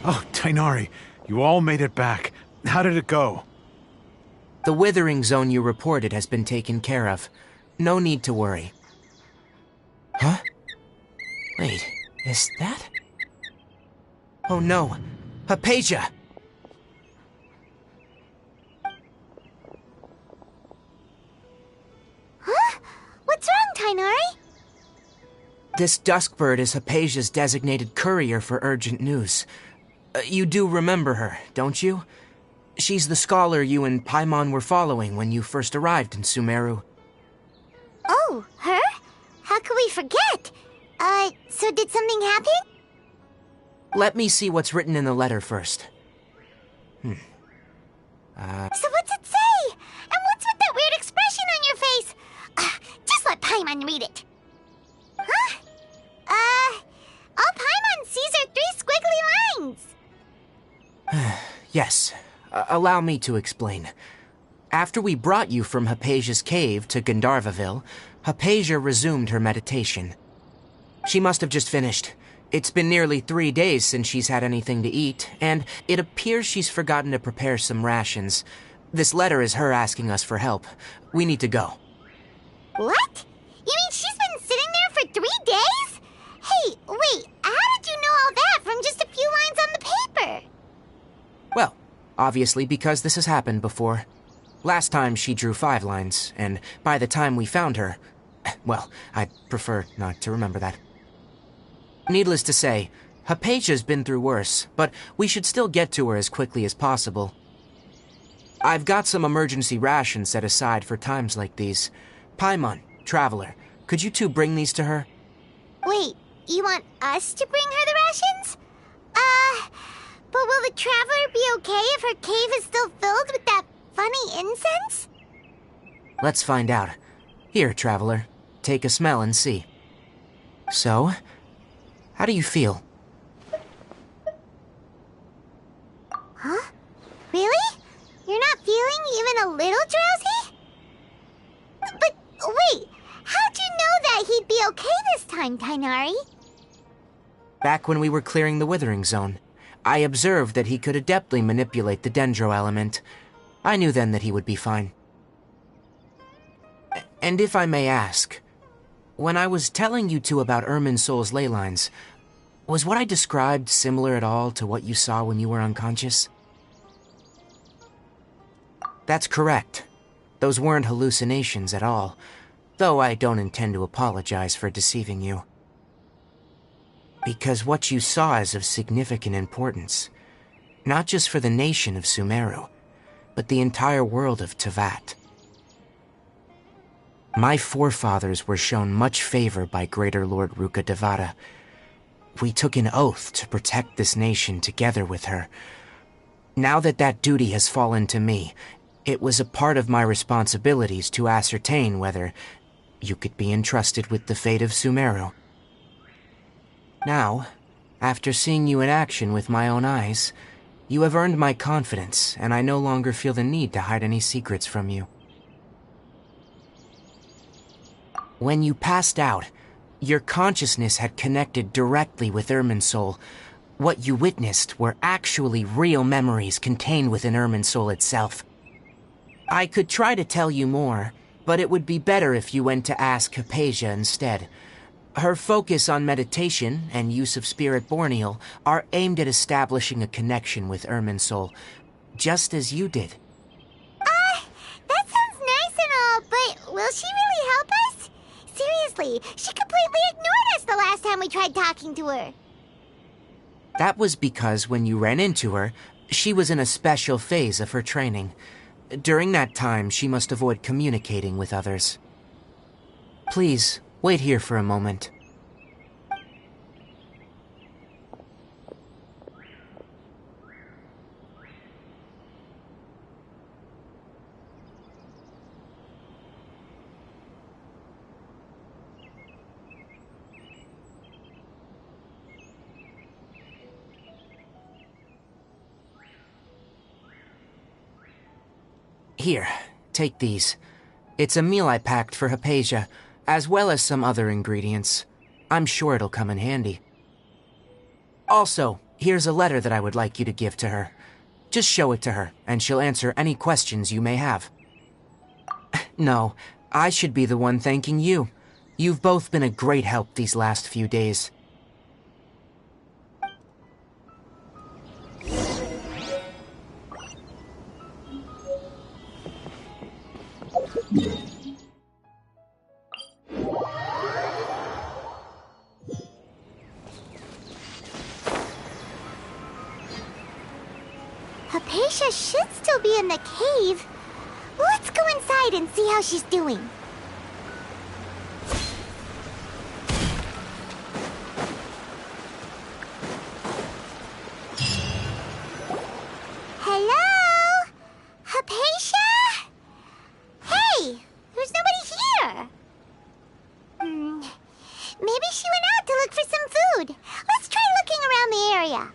Oh, Tainari, you all made it back. How did it go? The withering zone you reported has been taken care of. No need to worry. Huh? Wait, is that? Oh no, Hypatia! Huh? What's wrong, Tainari? This Duskbird is Hypatia's designated courier for urgent news. You do remember her, don't you? She's the scholar you and Paimon were following when you first arrived in Sumeru. Oh, her? How could we forget? So did something happen? Let me see what's written in the letter first. So what's it say? And what's with that weird expression on your face? Just let Paimon read it. Huh? All Paimon sees are 3 squiggly lines. Yes. Allow me to explain. After we brought you from Hypatia's cave to Gandharvaville, Hypatia resumed her meditation. She must have just finished. It's been nearly 3 days since she's had anything to eat, and it appears she's forgotten to prepare some rations. This letter is her asking us for help. We need to go. What? You mean she's been sitting there for 3 days? Hey, wait, how did you know all that from just a few lines on the paper? Well, obviously because this has happened before. Last time she drew 5 lines, and by the time we found her... Well, I'd prefer not to remember that. Needless to say, Hypatia's been through worse, but we should still get to her as quickly as possible. I've got some emergency rations set aside for times like these. Paimon, Traveler, could you two bring these to her? Wait, you want us to bring her the rations? But will the Traveler be okay if her cave is still filled with that funny incense? Let's find out. Here, Traveler, take a smell and see. So, how do you feel? Huh? Really? You're not feeling even a little drowsy? But wait, how'd you know that he'd be okay this time, Tainari? Back when we were clearing the Withering Zone, I observed that he could adeptly manipulate the Dendro element. I knew then that he would be fine. And if I may ask, when I was telling you two about Irminsul's ley lines, was what I described similar at all to what you saw when you were unconscious? That's correct. Those weren't hallucinations at all, though I don't intend to apologize for deceiving you. Because what you saw is of significant importance. Not just for the nation of Sumeru, but the entire world of Teyvat. My forefathers were shown much favor by Greater Lord Rukkhadevata. We took an oath to protect this nation together with her. Now that that duty has fallen to me, it was a part of my responsibilities to ascertain whether you could be entrusted with the fate of Sumeru. Now, after seeing you in action with my own eyes, you have earned my confidence, and I no longer feel the need to hide any secrets from you. When you passed out, your consciousness had connected directly with Irminsul. What you witnessed were actually real memories contained within Irminsul itself. I could try to tell you more, but it would be better if you went to ask Hypatia instead. Her focus on meditation and use of Spirit Borneal are aimed at establishing a connection with Irminsul, just as you did. That sounds nice and all, but will she really help us? Seriously, she completely ignored us the last time we tried talking to her. That was because when you ran into her, she was in a special phase of her training. During that time, she must avoid communicating with others. Please, wait here for a moment. Here, take these. It's a meal I packed for Hypatia, as well as some other ingredients. I'm sure it'll come in handy. Also, here's a letter that I would like you to give to her. Just show it to her, and she'll answer any questions you may have. No, I should be the one thanking you. You've both been a great help these last few days. Hypatia should still be in the cave. Let's go inside and see how she's doing. Hello? Hypatia? Hey, there's nobody here. Maybe she went out to look for some food. Let's try looking around the area.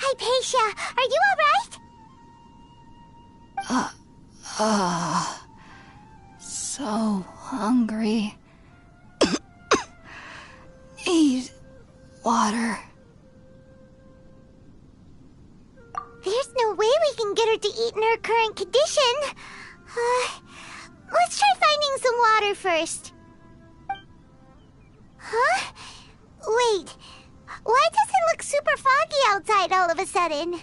Hypatia, are you alright? So hungry. Need water. There's no way we can get her to eat in her current condition. Let's try finding some water first. Huh? Wait, why does it look super foggy outside all of a sudden?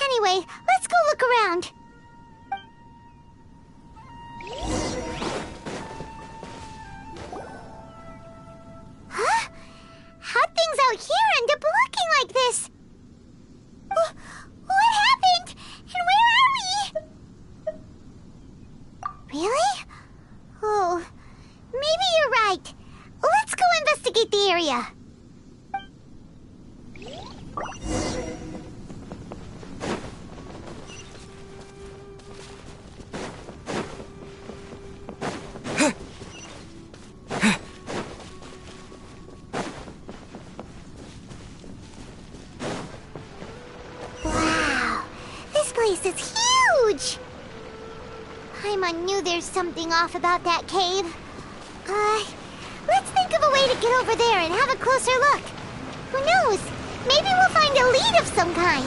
Anyway, let's go look around. Huh? How'd things out here end up looking like this? What happened? And where are we? Really? Oh, maybe you're right. Let's go investigate the area. is huge! Paimon knew there's something off about that cave. Let's think of a way to get over there and have a closer look. Who knows? Maybe we'll find a lead of some kind.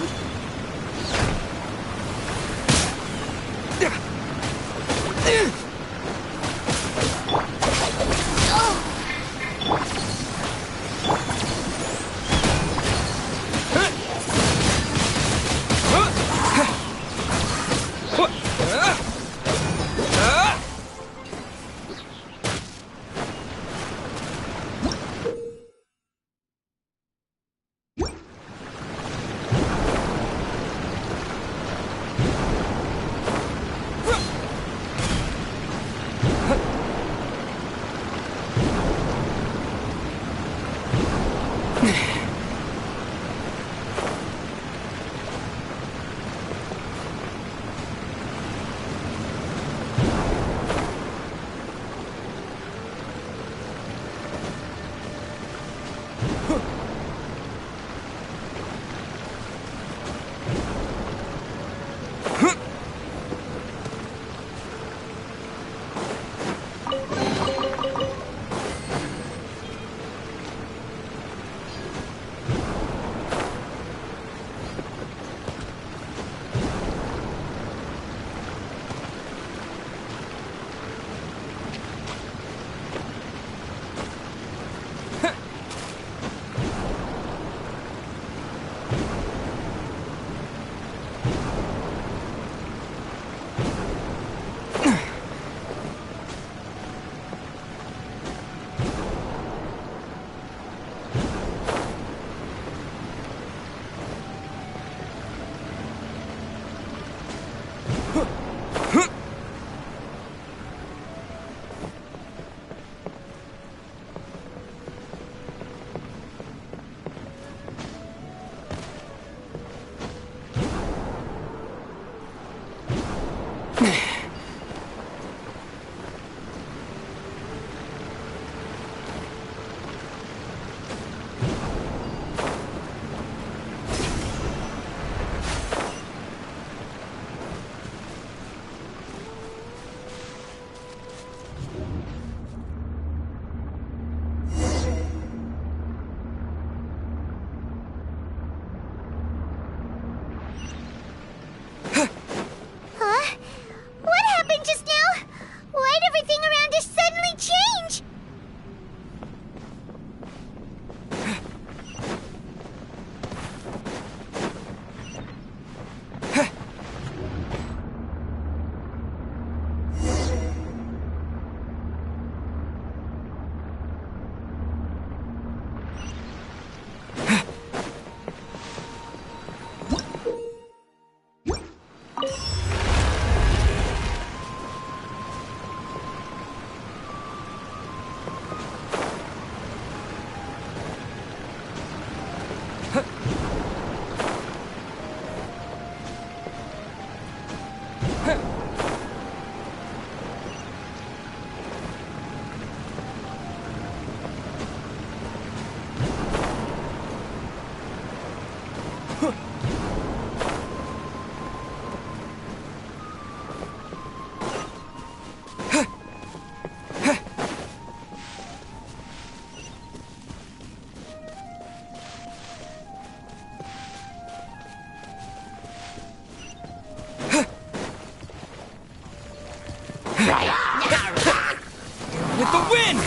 With the wind!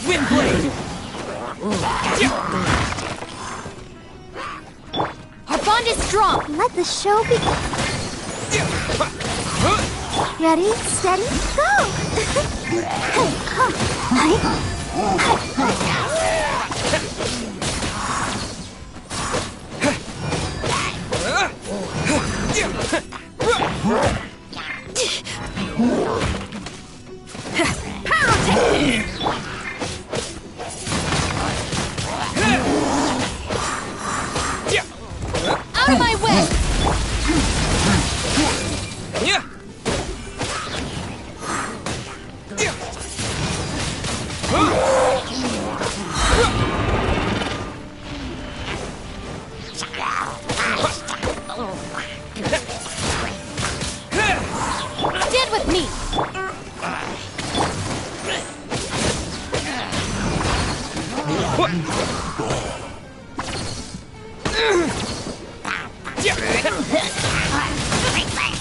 Wind blade! Our bond is strong. Let the show begin. Ready, steady, Out of my way! Stand with me!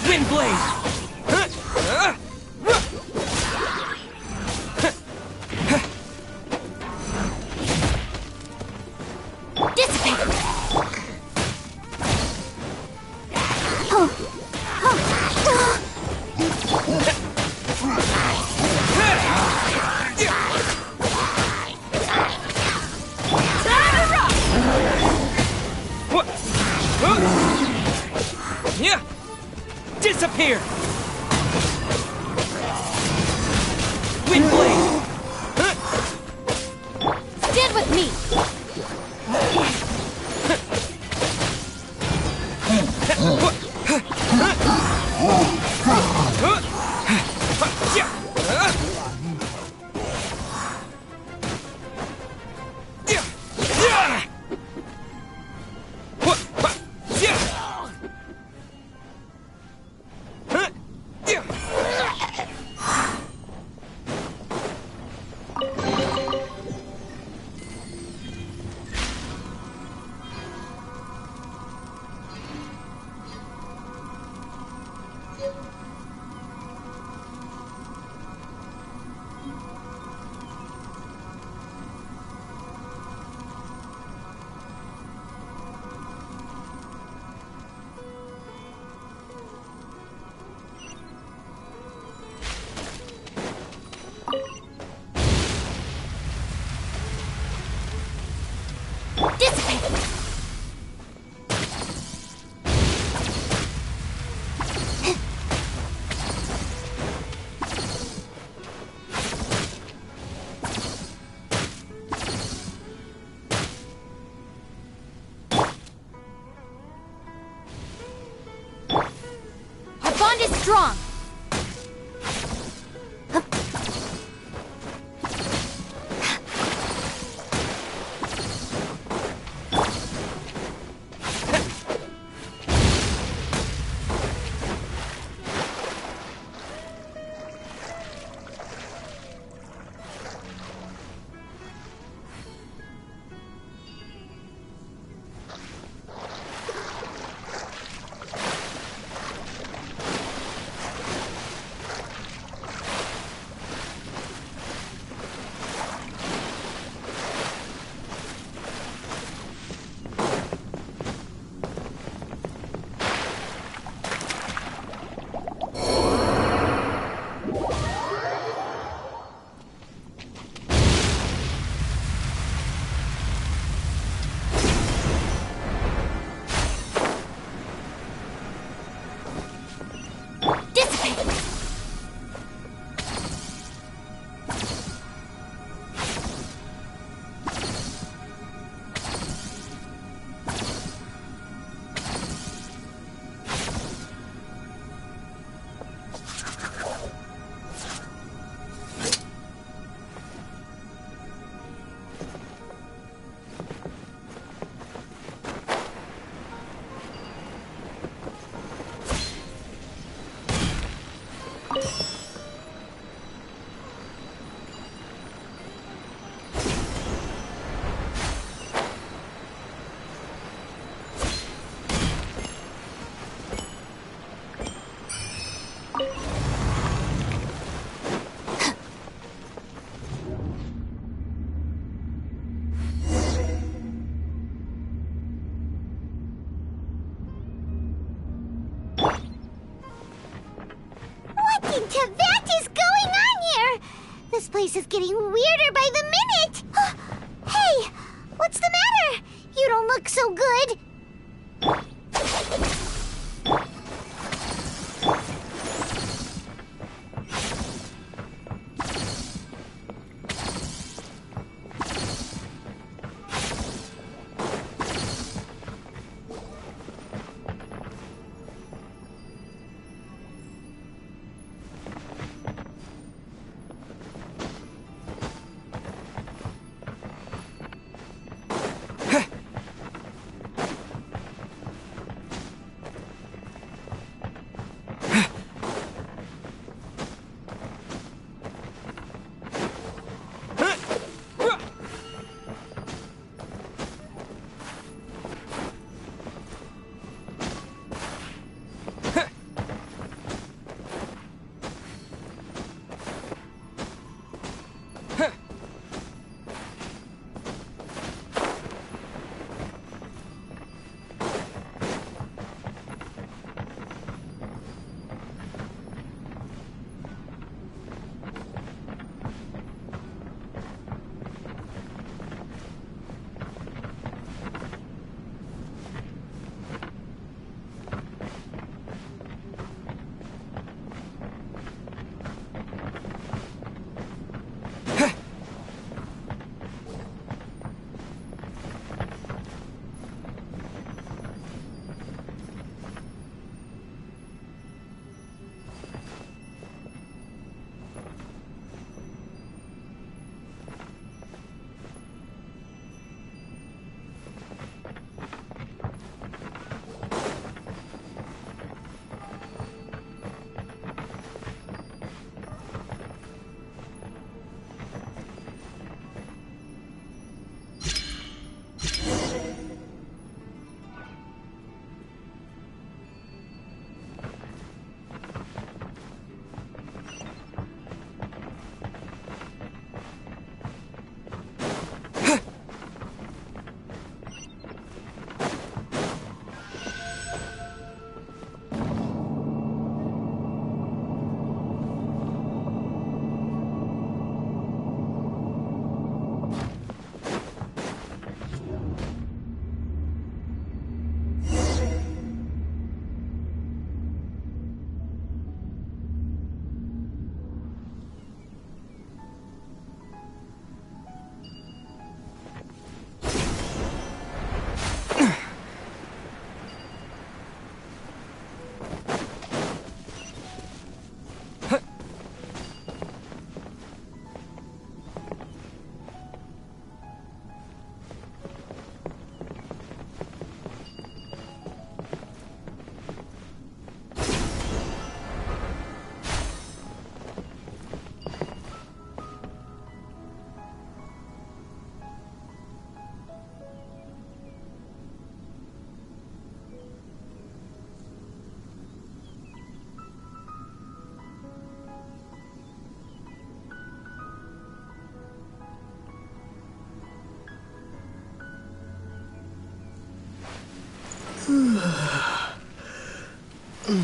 Wind blade! Yeah! Disappear! Wind blade! Stand with me! Our bond is strong! Into that is going on here? This place is getting weirder by the minute. Hey, what's the matter? You don't look so good. Our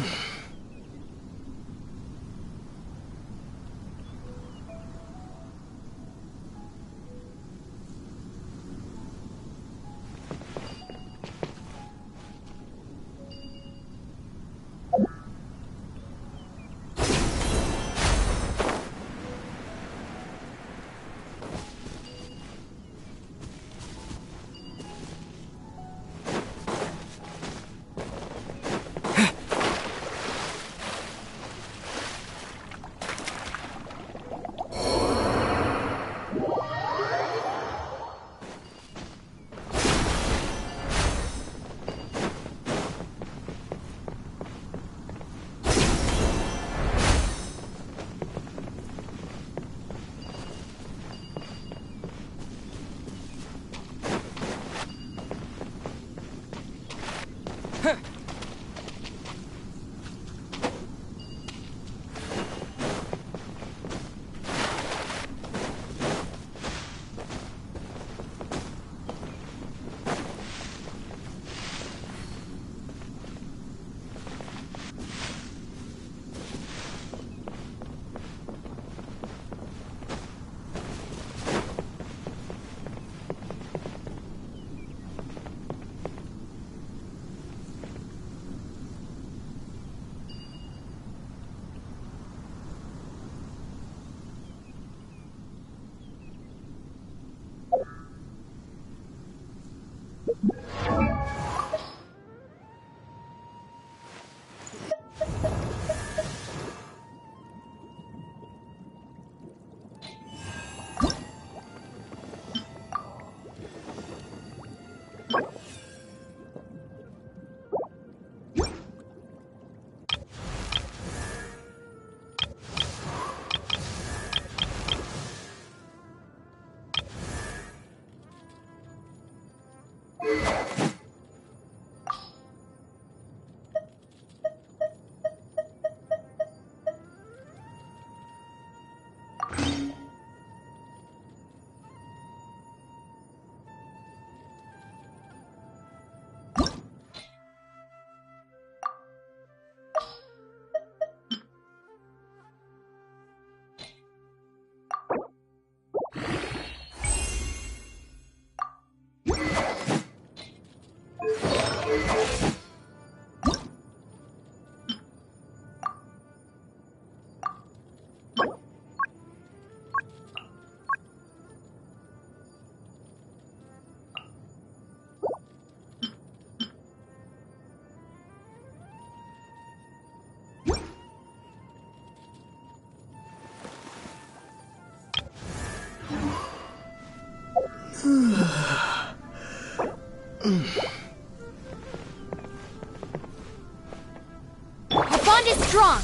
bond is strong.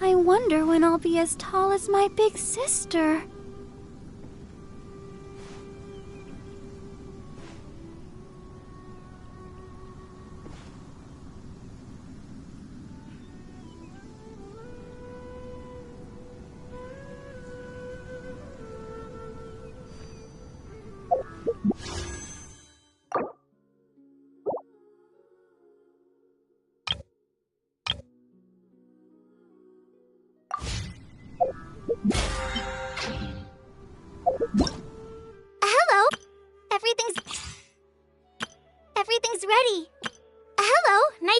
I wonder when I'll be as tall as my big sister. is ready. Hello, night.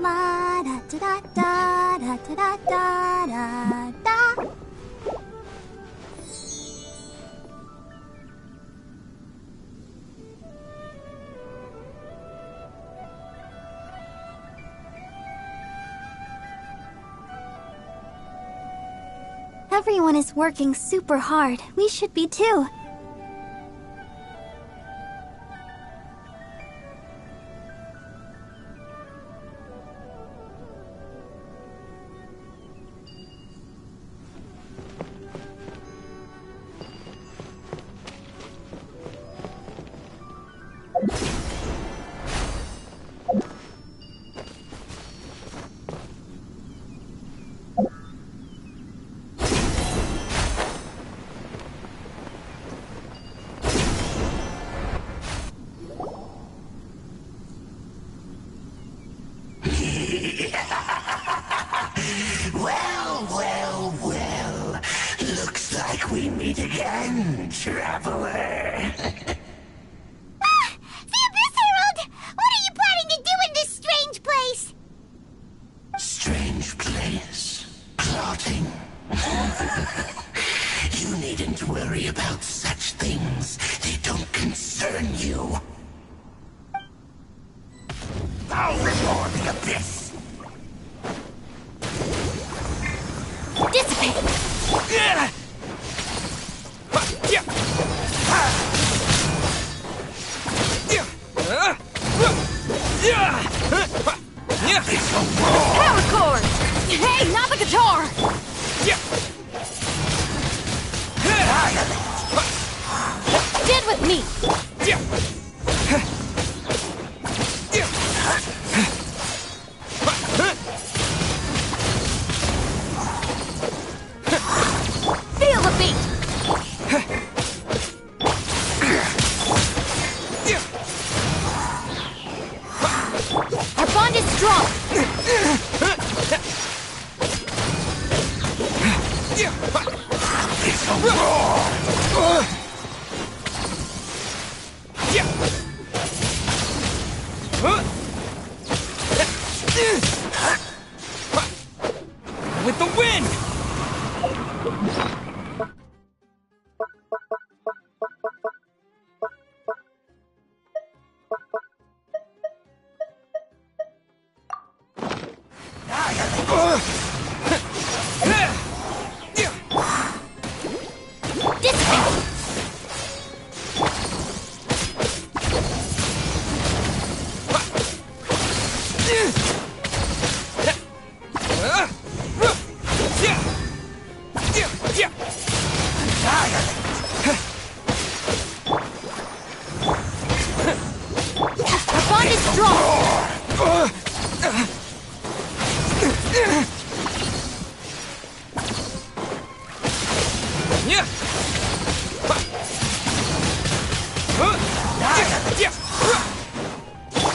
La da da da da da da da da. Everyone is working super hard. We should be too. Well. Looks like we meet again, traveler. The Abyss Herald! What are you planning to do in this strange place? Strange place. Plotting. You needn't worry about such things. They don't concern you. Bow before the abyss. Dissipate! Power chord! Hey, not the guitar! Dead with me! Feel the beat! Our bond is strong! It's a roar! With the wind! Our bond is strong!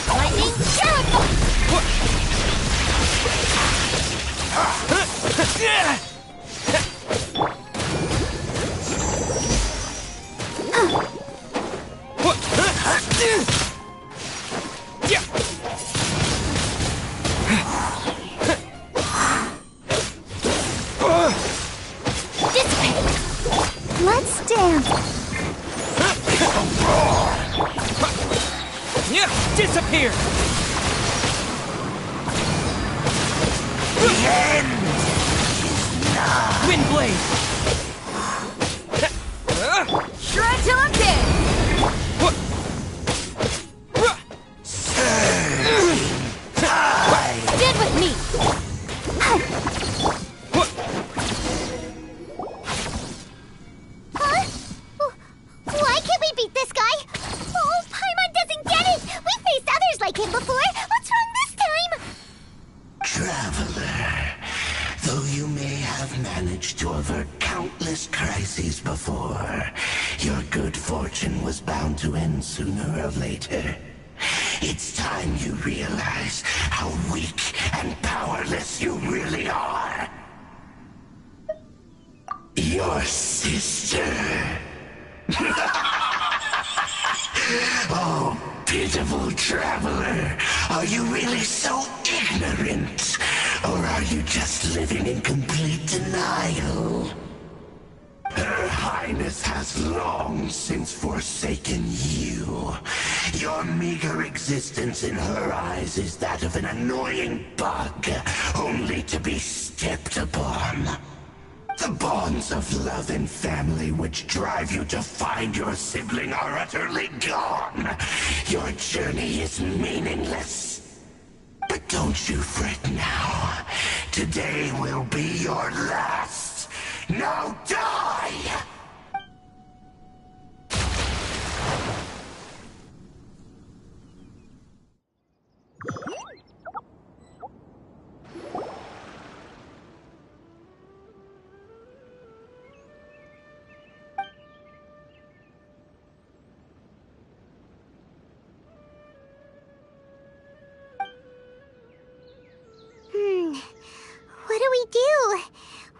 Lightning miracle! Dissipate! Let's dance! Disappear! The end! Wind blade! Shred till I'm dead! Dead with me! managed to avert countless crises before. Your good fortune was bound to end sooner or later. It's time you realize how weak and powerless you really are. Your sister. Oh, pitiful traveler. Are you really so ignorant? Or are you just living in complete denial? Her Highness has long since forsaken you. Your meager existence in her eyes is that of an annoying bug, only to be stepped upon. The bonds of love and family which drive you to find your sibling are utterly gone. Your journey is meaningless. But don't you fret now. Today will be your last. Now die! What do we do?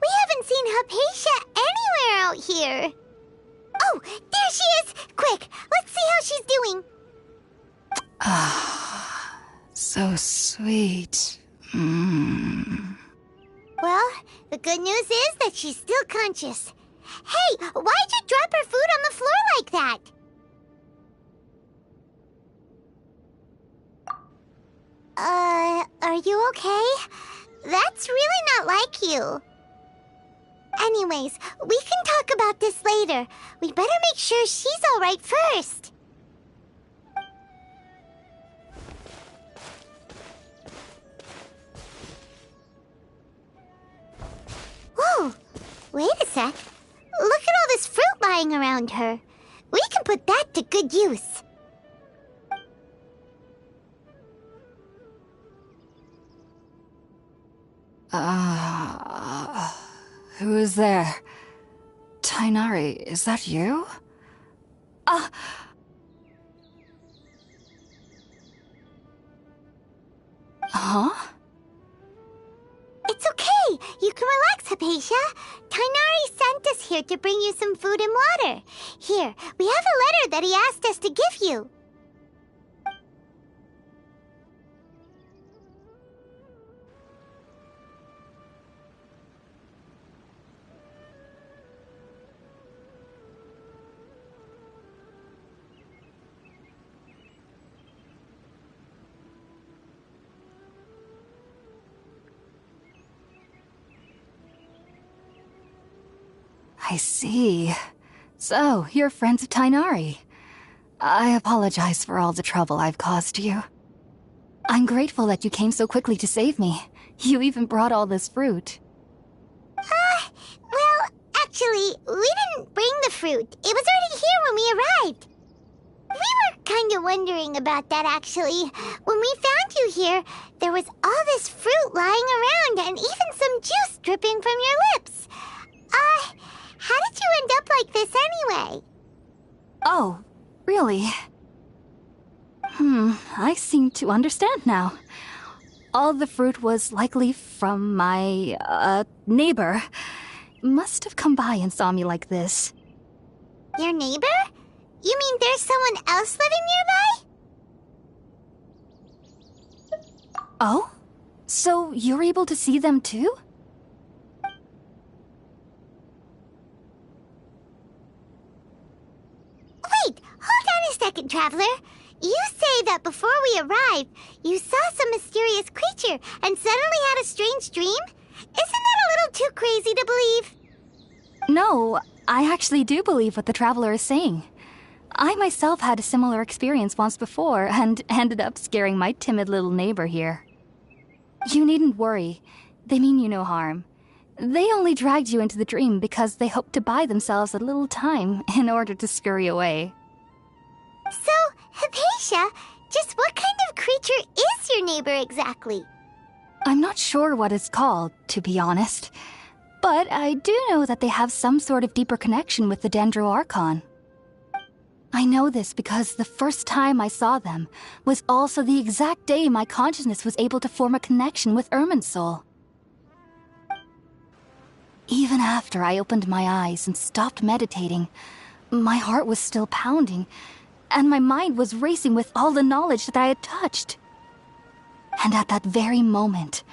We haven't seen Hypatia anywhere out here. Oh, there she is! Quick, let's see how she's doing. Ah, so sweet. Well, the good news is that she's still conscious. Hey, why'd you drop her food on the floor like that? Are you okay? That's really not like you. Anyways, we can talk about this later. We better make sure she's alright first. Whoa, wait a sec. Look at all this fruit lying around her. We can put that to good use. Who is there? Tainari, is that you? Huh? It's okay. You can relax, Hypatia. Tainari sent us here to bring you some food and water. Here, we have a letter that he asked us to give you. I see. So, you're friends of Tainari. I apologize for all the trouble I've caused you. I'm grateful that you came so quickly to save me. You even brought all this fruit. Well, actually, we didn't bring the fruit. It was already here when we arrived. We were kind of wondering about that, actually. When we found you here, there was all this fruit lying around and even some juice dripping from your lips. How did you end up like this anyway? Oh, really? I seem to understand now. All the fruit was likely from my, neighbor. Must have come by and saw me like this. Your neighbor? You mean there's someone else living nearby? Oh? So you're able to see them too? Wait, hold on a second, Traveler. You say that before we arrived, you saw some mysterious creature and suddenly had a strange dream? Isn't that a little too crazy to believe? No, I actually do believe what the Traveler is saying. I myself had a similar experience once before and ended up scaring my timid little neighbor here. You needn't worry. They mean you no harm. They only dragged you into the dream because they hoped to buy themselves a little time in order to scurry away. So, Hypatia, just what kind of creature is your neighbor exactly? I'm not sure what it's called, to be honest. But I do know that they have some sort of deeper connection with the Dendro Archon. I know this because the first time I saw them was also the exact day my consciousness was able to form a connection with Irminsul. Even after I opened my eyes and stopped meditating, my heart was still pounding, and my mind was racing with all the knowledge that I had touched. And at that very moment,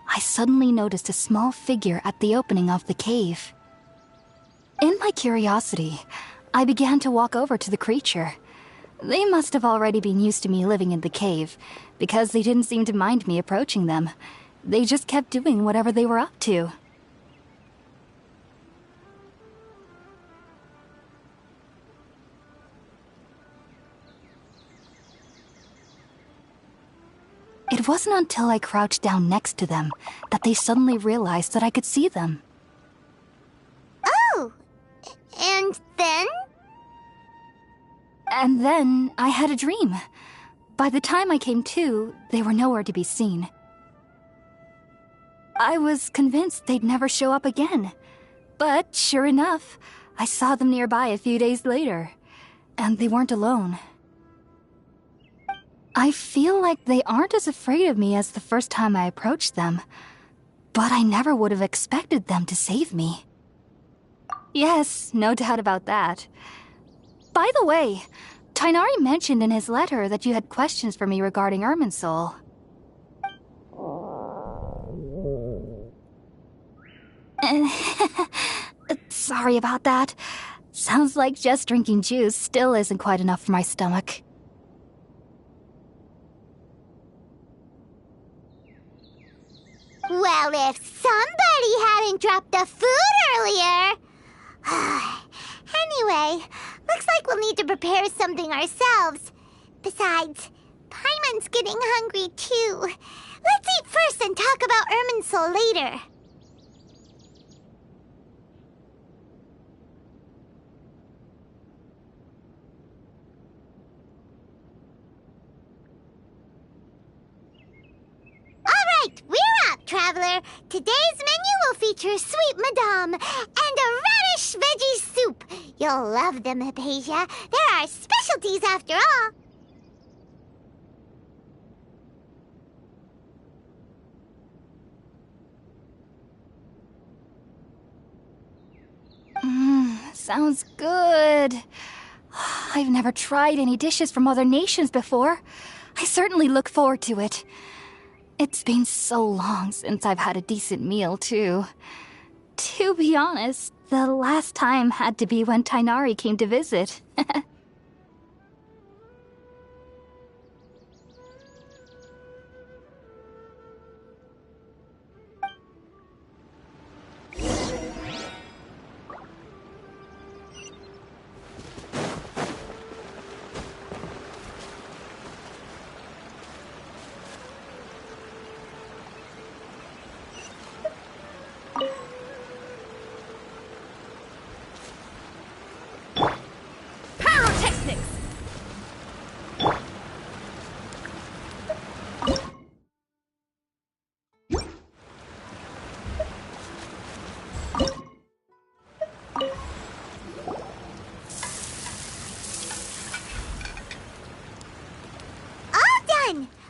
I suddenly noticed a small figure at the opening of the cave. In my curiosity, I began to walk over to the creature. They must have already been used to me living in the cave, because they didn't seem to mind me approaching them. They just kept doing whatever they were up to. It wasn't until I crouched down next to them that they suddenly realized that I could see them. Oh! And then? And then I had a dream. By the time I came to, they were nowhere to be seen. I was convinced they'd never show up again. But sure enough, I saw them nearby a few days later. And they weren't alone. I feel like they aren't as afraid of me as the first time I approached them. But I never would have expected them to save me. Yes, no doubt about that. By the way, Tighnari mentioned in his letter that you had questions for me regarding Irminsul. Sorry about that. Sounds like just drinking juice still isn't quite enough for my stomach. Well, if somebody hadn't dropped the food earlier... Anyway, looks like we'll need to prepare something ourselves. Besides, Paimon's getting hungry too. Let's eat first and talk about Irminsul later. Alright, we're up, Traveler. Today's menu will feature sweet madame and a radish veggie soup. You'll love them, Hypatia. They're our specialties after all. Sounds good. I've never tried any dishes from other nations before. I certainly look forward to it. It's been so long since I've had a decent meal, too. To be honest, the last time had to be when Tighnari came to visit.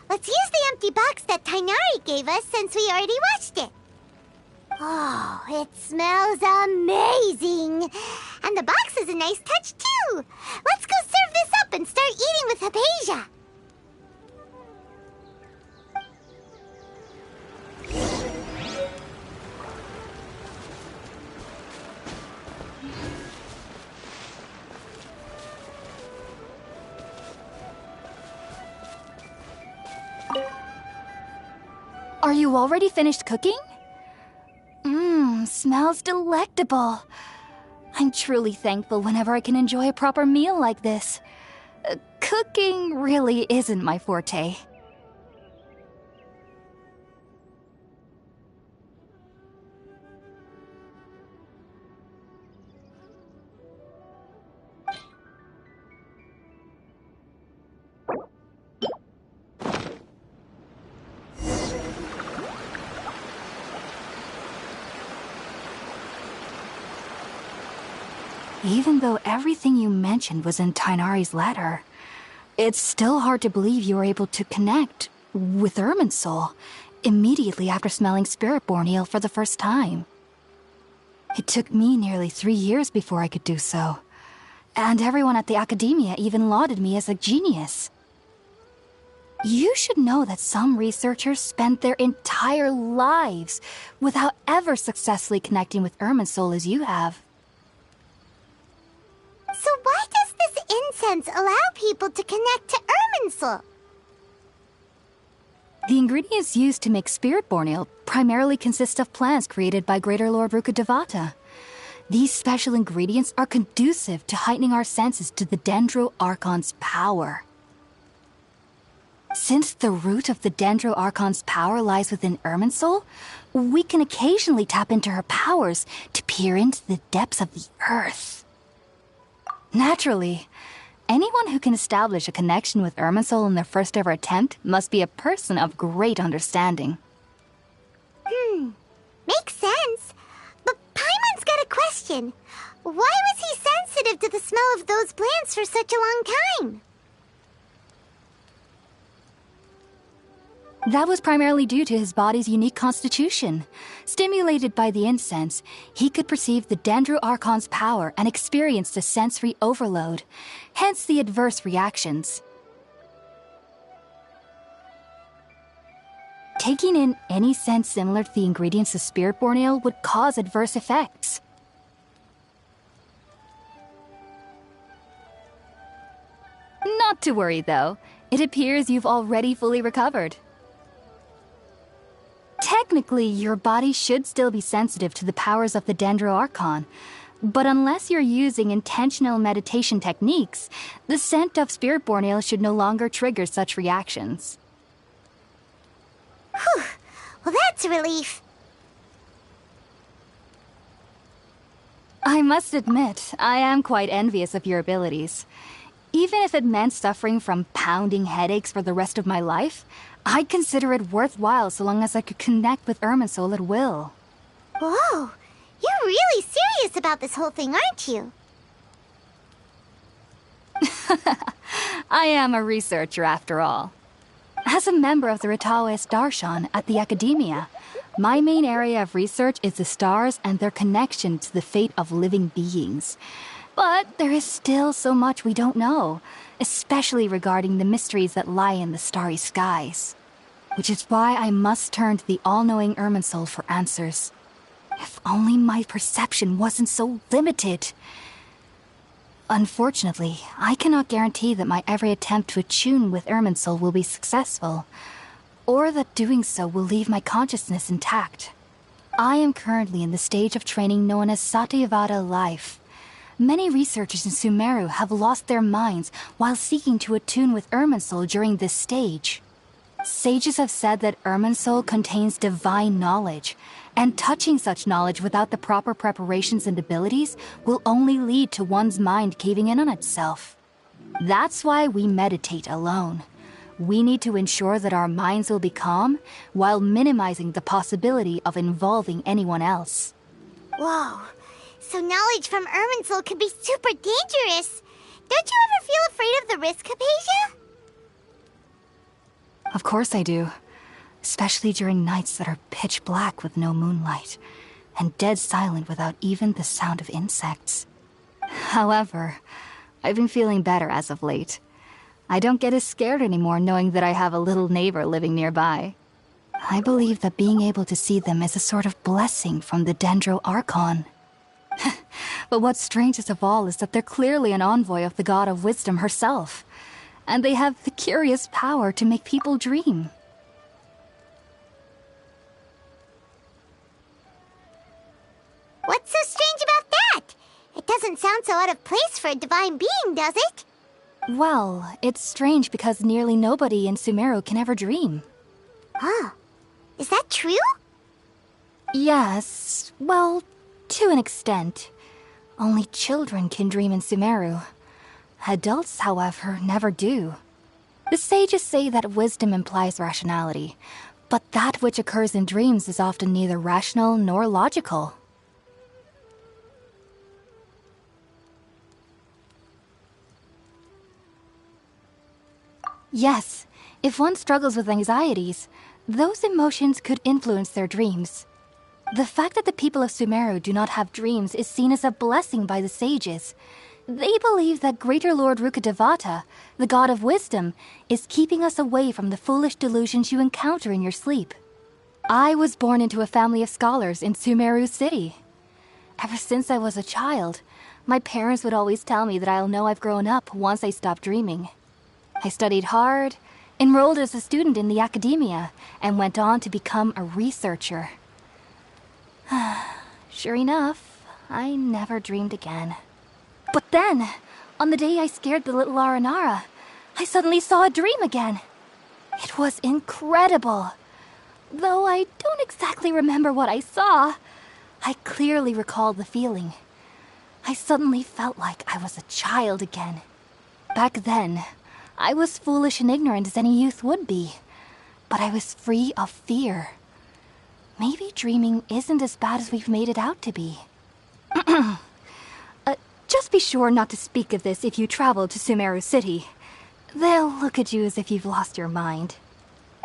Let's use the empty box that Tighnari gave us since we already watched it. Oh, it smells amazing. And the box is a nice touch, too. Let's go serve this up and start eating with Hypatia. Are you already finished cooking? Smells delectable. I'm truly thankful whenever I can enjoy a proper meal like this. Cooking really isn't my forte. Even though everything you mentioned was in Tighnari's letter, it's still hard to believe you were able to connect with Irminsul immediately after smelling Spiritborn Ale for the first time. It took me nearly 3 years before I could do so, and everyone at the Academia even lauded me as a genius. You should know that some researchers spend their entire lives without ever successfully connecting with Irminsul as you have. So why does this incense allow people to connect to Irminsul? The ingredients used to make Spiritborn Ale primarily consist of plants created by Greater Lord Rukkhadevata. These special ingredients are conducive to heightening our senses to the Dendro Archon's power. Since the root of the Dendro Archon's power lies within Irminsul, we can occasionally tap into her powers to peer into the depths of the earth. Naturally, anyone who can establish a connection with Irminsul in their first ever attempt must be a person of great understanding. Makes sense. But Paimon's got a question. Why was he sensitive to the smell of those plants for such a long time? That was primarily due to his body's unique constitution. Stimulated by the incense, he could perceive the Dendro Archon's power and experienced a sensory overload, hence the adverse reactions. Taking in any scent similar to the ingredients of Spiritborn Ale would cause adverse effects. Not to worry, though. It appears you've already fully recovered. Technically, your body should still be sensitive to the powers of the Dendro Archon, but unless you're using intentional meditation techniques, the scent of Spiritborn Ale should no longer trigger such reactions. Whew. Well, that's a relief. I must admit, I am quite envious of your abilities. Even if it meant suffering from pounding headaches for the rest of my life, I'd consider it worthwhile so long as I could connect with Irminsul at will. Whoa, you're really serious about this whole thing, aren't you? I am a researcher after all. As a member of the Ritaoist Darshan at the Academia, my main area of research is the stars and their connection to the fate of living beings. But there is still so much we don't know, especially regarding the mysteries that lie in the starry skies. Which is why I must turn to the all-knowing Irminsul for answers. If only my perception wasn't so limited. Unfortunately, I cannot guarantee that my every attempt to attune with Irminsul will be successful, or that doing so will leave my consciousness intact. I am currently in the stage of training known as Satyavada life. Many researchers in Sumeru have lost their minds while seeking to attune with Irminsul during this stage. Sages have said that Irminsul contains divine knowledge, and touching such knowledge without the proper preparations and abilities will only lead to one's mind caving in on itself. That's why we meditate alone. We need to ensure that our minds will be calm while minimizing the possibility of involving anyone else. Whoa, so knowledge from Irminsul could be super dangerous. Don't you ever feel afraid of the risk, Hypatia? Of course I do. Especially during nights that are pitch black with no moonlight, and dead silent without even the sound of insects. However, I've been feeling better as of late. I don't get as scared anymore knowing that I have a little neighbor living nearby. I believe that being able to see them is a sort of blessing from the Dendro Archon. But what's strangest of all is that they're clearly an envoy of the God of Wisdom herself, and they have the curious power to make people dream. What's so strange about that? It doesn't sound so out of place for a divine being, does it? Well, it's strange because nearly nobody in Sumeru can ever dream. Huh. Is that true? Yes, well, to an extent. Only children can dream in Sumeru. Adults, however, never do. The sages say that wisdom implies rationality, but that which occurs in dreams is often neither rational nor logical. Yes, if one struggles with anxieties, those emotions could influence their dreams. The fact that the people of Sumeru do not have dreams is seen as a blessing by the sages. They believe that Greater Lord Rukkhadevata, the god of wisdom, is keeping us away from the foolish delusions you encounter in your sleep. I was born into a family of scholars in Sumeru City. Ever since I was a child, my parents would always tell me that I'll know I've grown up once I stop dreaming. I studied hard, enrolled as a student in the academia, and went on to become a researcher. Sure enough, I never dreamed again. But then, on the day I scared the little Aranara, I suddenly saw a dream again. It was incredible. Though I don't exactly remember what I saw, I clearly recall the feeling. I suddenly felt like I was a child again. Back then, I was foolish and ignorant as any youth would be, but I was free of fear. Maybe dreaming isn't as bad as we've made it out to be. Just be sure not to speak of this if you travel to Sumeru City. They'll look at you as if you've lost your mind.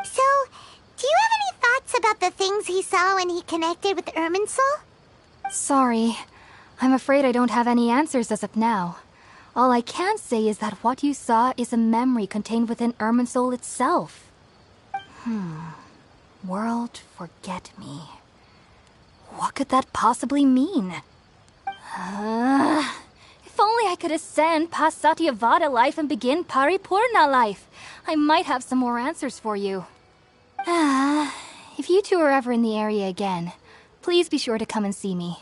So, do you have any thoughts about the things he saw when he connected with Irminsul? Sorry. I'm afraid I don't have any answers as of now. All I can say is that what you saw is a memory contained within Irminsul itself. World Forget Me. What could that possibly mean? If only I could ascend past Satyavada life and begin Paripurna life. I might have some more answers for you. If you two are ever in the area again, please be sure to come and see me.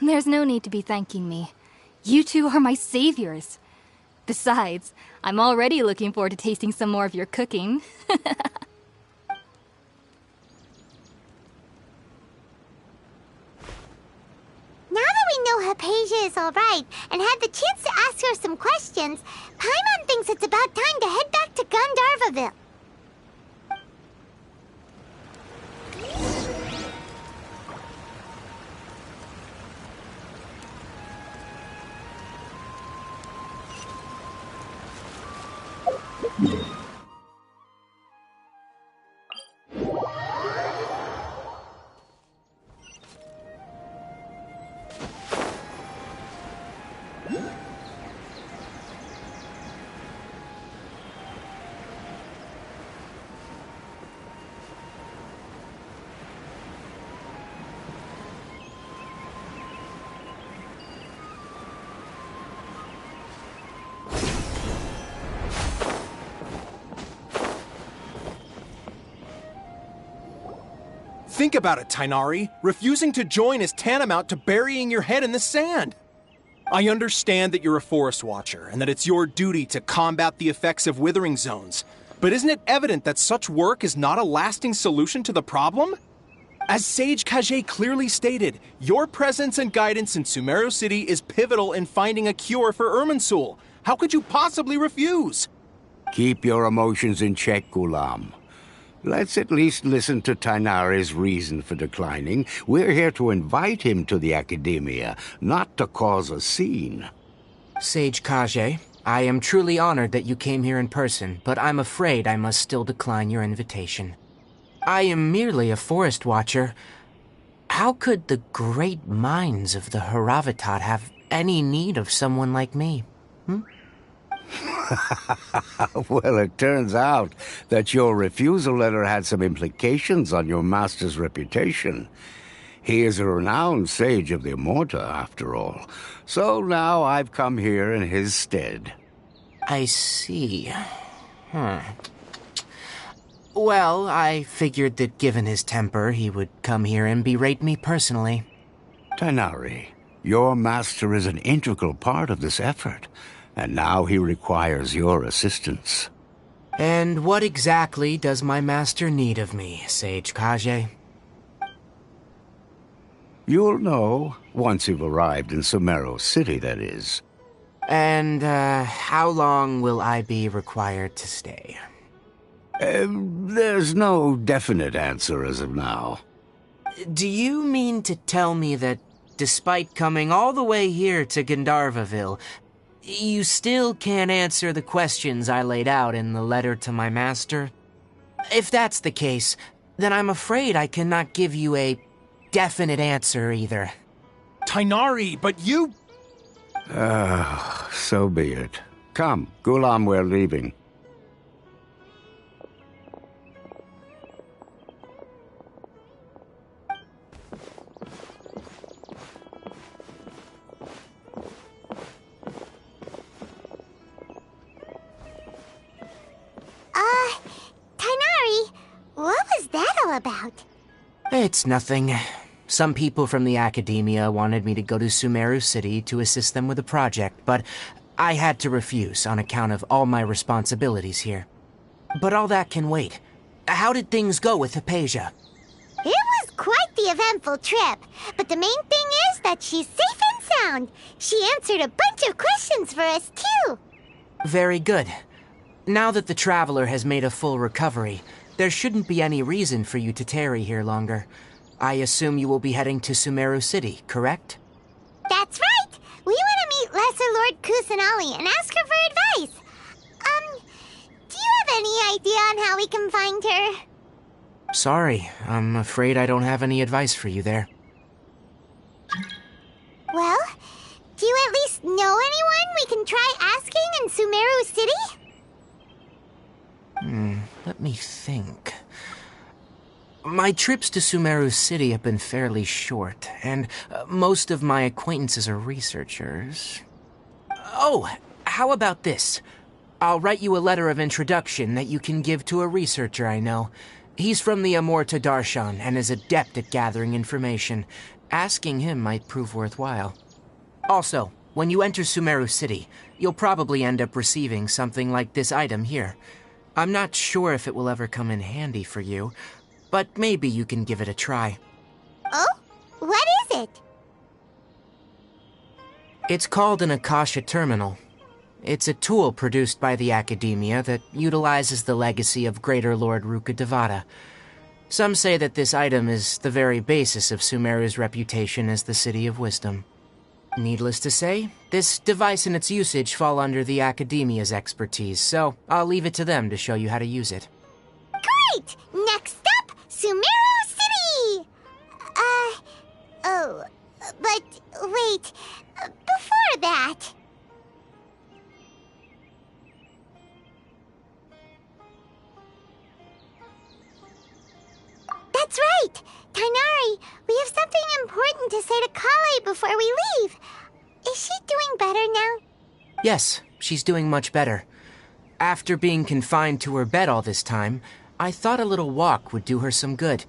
There's no need to be thanking me. You two are my saviors. Besides, I'm already looking forward to tasting some more of your cooking. Now that we know Hypatia is alright and had the chance to ask her some questions, Paimon thinks it's about time to head back to Gandharvaville. Think about it, Tainari. Refusing to join is tantamount to burying your head in the sand. I understand that you're a forest watcher and that it's your duty to combat the effects of withering zones. But isn't it evident that such work is not a lasting solution to the problem? As Sage Kage clearly stated, your presence and guidance in Sumeru City is pivotal in finding a cure for Irminsul. How could you possibly refuse? Keep your emotions in check, Gulam. Let's at least listen to Tainari's reason for declining. We're here to invite him to the Academia, not to cause a scene. Sage Kage, I am truly honored that you came here in person, but I'm afraid I must still decline your invitation. I am merely a forest watcher. How could the great minds of the Haravatat have any need of someone like me? Well, it turns out that your refusal letter had some implications on your master's reputation. He is a renowned sage of the Immorta, after all. So now I've come here in his stead. I see. Well, I figured that given his temper, he would come here and berate me personally. Tainari, your master is an integral part of this effort, and now he requires your assistance. And what exactly does my master need of me, Sage Kage? You'll know, once you've arrived in Sumeru City, that is. And, how long will I be required to stay? There's no definite answer as of now. Do you mean to tell me that despite coming all the way here to Gandharvaville, you still can't answer the questions I laid out in the letter to my master? If that's the case, then I'm afraid I cannot give you a definite answer either. Tighnari, but you... So be it. Come, Gulam, we're leaving. Tighnari, what was that all about? It's nothing. Some people from the academia wanted me to go to Sumeru City to assist them with a project, but I had to refuse on account of all my responsibilities here. But all that can wait. How did things go with Hypatia? It was quite the eventful trip, but the main thing is that she's safe and sound. She answered a bunch of questions for us, too. Very good. Now that the Traveler has made a full recovery, there shouldn't be any reason for you to tarry here longer. I assume you will be heading to Sumeru City, correct? That's right! We want to meet Lesser Lord Kusanali and ask her for advice. Do you have any idea on how we can find her? Sorry, I'm afraid I don't have any advice for you there. Well, do you at least know anyone we can try asking in Sumeru City? Let me think. My trips to Sumeru City have been fairly short, and most of my acquaintances are researchers. Oh, how about this? I'll write you a letter of introduction that you can give to a researcher I know. He's from the Amorta Darshan and is adept at gathering information. Asking him might prove worthwhile. Also, when you enter Sumeru City, you'll probably end up receiving something like this item here. I'm not sure if it will ever come in handy for you, but maybe you can give it a try. Oh? What is it? It's called an Akasha Terminal. It's a tool produced by the Academia that utilizes the legacy of Greater Lord Rukkhadevata. Some say that this item is the very basis of Sumeru's reputation as the City of Wisdom. Needless to say, this device and its usage fall under the Academia's expertise, so I'll leave it to them to show you how to use it. Great! Next up, Sumeru City! But wait, before that... That's right! Tighnari, we have something important to say to Kale before we leave. Is she doing better now? Yes, she's doing much better. After being confined to her bed all this time, I thought a little walk would do her some good.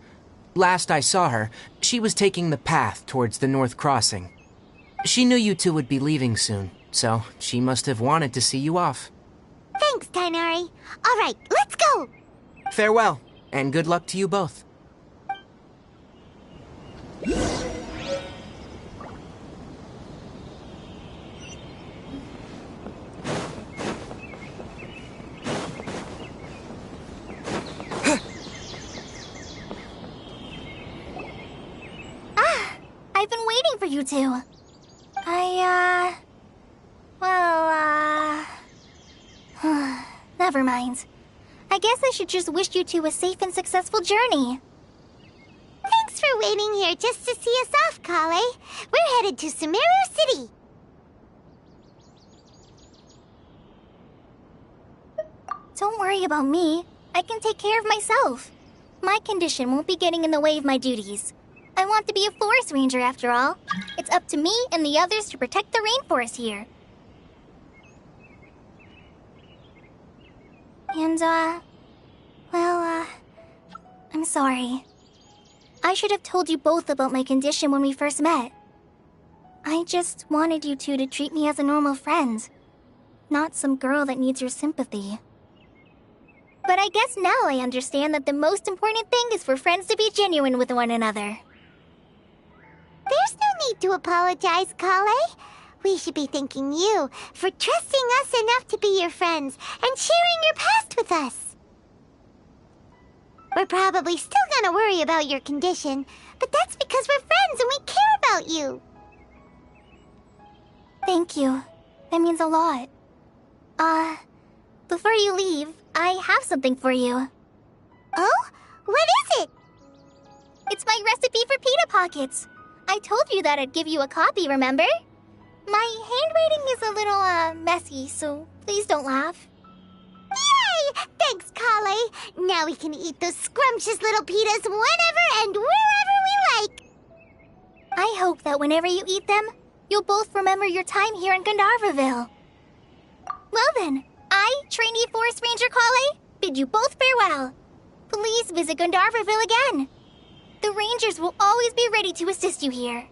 Last I saw her, she was taking the path towards the North Crossing. She knew you two would be leaving soon, so she must have wanted to see you off. Thanks, Tighnari. All right, let's go! Farewell, and good luck to you both. I've been waiting for you two. Never mind. I guess I should just wish you two a safe and successful journey. Thanks for waiting here just to see us off, Kale. We're headed to Sumeru City. Don't worry about me. I can take care of myself. My condition won't be getting in the way of my duties. I want to be a forest ranger after all. It's up to me and the others to protect the rainforest here. And, I'm sorry. I should have told you both about my condition when we first met. I just wanted you two to treat me as a normal friend, not some girl that needs your sympathy. But I guess now I understand that the most important thing is for friends to be genuine with one another. There's no need to apologize, Kale. We should be thanking you for trusting us enough to be your friends and sharing your past with us. We're probably still gonna worry about your condition, but that's because we're friends and we care about you. Thank you. That means a lot. Before you leave, I have something for you. Oh? What is it? It's my recipe for pita pockets. I told you that I'd give you a copy, remember? My handwriting is a little, messy, so please don't laugh. Yay! Thanks, Kale. Now we can eat those scrumptious little pitas whenever and wherever we like. I hope that whenever you eat them, you'll both remember your time here in Gandharvaville. Well then, I, trainee Forest Ranger Kale, bid you both farewell. Please visit Gandharvaville again. The Rangers will always be ready to assist you here.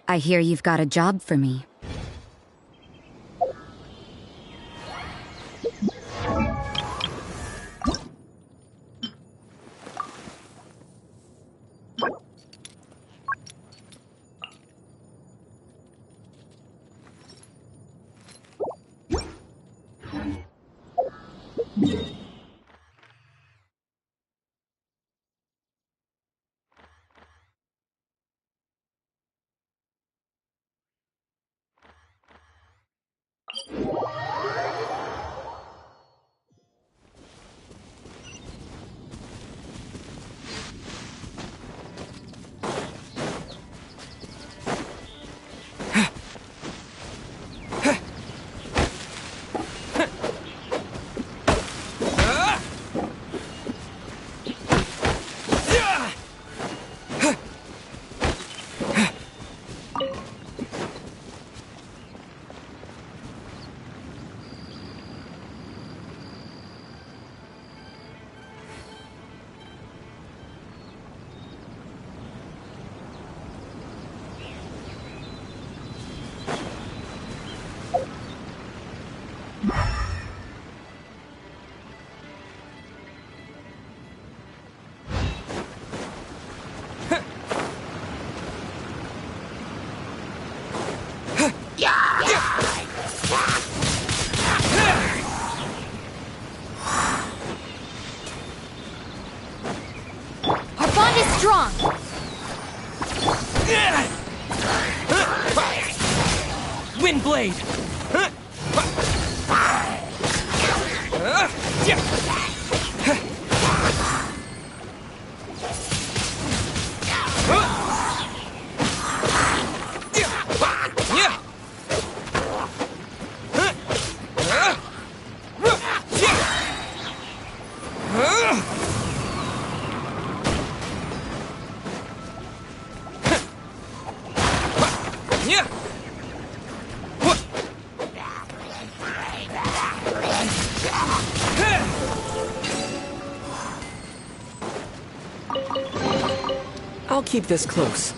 I hear you've got a job for me. Strong! Windblade! I'll keep this close.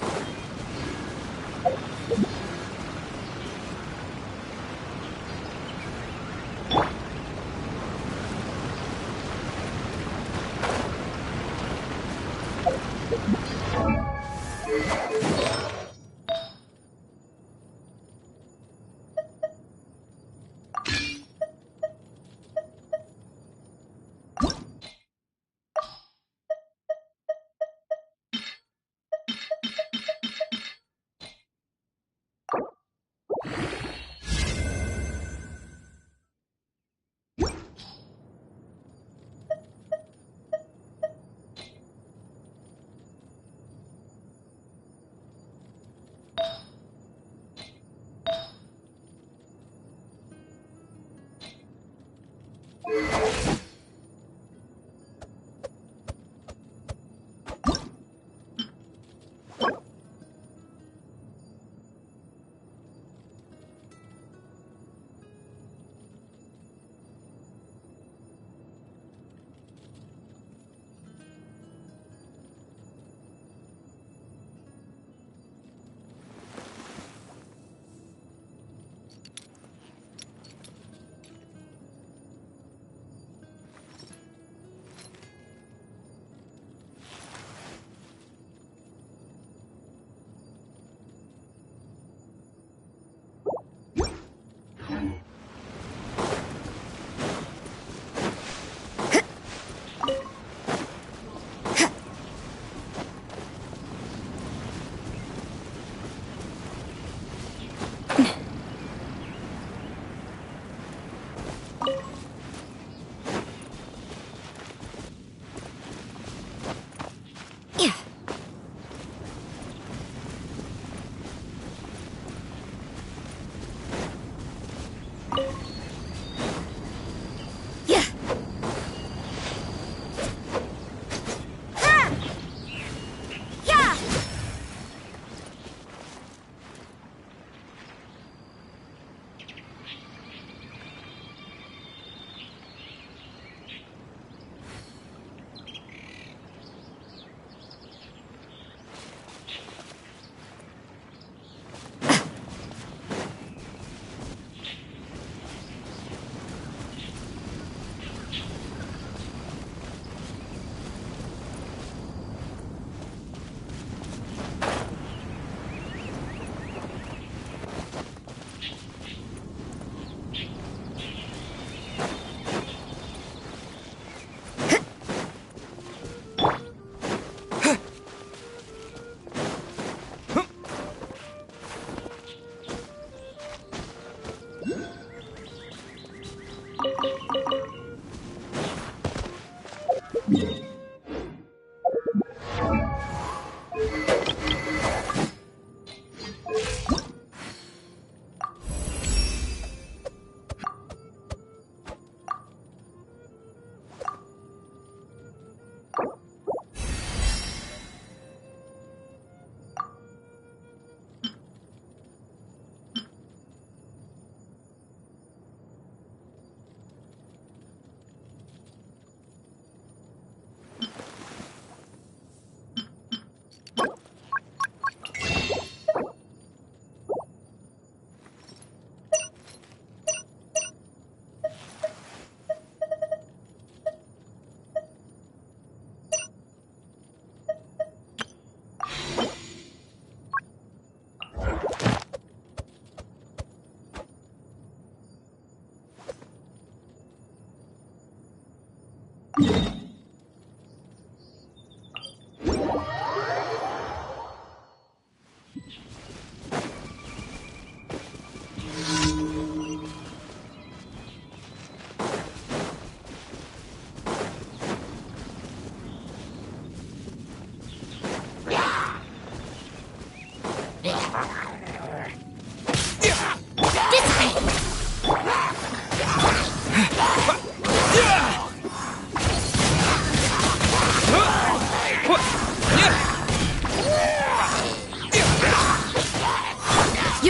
You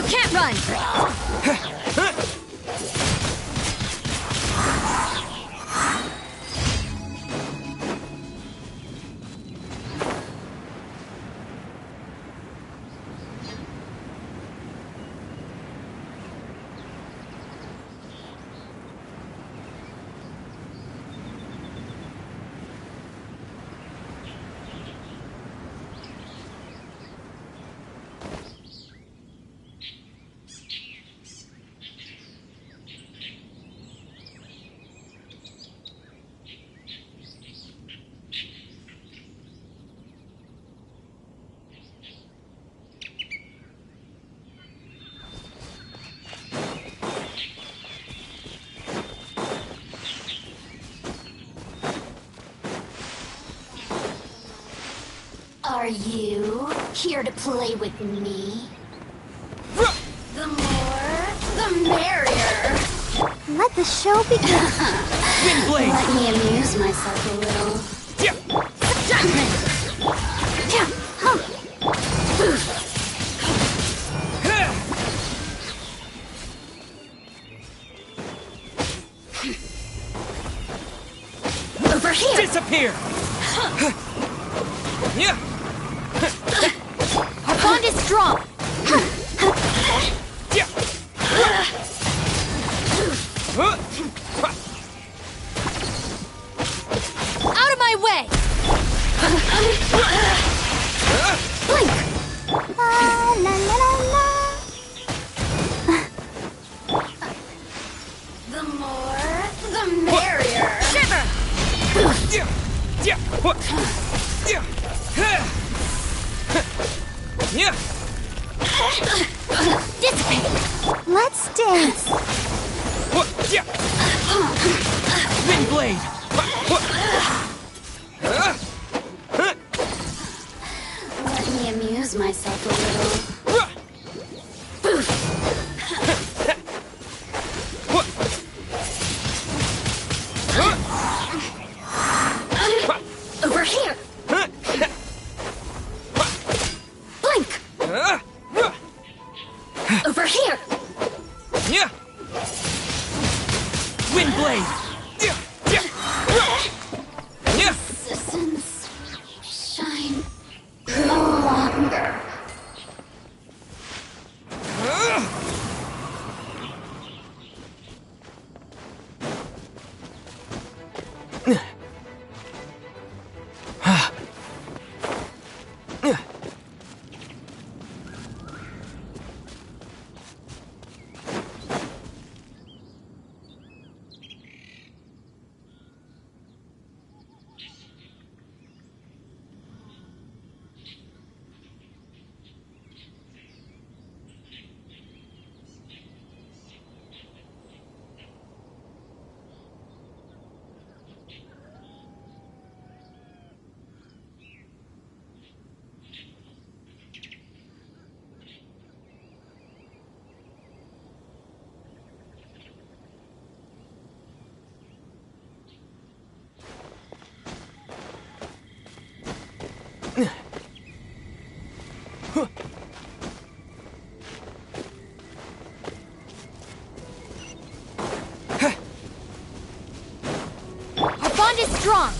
can't run! Are you here to play with me? The more, the merrier. Let the show begin. Windblade! Let me amuse myself a little. Over here! Disappear! Yeah! Our bond is strong! Out of my way! Blink! La la la la. The more, the merrier. Shiver! Dissipate! Let's dance. Windblade! Let me amuse myself a little. Over here. Blink. Over here. Windblade! Resistance shine no longer. Our bond is strong!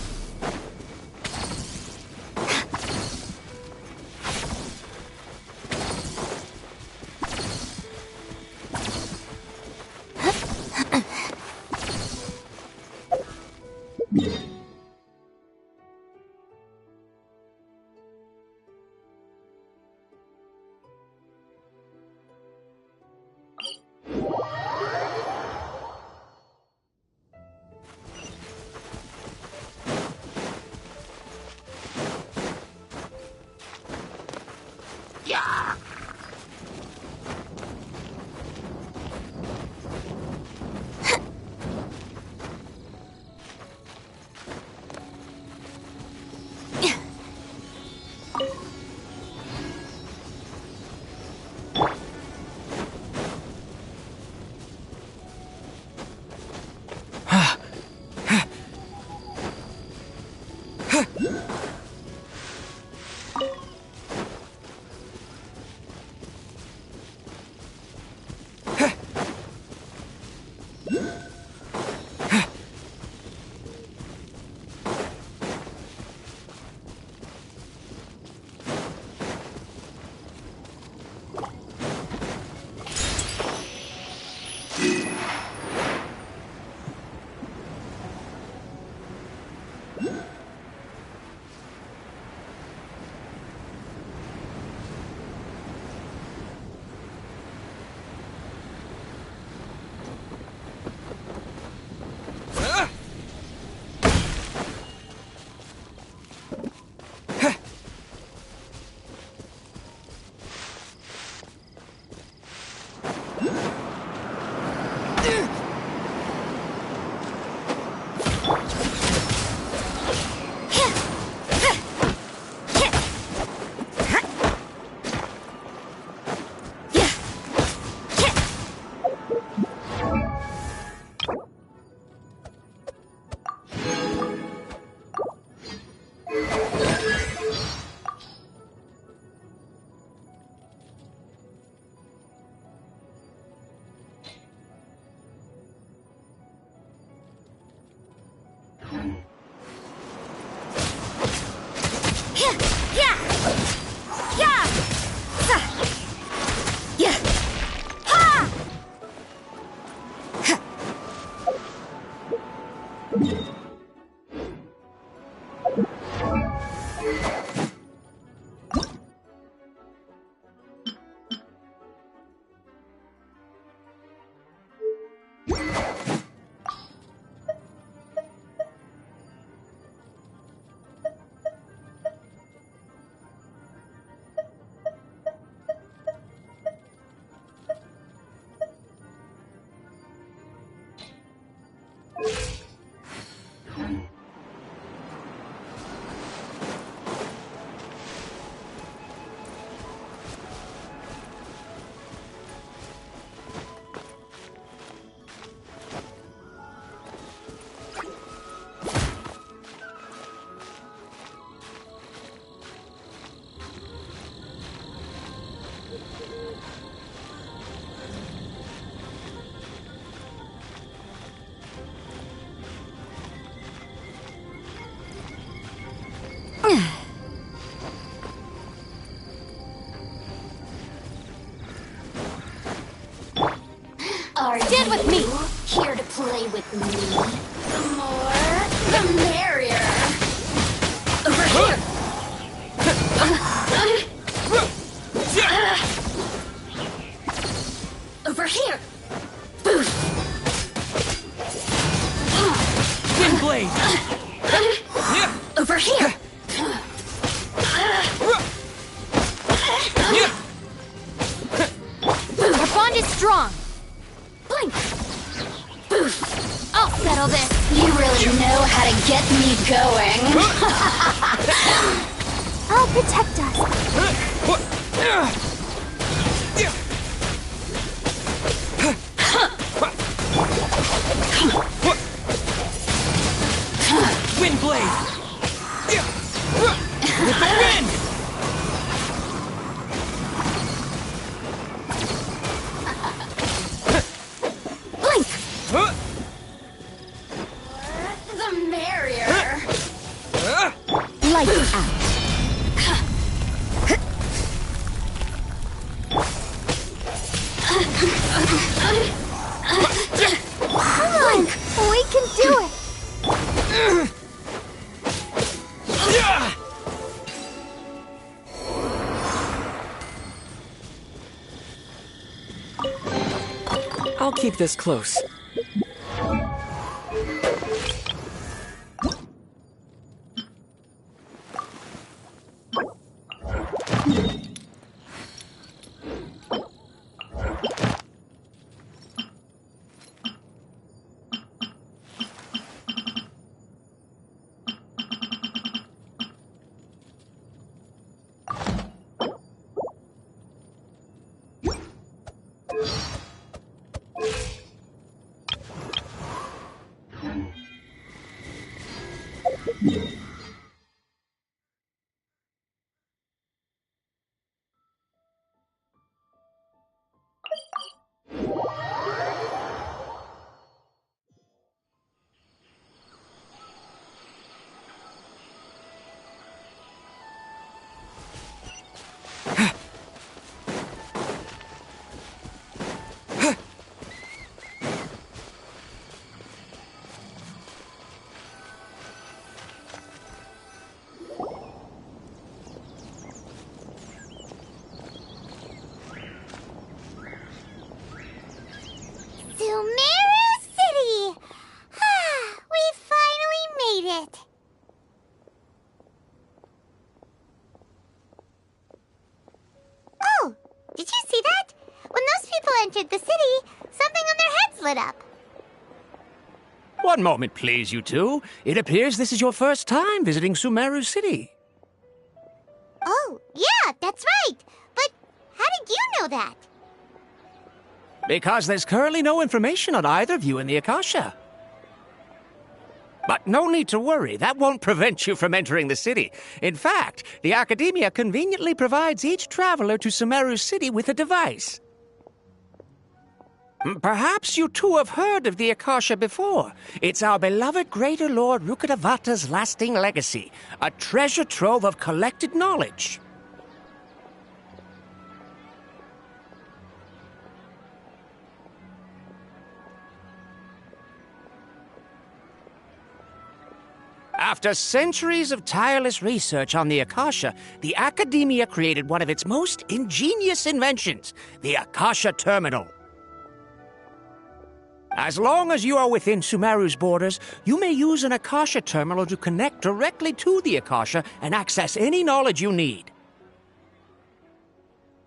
Stand with me! Here to play with me. The more, the merrier. Over here! Over here! Wind blade! Over here! Our bond is strong! Blink! I'll settle this! You really know how to get me going! I'll protect us! Wind blade! With the wind! Blink! The merrier! Light out. Come on! We can do it! I'll keep this close. entered the city, something on their heads lit up. One moment, please, you two. It appears this is your first time visiting Sumeru City. Oh, yeah, that's right. But how did you know that? Because there's currently no information on either of you in the Akasha. But no need to worry, that won't prevent you from entering the city. In fact, the Academia conveniently provides each traveler to Sumeru City with a device. Perhaps you two have heard of the Akasha before. It's our beloved Greater Lord Rukkhadevata's lasting legacy, a treasure trove of collected knowledge. After centuries of tireless research on the Akasha, the Academia created one of its most ingenious inventions, the Akasha Terminal. As long as you are within Sumeru's borders, you may use an Akasha terminal to connect directly to the Akasha and access any knowledge you need.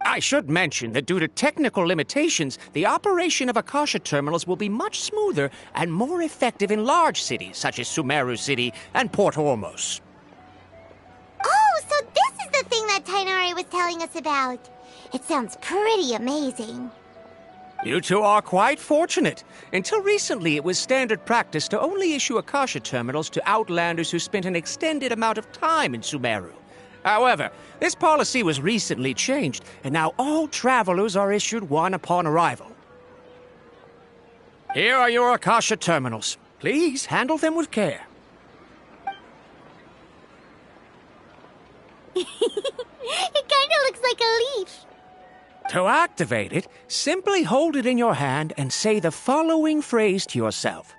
I should mention that due to technical limitations, the operation of Akasha terminals will be much smoother and more effective in large cities such as Sumeru City and Port Ormos. Oh, so this is the thing that Tainari was telling us about. It sounds pretty amazing. You two are quite fortunate. Until recently, it was standard practice to only issue Akasha terminals to outlanders who spent an extended amount of time in Sumeru. However, this policy was recently changed, and now all travelers are issued one upon arrival. Here are your Akasha terminals. Please handle them with care. It kinda looks like a leaf. To activate it, simply hold it in your hand and say the following phrase to yourself.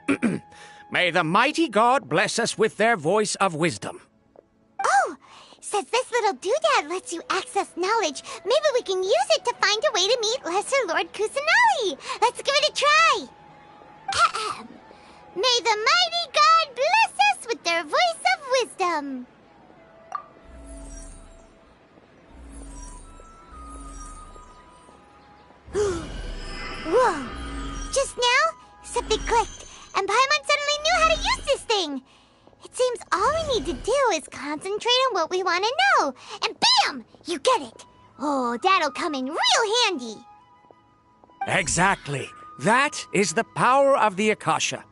May the mighty God bless us with their voice of wisdom. Oh, says this little doodad lets you access knowledge. Maybe we can use it to find a way to meet Lesser Lord Kusanali. Let's give it a try. Ahem. May the mighty God bless us with their voice of wisdom. Whoa! Just now, something clicked, and Paimon suddenly knew how to use this thing. It seems all we need to do is concentrate on what we want to know, and bam! You get it. Oh, that'll come in real handy. Exactly. That is the power of the Akasha.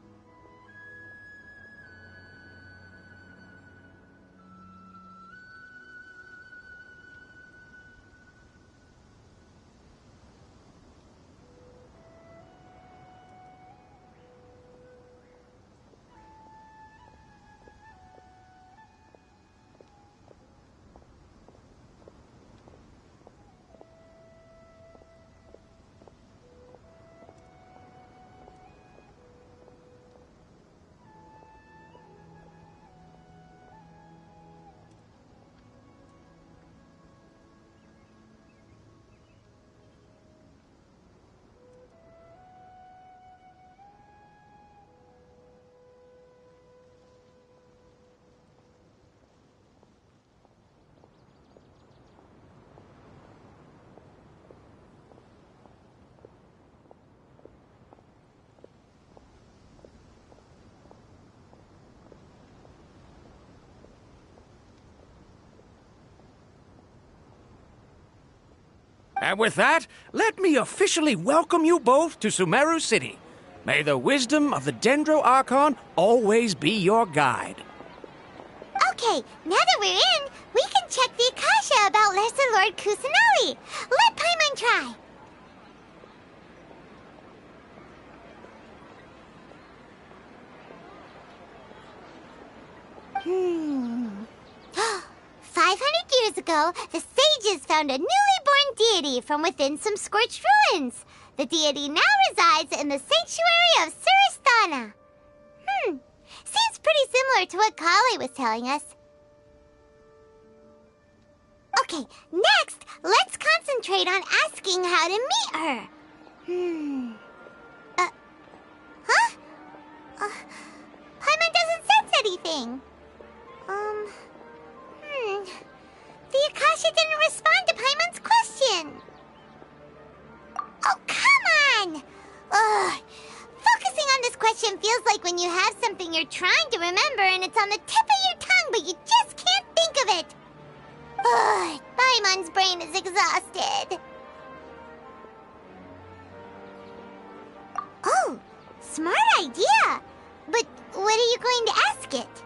And with that, let me officially welcome you both to Sumeru City. May the wisdom of the Dendro Archon always be your guide. Okay, now that we're in, we can check the Akasha about Lesser Lord Kusanali. Let Paimon try. Hmm. 500 years ago, the sages found a newly born deity from within some scorched ruins. The deity now resides in the sanctuary of Suristana. Seems pretty similar to what Kali was telling us. Okay, next, let's concentrate on asking how to meet her. Paimon doesn't sense anything. The Akasha didn't respond to Paimon's question. Oh, come when you have something you're trying to remember and it's on the tip of your tongue, but you just can't think of it. Ugh, Paimon's brain is exhausted. Oh, smart idea. But what are you going to ask it?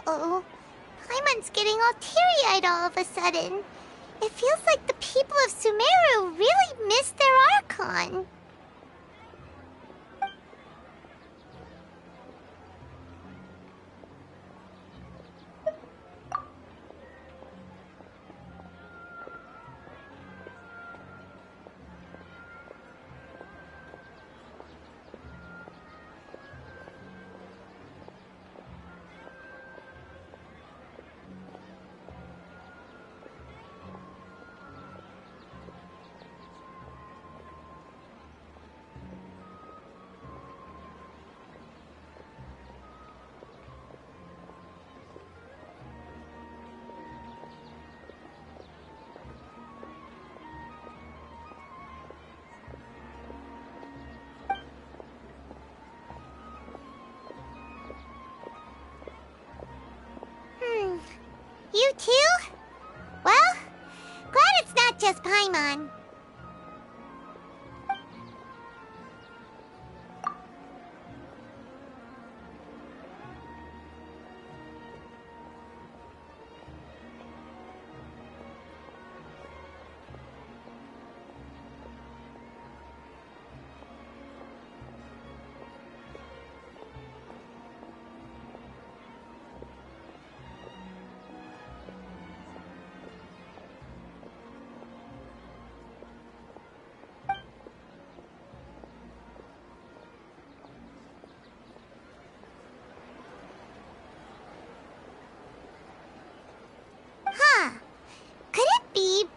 Uh-oh. Paimon's getting all teary-eyed all of a sudden. It feels like the people of Sumeru really missed their Archon. You too? Well, glad it's not just Paimon.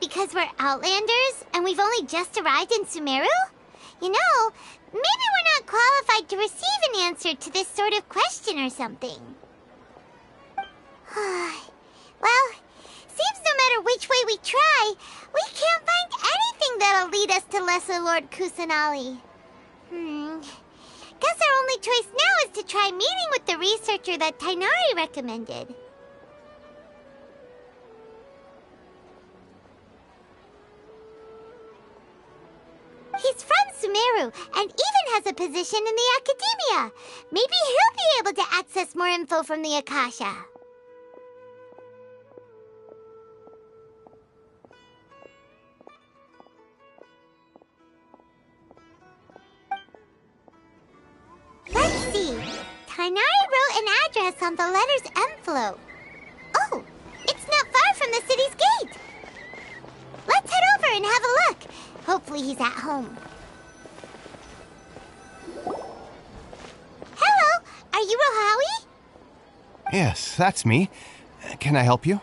Because we're Outlanders, and we've only just arrived in Sumeru? You know, maybe we're not qualified to receive an answer to this sort of question or something. Well, seems no matter which way we try, we can't find anything that'll lead us to Lesser Lord Kusanali. Guess our only choice now is to try meeting with the researcher that Tainari recommended. He's from Sumeru, and even has a position in the academia. Maybe he'll be able to access more info from the Akasha. Let's see. Tainari wrote an address on the letter's envelope. Oh, it's not far from the city's gate. Let's head over and have a look. Hopefully he's at home. Hello, are you Rohawi? Yes, that's me. Can I help you?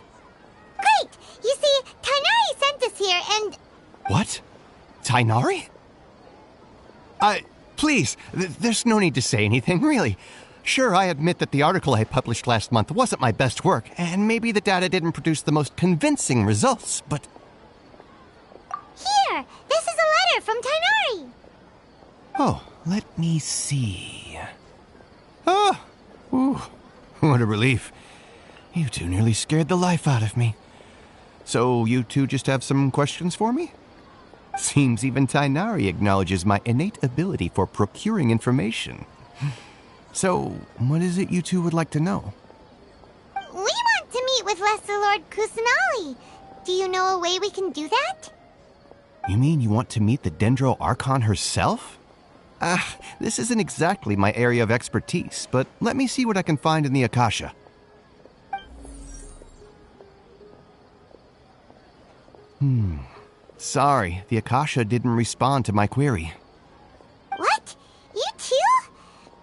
Great! You see, Tainari sent us here and... What? Tainari? Please, there's no need to say anything, really. Sure, I admit that the article I published last month wasn't my best work, and maybe the data didn't produce the most convincing results, but... Here! This is a letter from Tainari! Oh, let me see... Oh! Ooh, what a relief. You two nearly scared the life out of me. So you two just have some questions for me? Seems even Tainari acknowledges my innate ability for procuring information. So, what is it you two would like to know? We want to meet with Lesser Lord Kusanali. Do you know a way we can do that? You mean you want to meet the Dendro Archon herself? This isn't exactly my area of expertise, but let me see what I can find in the Akasha. Sorry, the Akasha didn't respond to my query. What? You too?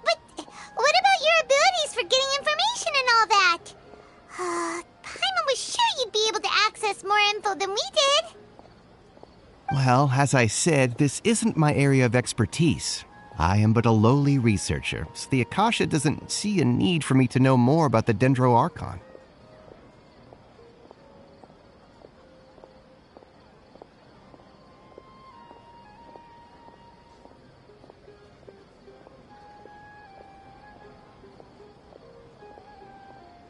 But what about your abilities for getting information and all that? Paimon was sure you'd be able to access more info than we did. Well, as I said, this isn't my area of expertise. I am but a lowly researcher, so the Akasha doesn't see a need for me to know more about the Dendro Archon.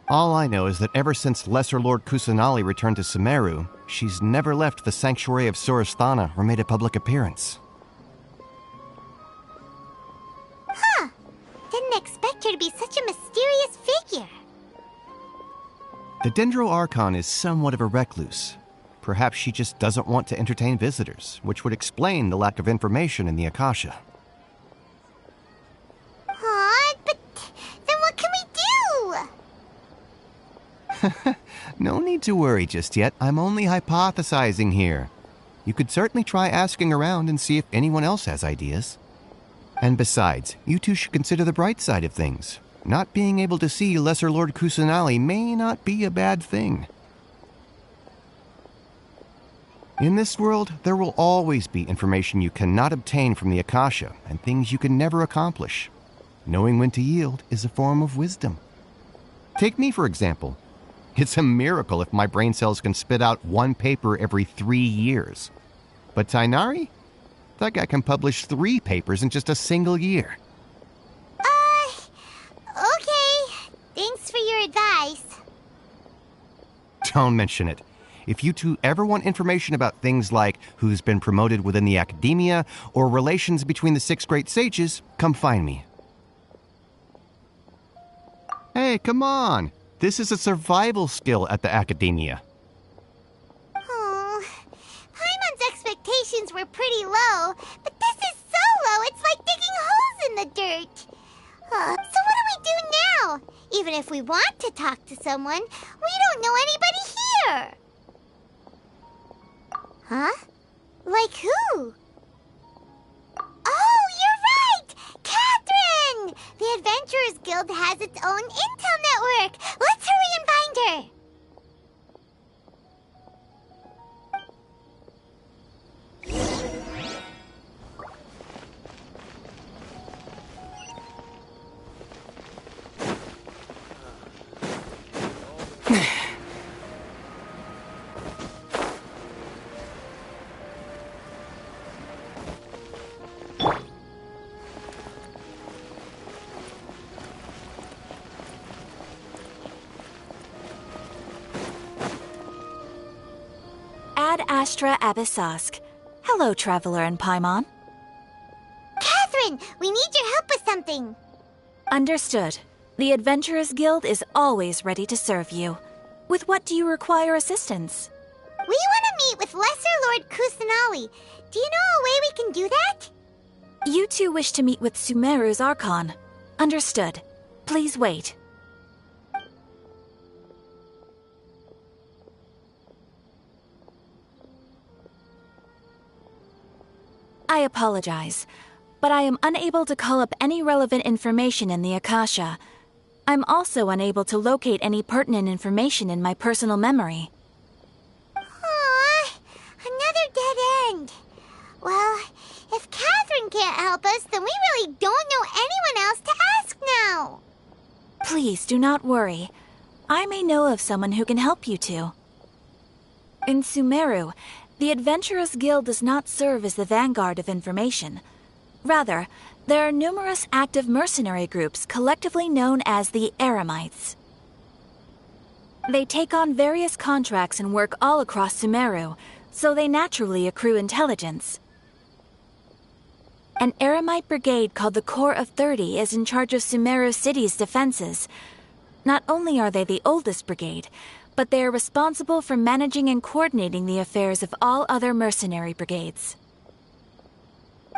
All I know is that ever since Lesser Lord Kusanali returned to Sumeru, she's never left the Sanctuary of Surasthana or made a public appearance. Huh. Didn't expect her to be such a mysterious figure. The Dendro Archon is somewhat of a recluse. Perhaps she just doesn't want to entertain visitors, which would explain the lack of information in the Akasha. Aw, but then what can we do? No need to worry just yet. I'm only hypothesizing here. You could certainly try asking around and see if anyone else has ideas. And besides, you two should consider the bright side of things. Not being able to see Lesser Lord Kusanali may not be a bad thing. In this world, there will always be information you cannot obtain from the Akasha and things you can never accomplish. Knowing when to yield is a form of wisdom. Take me, for example. It's a miracle if my brain cells can spit out one paper every 3 years. But Tighnari? That guy can publish 3 papers in just a single year. Okay. Thanks for your advice. Don't mention it. If you two ever want information about things like who's been promoted within the academia or relations between the 6 great sages, come find me. Hey, come on! This is a survival skill at the academia. Oh, Paimon's expectations were pretty low, but this is so low it's like digging holes in the dirt. So what do we do now? Even if we want to talk to someone, we don't know anybody here. Huh? Like who? Oh, you're right! Catherine! The Adventurers Guild has its own intel network. Let's hurry and find her. Ad Astra Abyssosk. Hello, Traveler and Paimon. Catherine, we need your help with something. Understood. The Adventurers Guild is always ready to serve you. With what do you require assistance? We want to meet with Lesser Lord Kusanali. Do you know a way we can do that? You two wish to meet with Sumeru's Archon. Understood. Please wait. I apologize, but I am unable to call up any relevant information in the Akasha. I'm also unable to locate any pertinent information in my personal memory. Aww, another dead end. Well, if Catherine can't help us, then we really don't know anyone else to ask now. Please do not worry. I may know of someone who can help you two. In Sumeru, the Adventurers Guild does not serve as the vanguard of information. Rather, there are numerous active mercenary groups collectively known as the Eremites. They take on various contracts and work all across Sumeru, so they naturally accrue intelligence. An Eremite brigade called the Corps of 30 is in charge of Sumeru City's defenses. Not only are they the oldest brigade, but they are responsible for managing and coordinating the affairs of all other mercenary brigades.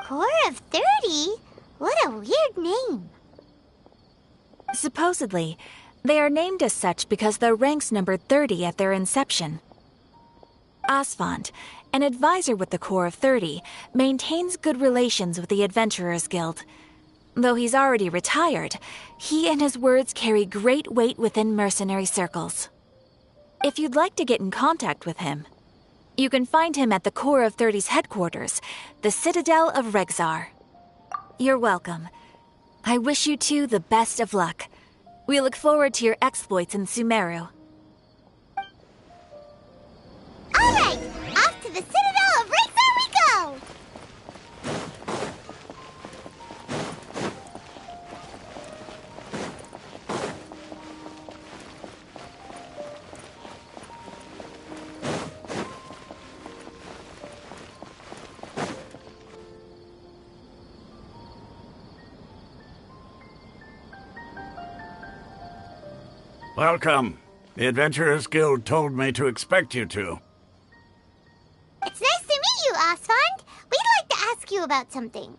Corps of 30? What a weird name. Supposedly, they are named as such because their ranks numbered 30 at their inception. Asfand, an advisor with the Corps of 30, maintains good relations with the Adventurers Guild. Though he's already retired, he and his words carry great weight within mercenary circles. If you'd like to get in contact with him, you can find him at the Corps of 30's headquarters, the Citadel of Rexar. You're welcome. I wish you two the best of luck. We look forward to your exploits in Sumeru. Alright, off to the Citadel of Rexar we go! Welcome. The Adventurers Guild told me to expect you two. It's nice to meet you, Asfand. We'd like to ask you about something.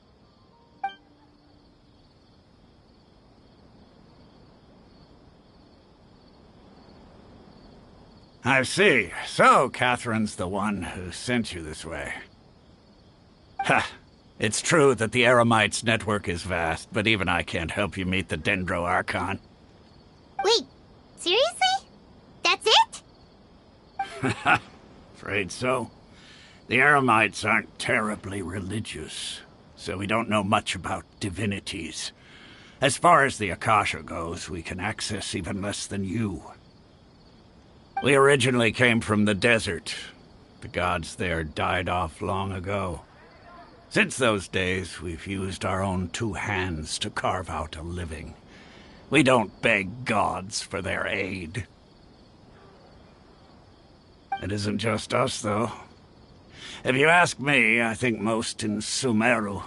I see. So, Catherine's the one who sent you this way. Ha! It's true that the Eremites' network is vast, but even I can't help you meet the Dendro Archon. Wait, seriously? That's it? Afraid so. The Eremites aren't terribly religious, so we don't know much about divinities. As far as the Akasha goes, we can access even less than you. We originally came from the desert. The gods there died off long ago. Since those days, we've used our own two hands to carve out a living. We don't beg gods for their aid. It isn't just us, though. If you ask me, I think most in Sumeru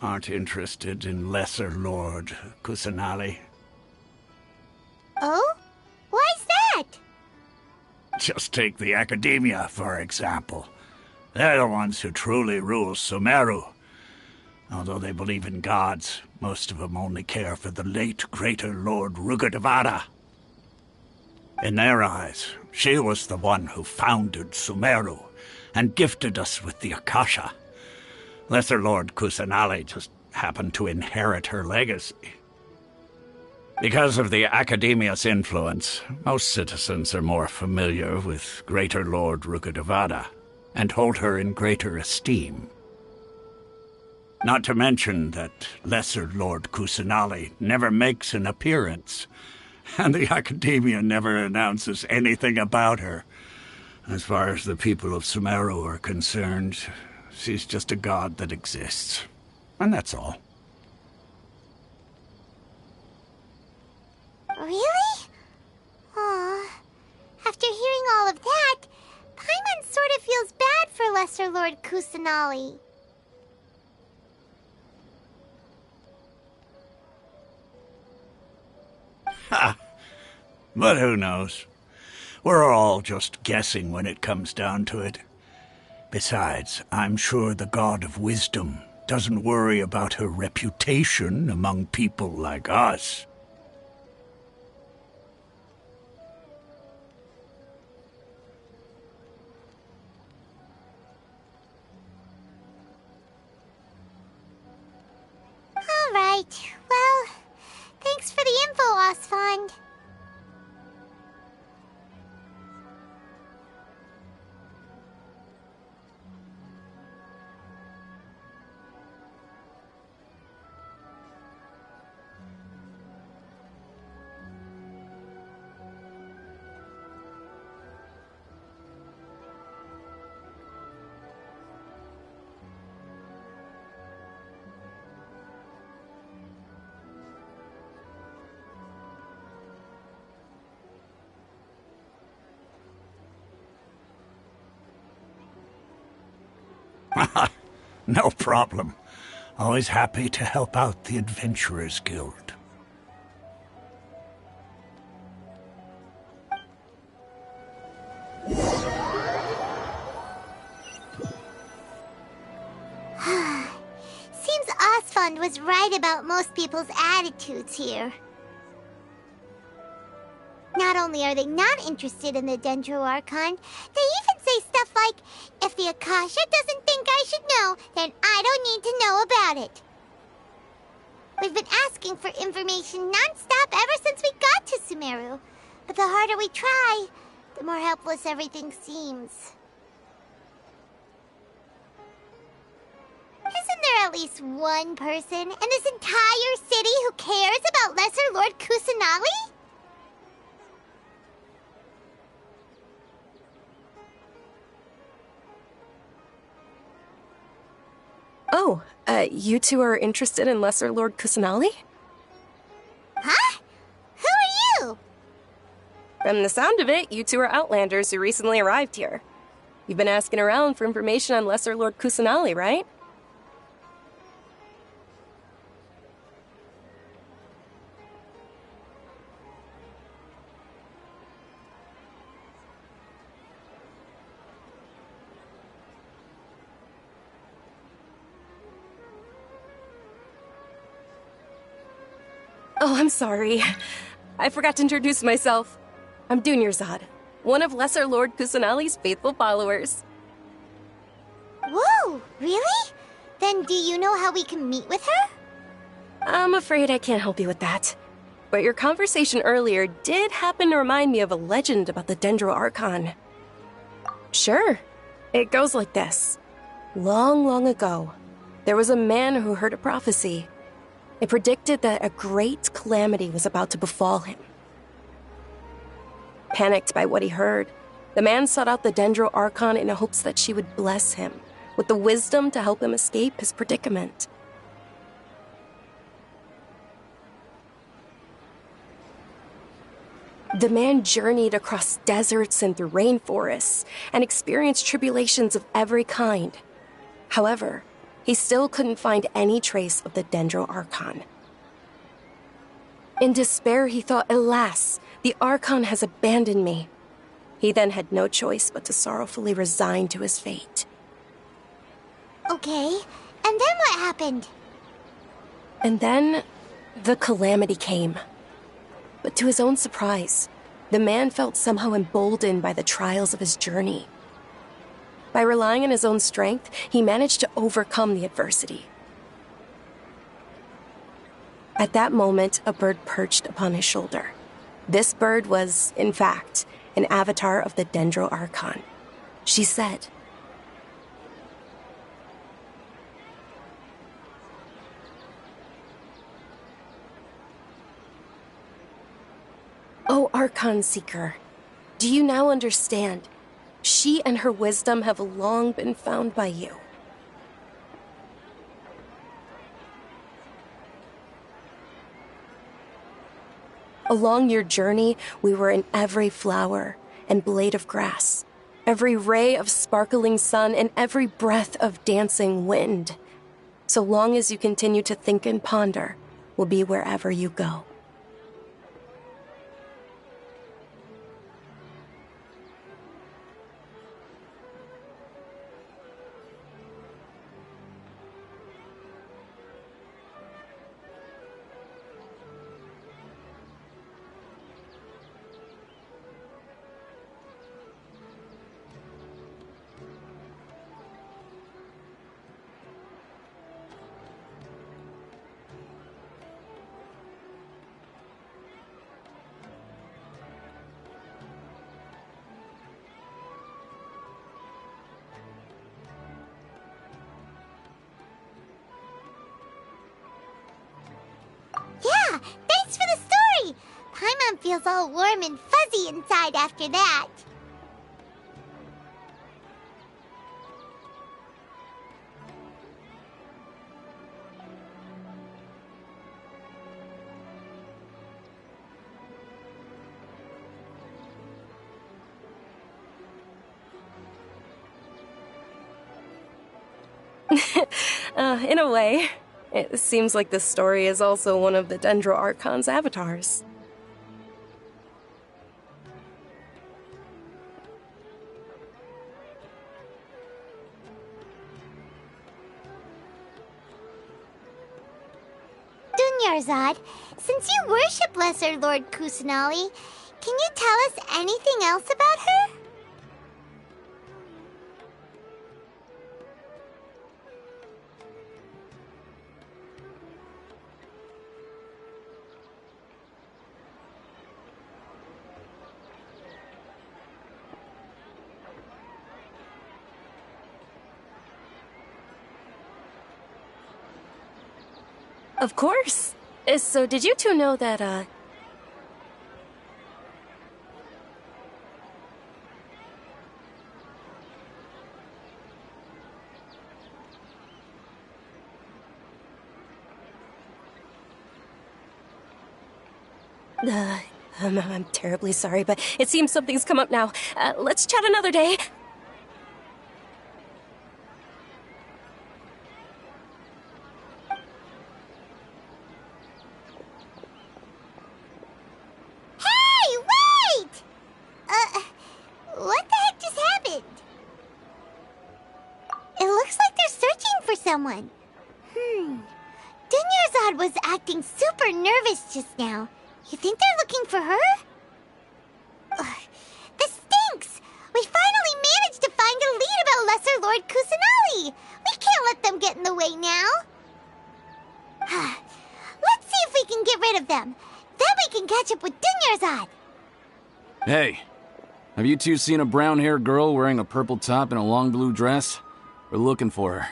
aren't interested in Lesser Lord Kusanali. Oh? Why's that? Just take the Academia, for example. They're the ones who truly rule Sumeru. Although they believe in gods, most of them only care for the late Greater Lord Rugadavada. In their eyes, she was the one who founded Sumeru and gifted us with the Akasha. Lesser Lord Kusanali just happened to inherit her legacy. Because of the Academia's influence, most citizens are more familiar with Greater Lord Rugadavada and hold her in greater esteem. Not to mention that Lesser Lord Kusanali never makes an appearance, and the Academia never announces anything about her. As far as the people of Sumeru are concerned, she's just a god that exists. And that's all. Really? Aw. After hearing all of that, Paimon sort of feels bad for Lesser Lord Kusanali. Ha! But who knows? We're all just guessing when it comes down to it. Besides, I'm sure the God of Wisdom doesn't worry about her reputation among people like us. All right. Well, thanks for the info, Asfand. No problem. Always happy to help out the Adventurers Guild. Seems Asfand was right about most people's attitudes here. Not only are they not interested in the Dendro Archon, they even say stuff like, if the Akasha doesn't think I should know, then I don't need to know about it. We've been asking for information non-stop ever since we got to Sumeru. But the harder we try, the more helpless everything seems. Isn't there at least one person in this entire city who cares about Lesser Lord Kusanali? Oh, you two are interested in Lesser Lord Kusanali? Huh? Who are you? From the sound of it, you two are Outlanders who recently arrived here. You've been asking around for information on Lesser Lord Kusanali, right? Oh, I'm sorry. I forgot to introduce myself. I'm Dunyarzad, one of Lesser Lord Kusanali's faithful followers. Whoa, really? Then do you know how we can meet with her? I'm afraid I can't help you with that. But your conversation earlier did happen to remind me of a legend about the Dendro Archon. Sure. It goes like this. Long, long ago, there was a man who heard a prophecy. It predicted that a great calamity was about to befall him. Panicked by what he heard, the man sought out the Dendro Archon in hopes that she would bless him with the wisdom to help him escape his predicament. The man journeyed across deserts and through rainforests and experienced tribulations of every kind. However, he still couldn't find any trace of the Dendro Archon. In despair, he thought, alas, the Archon has abandoned me. He then had no choice but to sorrowfully resign to his fate. Okay, and then what happened? And then, the calamity came. But to his own surprise, the man felt somehow emboldened by the trials of his journey. By relying on his own strength, he managed to overcome the adversity. At that moment, a bird perched upon his shoulder. This bird was, in fact, an avatar of the Dendro Archon. She said, "O Archon Seeker, do you now understand? She and her wisdom have long been found by you. Along your journey, we were in every flower and blade of grass, every ray of sparkling sun, and every breath of dancing wind. So long as you continue to think and ponder, we'll be wherever you go." Yeah, thanks for the story! Paimon feels all warm and fuzzy inside after that. In a way. It seems like this story is also one of the Dendro Archon's avatars. Dunyarzad, since you worship Lesser Lord Kusanali, can you tell us anything else about her? Of course. So did you two know that, I'm terribly sorry, but it seems something's come up now. Let's chat another day. Hey, wait! What the heck just happened? It looks like they're searching for someone. Dunyarzad was acting super nervous just now. You think they're looking for her? This stinks! We finally managed to find a lead about Lesser Lord Kusanali! We can't let them get in the way now! Let's see if we can get rid of them. Then we can catch up with Dunyarzad! Hey, have you two seen a brown-haired girl wearing a purple top and a long blue dress? We're looking for her.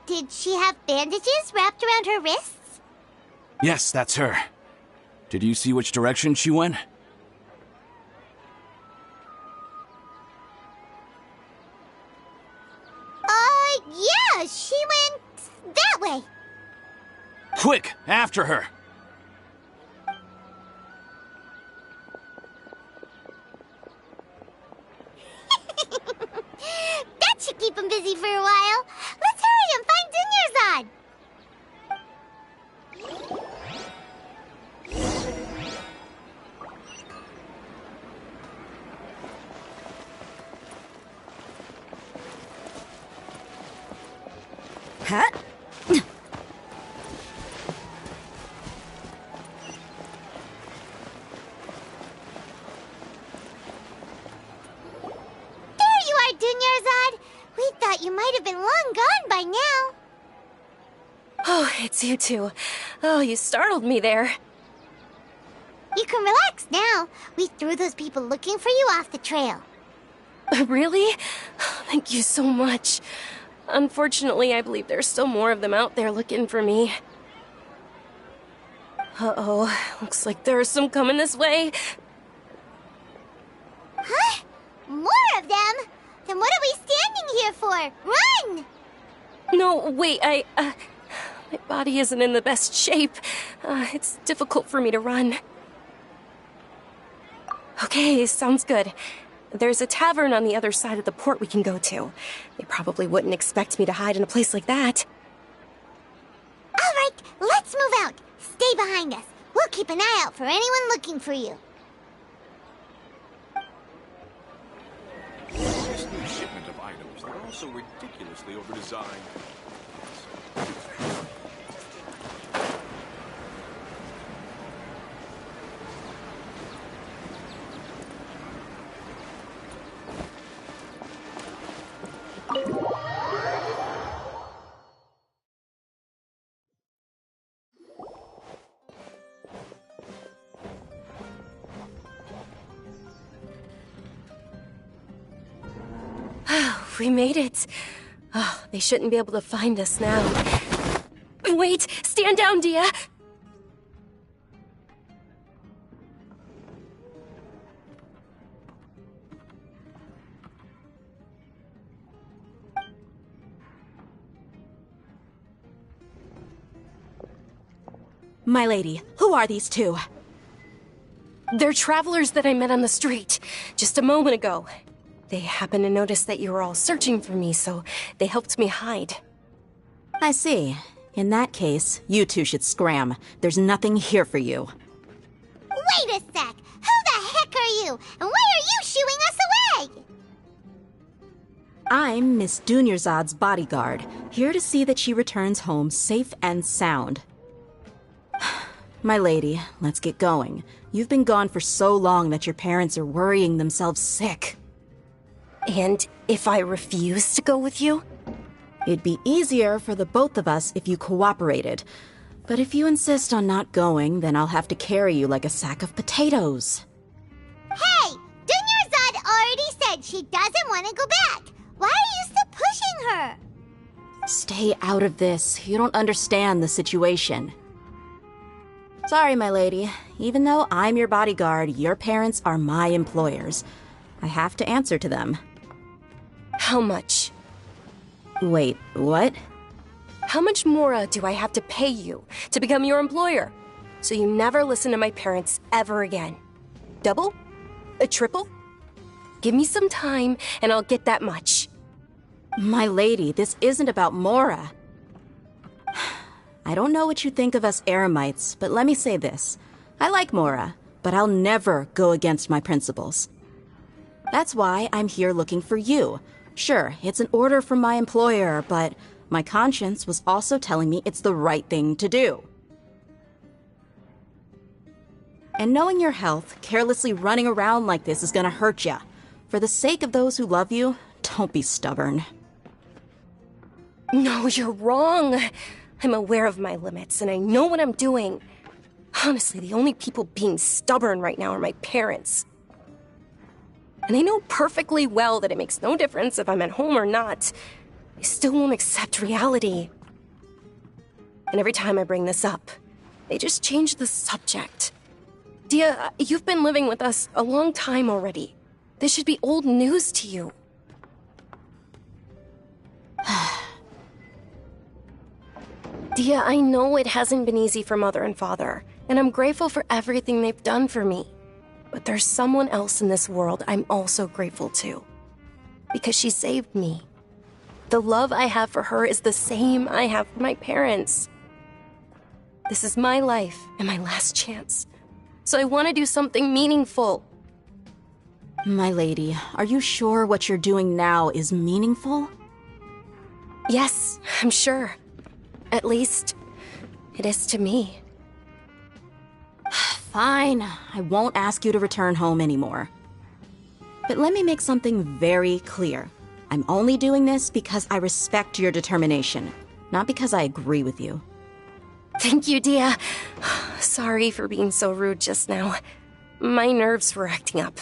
Did she have bandages wrapped around her wrists? Yes, that's her. Did you see which direction she went? Yeah, she went that way. Quick, after her! That should keep him busy for a while. Let's hurry and find Dunyarzad. Huh? Dunyarzad, we thought you might have been long gone by now. Oh, it's you two. Oh, you startled me there. You can relax now. We threw those people looking for you off the trail. Really? Thank you so much. Unfortunately, I believe there's still more of them out there looking for me. Uh-oh, looks like there are some coming this way. Huh? More of them? Then what are we standing here for? Run! No, wait, my body isn't in the best shape. It's difficult for me to run. Okay, sounds good. There's a tavern on the other side of the port we can go to. They probably wouldn't expect me to hide in a place like that. All right, let's move out. Stay behind us. We'll keep an eye out for anyone looking for you. This new shipment of items are also ridiculously overdesigned. We made it. Oh, they shouldn't be able to find us now. Wait! Stand down, Dia! My lady, who are these two? They're travelers that I met on the street just a moment ago. They happened to notice that you were all searching for me, so they helped me hide. I see. In that case, you two should scram. There's nothing here for you. Wait a sec! Who the heck are you? And why are you shooing us away? I'm Miss Dunyarzad's bodyguard, here to see that she returns home safe and sound. My lady, let's get going. You've been gone for so long that your parents are worrying themselves sick. And if I refuse to go with you? It'd be easier for the both of us if you cooperated. But if you insist on not going, then I'll have to carry you like a sack of potatoes. Hey! Dunyarzad already said she doesn't want to go back. Why are you still pushing her? Stay out of this. You don't understand the situation. Sorry, my lady. Even though I'm your bodyguard, your parents are my employers. I have to answer to them. How much? Wait, what? How much more do I have to pay you to become your employer? So you never listen to my parents ever again. Double? A triple? Give me some time and I'll get that much. My lady, this isn't about Mora. I don't know what you think of us Eremites, but let me say this. I like Mora, but I'll never go against my principles. That's why I'm here looking for you. Sure, it's an order from my employer, but my conscience was also telling me it's the right thing to do. And knowing your health, carelessly running around like this is gonna hurt ya. For the sake of those who love you, don't be stubborn. No, you're wrong. I'm aware of my limits, and I know what I'm doing. Honestly, the only people being stubborn right now are my parents. And I know perfectly well that it makes no difference if I'm at home or not. They still won't accept reality. And every time I bring this up, they just change the subject. Dia, you've been living with us a long time already. This should be old news to you. Dia, I know it hasn't been easy for Mother and Father, and I'm grateful for everything they've done for me. But there's someone else in this world I'm also grateful to. Because she saved me. The love I have for her is the same I have for my parents. This is my life and my last chance. So I want to do something meaningful. My lady, are you sure what you're doing now is meaningful? Yes, I'm sure. At least, it is to me. Fine, I won't ask you to return home anymore. But let me make something very clear. I'm only doing this because I respect your determination, not because I agree with you. Thank you, Dia. Sorry for being so rude just now. My nerves were acting up.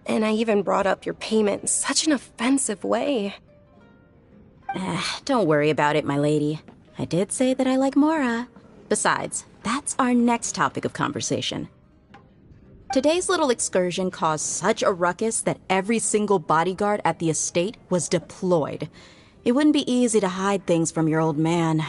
And I even brought up your payment in such an offensive way. Don't worry about it, my lady. I did say that I like Mora. Besides, that's our next topic of conversation. Today's little excursion caused such a ruckus that every single bodyguard at the estate was deployed. It wouldn't be easy to hide things from your old man.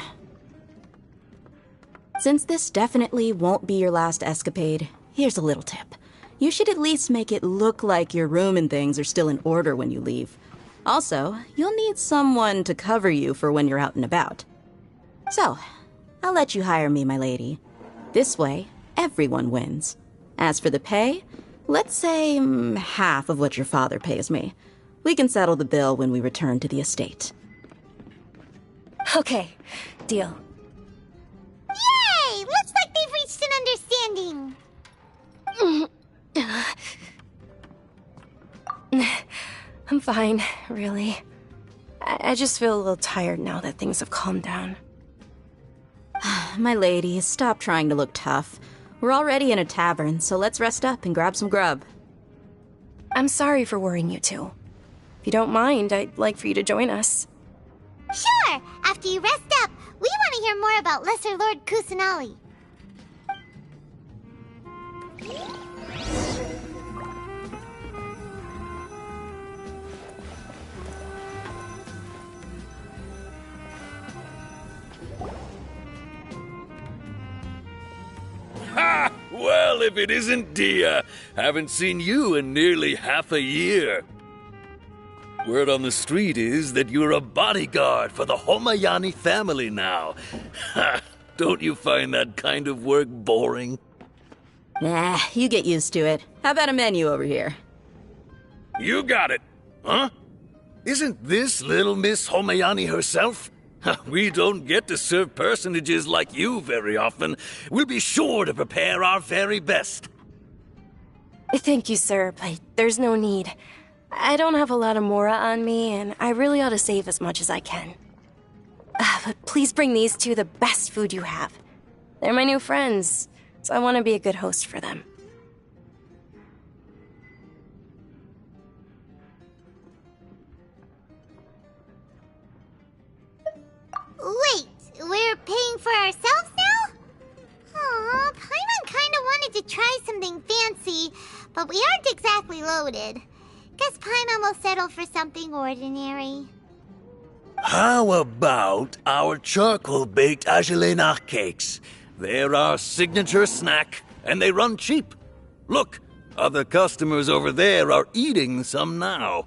Since this definitely won't be your last escapade, here's a little tip. You should at least make it look like your room and things are still in order when you leave. Also, you'll need someone to cover you for when you're out and about. So, I'll let you hire me, my lady. This way, everyone wins. As for the pay, let's say half of what your father pays me. We can settle the bill when we return to the estate. Okay, deal. Yay! Looks like they've reached an understanding. I'm fine, really. I just feel a little tired now that things have calmed down. My lady, stop trying to look tough. We're already in a tavern, so let's rest up and grab some grub. I'm sorry for worrying you two. If you don't mind, I'd like for you to join us. Sure! After you rest up, we want to hear more about Lesser Lord Kusanali. Ha! Well, if it isn't Dia. Haven't seen you in nearly half a year. Word on the street is that you're a bodyguard for the Homayani family now. Ha! Don't you find that kind of work boring? Nah, you get used to it. How about a menu over here? You got it. Huh? Isn't this little Miss Homayani herself? We don't get to serve personages like you very often. We'll be sure to prepare our very best. Thank you, sir, but there's no need. I don't have a lot of Mora on me, and I really ought to save as much as I can. But please bring these two the best food you have. They're my new friends, so I want to be a good host for them. Wait, we're paying for ourselves now? Aw, Paimon kinda wanted to try something fancy, but we aren't exactly loaded. Guess Paimon will settle for something ordinary. How about our charcoal-baked agelenach cakes? They're our signature snack, and they run cheap. Look, other customers over there are eating some now.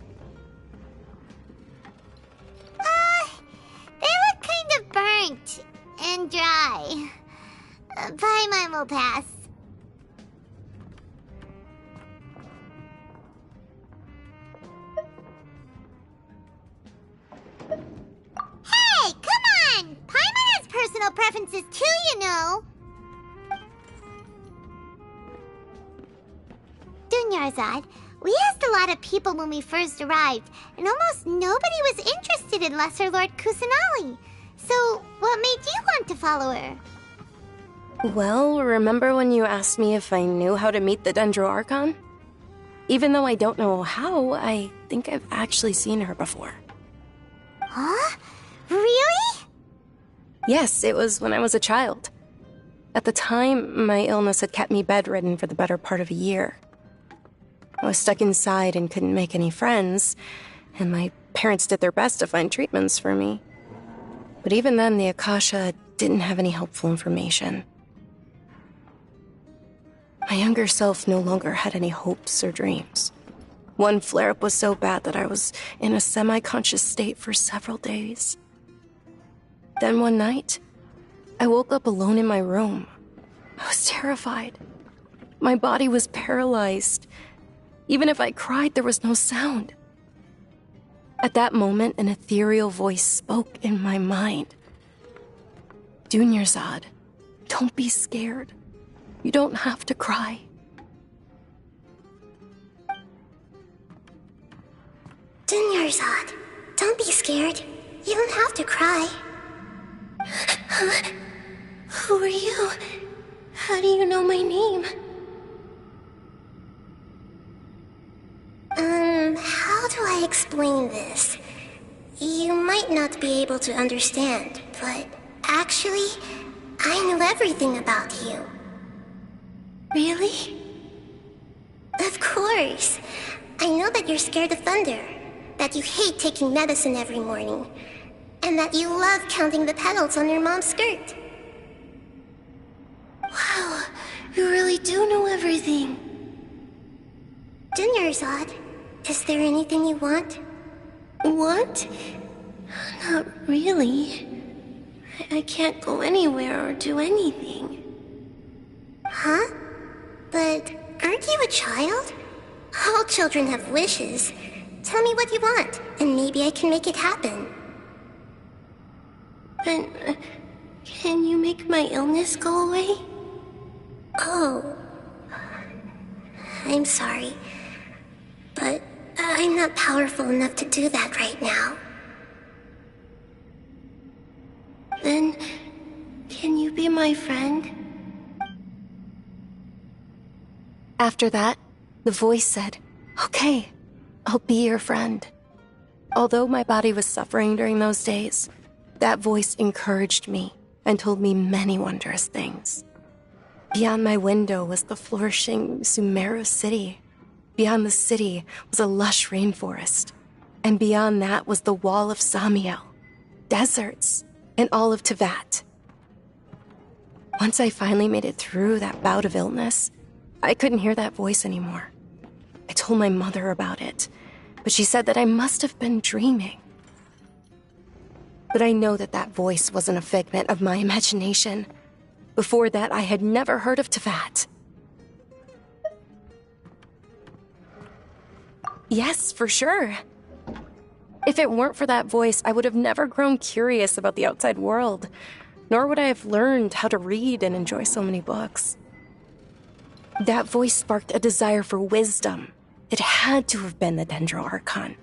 They look kind of burnt and dry. Paimon will pass. Hey, come on! Paimon has personal preferences too, you know. Dunyarzad, we asked a lot of people when we first arrived, and almost nobody was interested in Lesser Lord Kusanali. So, what made you want to follow her? Well, remember when you asked me if I knew how to meet the Dendro Archon? Even though I don't know how, I think I've actually seen her before. Huh? Really? Yes, it was when I was a child. At the time, my illness had kept me bedridden for the better part of a year. I was stuck inside and couldn't make any friends, and my parents did their best to find treatments for me. But even then, the Akasha didn't have any helpful information. My younger self no longer had any hopes or dreams. One flare-up was so bad that I was in a semi-conscious state for several days. Then one night, I woke up alone in my room. I was terrified. My body was paralyzed. Even if I cried, there was no sound. At that moment, an ethereal voice spoke in my mind. Dunyarzad, don't be scared. You don't have to cry. Dunyarzad, don't be scared. You don't have to cry. Who are you? How do you know my name? How do I explain this? You might not be able to understand, but actually, I know everything about you. Really? Of course. I know that you're scared of thunder, that you hate taking medicine every morning, and that you love counting the petals on your mom's skirt. Wow, you really do know everything. Dunyarzad, is there anything you want? Want? Not really. I can't go anywhere or do anything. Huh? But aren't you a child? All children have wishes. Tell me what you want, and maybe I can make it happen. But can you make my illness go away? Oh. I'm sorry. But I'm not powerful enough to do that right now. Then, can you be my friend? After that, the voice said, "Okay, I'll be your friend." Although my body was suffering during those days, that voice encouraged me and told me many wondrous things. Beyond my window was the flourishing Sumeru city. Beyond the city was a lush rainforest. And beyond that was the wall of Samiel, deserts, and all of Tevat. Once I finally made it through that bout of illness, I couldn't hear that voice anymore. I told my mother about it, but she said that I must have been dreaming. But I know that that voice wasn't a figment of my imagination. Before that, I had never heard of Tevat. Yes, for sure. If it weren't for that voice, I would have never grown curious about the outside world, nor would I have learned how to read and enjoy so many books. That voice sparked a desire for wisdom. It had to have been the Dendro Archon.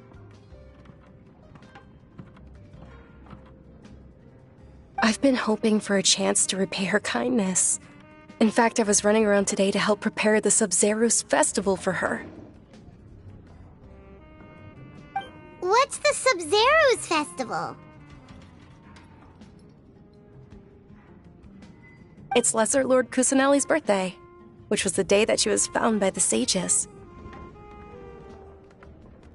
I've been hoping for a chance to repay her kindness. In fact, I was running around today to help prepare the Sub-Zerus festival for her. What's the Sub-Zerus festival? It's Lesser Lord Kusanali's birthday, which was the day that she was found by the sages.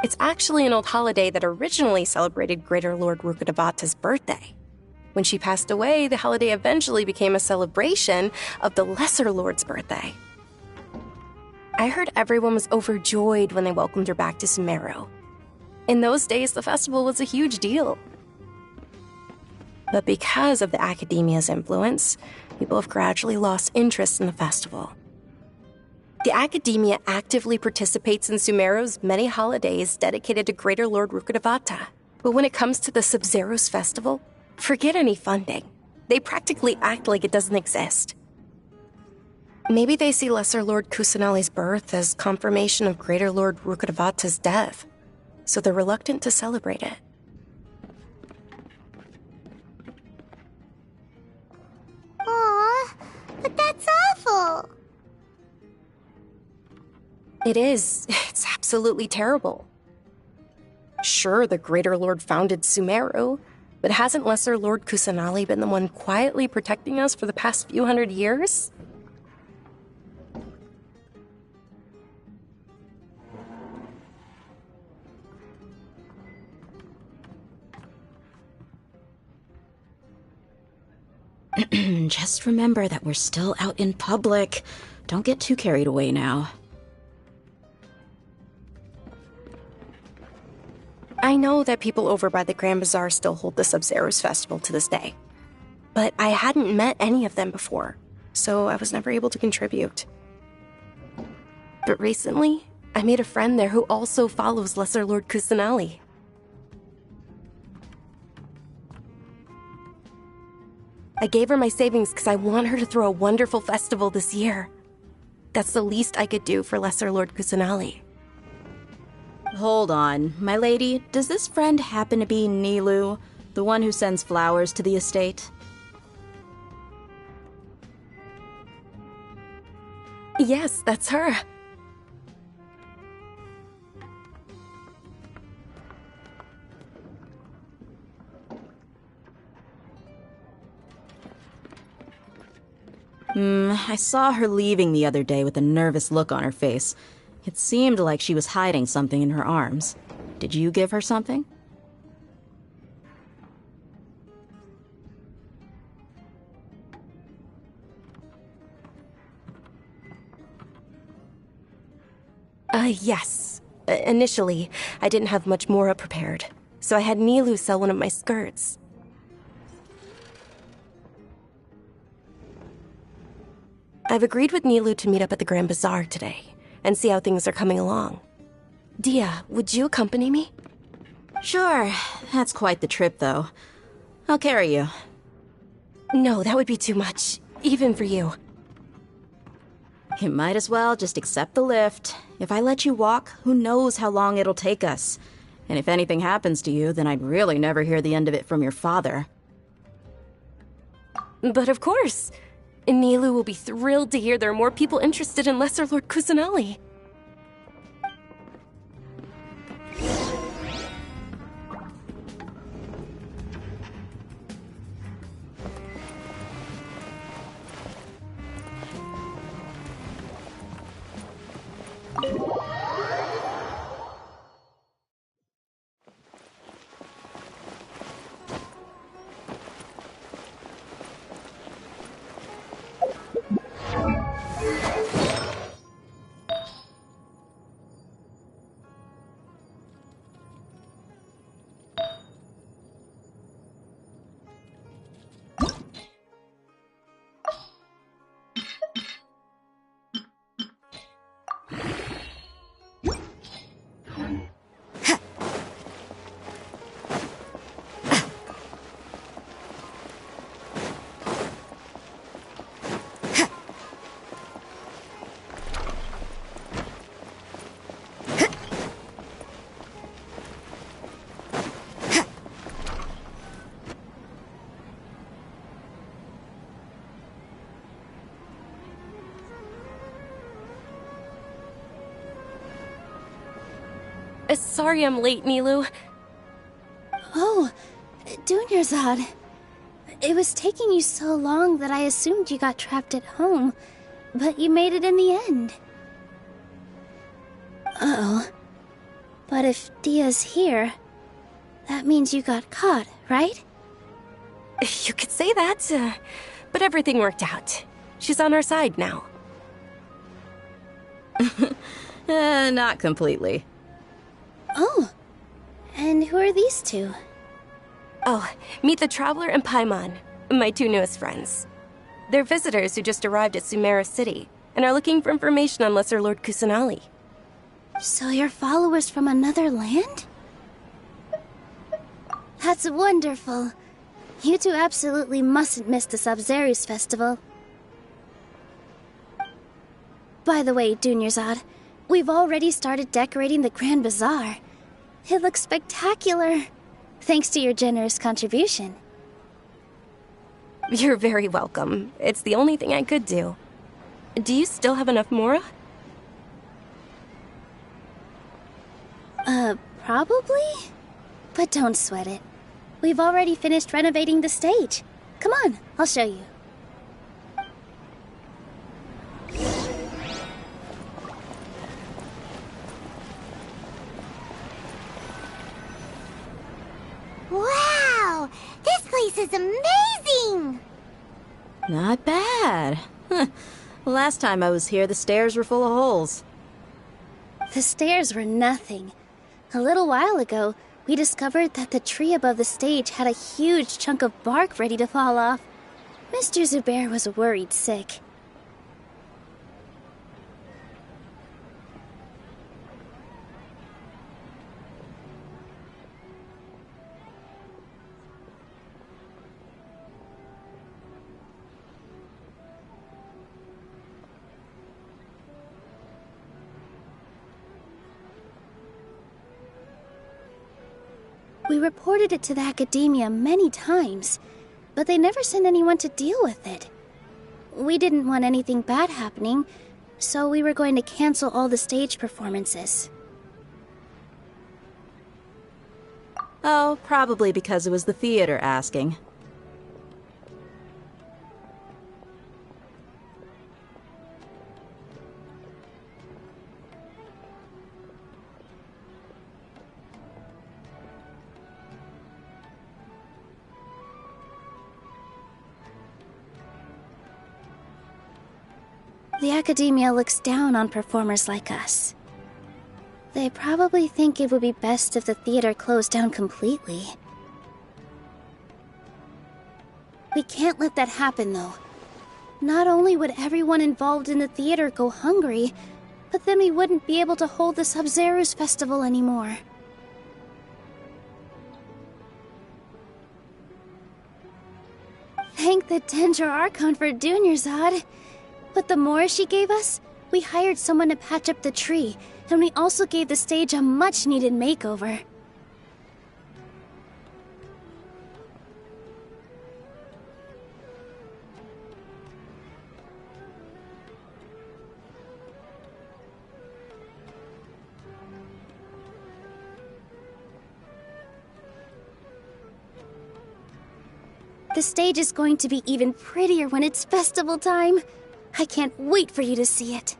It's actually an old holiday that originally celebrated Greater Lord Rukkhadevata's birthday. When she passed away, the holiday eventually became a celebration of the Lesser Lord's birthday. I heard everyone was overjoyed when they welcomed her back to Sumeru. In those days, the festival was a huge deal. But because of the Academia's influence, people have gradually lost interest in the festival. The Academia actively participates in Sumeru's many holidays dedicated to Greater Lord Rukkhadevata. But when it comes to the Sub-Zerus festival, forget any funding. They practically act like it doesn't exist. Maybe they see Lesser Lord Kusanali's birth as confirmation of Greater Lord Rukkhadevata's death, so they're reluctant to celebrate it. Aw, but that's awful. It is. It's absolutely terrible. Sure, the Greater Lord founded Sumeru, but hasn't Lesser Lord Kusanali been the one quietly protecting us for the past few hundred years? Just remember that we're still out in public. Don't get too carried away now. I know that people over by the Grand Bazaar still hold the Sub-Zerus festival to this day, but I hadn't met any of them before, so I was never able to contribute. But recently, I made a friend there who also follows Lesser Lord Kusanali. I gave her my savings because I want her to throw a wonderful festival this year. That's the least I could do for Lesser Lord Kusanali. Hold on, my lady. Does this friend happen to be Nilu, the one who sends flowers to the estate? Yes, that's her. I saw her leaving the other day with a nervous look on her face. It seemed like she was hiding something in her arms. Did you give her something? Yes. Initially, I didn't have much more prepared, so I had Nilu sell one of my skirts. I've agreed with Nilu to meet up at the Grand Bazaar today and see how things are coming along. Dia, would you accompany me? Sure. That's quite the trip, though. I'll carry you. No, that would be too much, even for you. You might as well just accept the lift. If I let you walk, who knows how long it'll take us. And if anything happens to you, then I'd really never hear the end of it from your father. But of course. Nilu will be thrilled to hear there are more people interested in Lesser Lord Kusanali. Sorry I'm late, Nilu. Oh, Dunyarzad. It was taking you so long that I assumed you got trapped at home, but you made it in the end. Uh-oh. But if Dia's here, that means you got caught, right? You could say that, but everything worked out. She's on our side now. Not completely. Oh, and who are these two? Oh, meet the Traveler and Paimon, my two newest friends. They're visitors who just arrived at Sumeru City and are looking for information on Lesser Lord Kusanali. So you're followers from another land? That's wonderful. You two absolutely mustn't miss the Sub-Zerus festival. By the way, Dunyarzad, we've already started decorating the Grand Bazaar. It looks spectacular, thanks to your generous contribution. You're very welcome. It's the only thing I could do. Do you still have enough Mora? Probably? But don't sweat it. We've already finished renovating the stage. Come on, I'll show you. Wow! This place is amazing! Not bad. Last time I was here, the stairs were full of holes. The stairs were nothing. A little while ago, we discovered that the tree above the stage had a huge chunk of bark ready to fall off. Mr. Zubair was worried sick. We reported it to the academia many times, but they never sent anyone to deal with it. We didn't want anything bad happening, so we were going to cancel all the stage performances. Oh, probably because it was the theater asking. The academia looks down on performers like us. They probably think it would be best if the theater closed down completely. We can't let that happen, though. Not only would everyone involved in the theater go hungry, but then we wouldn't be able to hold the Sub-Zerus festival anymore. Thank the Dendro Archon for Dunyarzad. But the more she gave us, we hired someone to patch up the tree, and we also gave the stage a much-needed makeover. The stage is going to be even prettier when it's festival time. I can't wait for you to see it.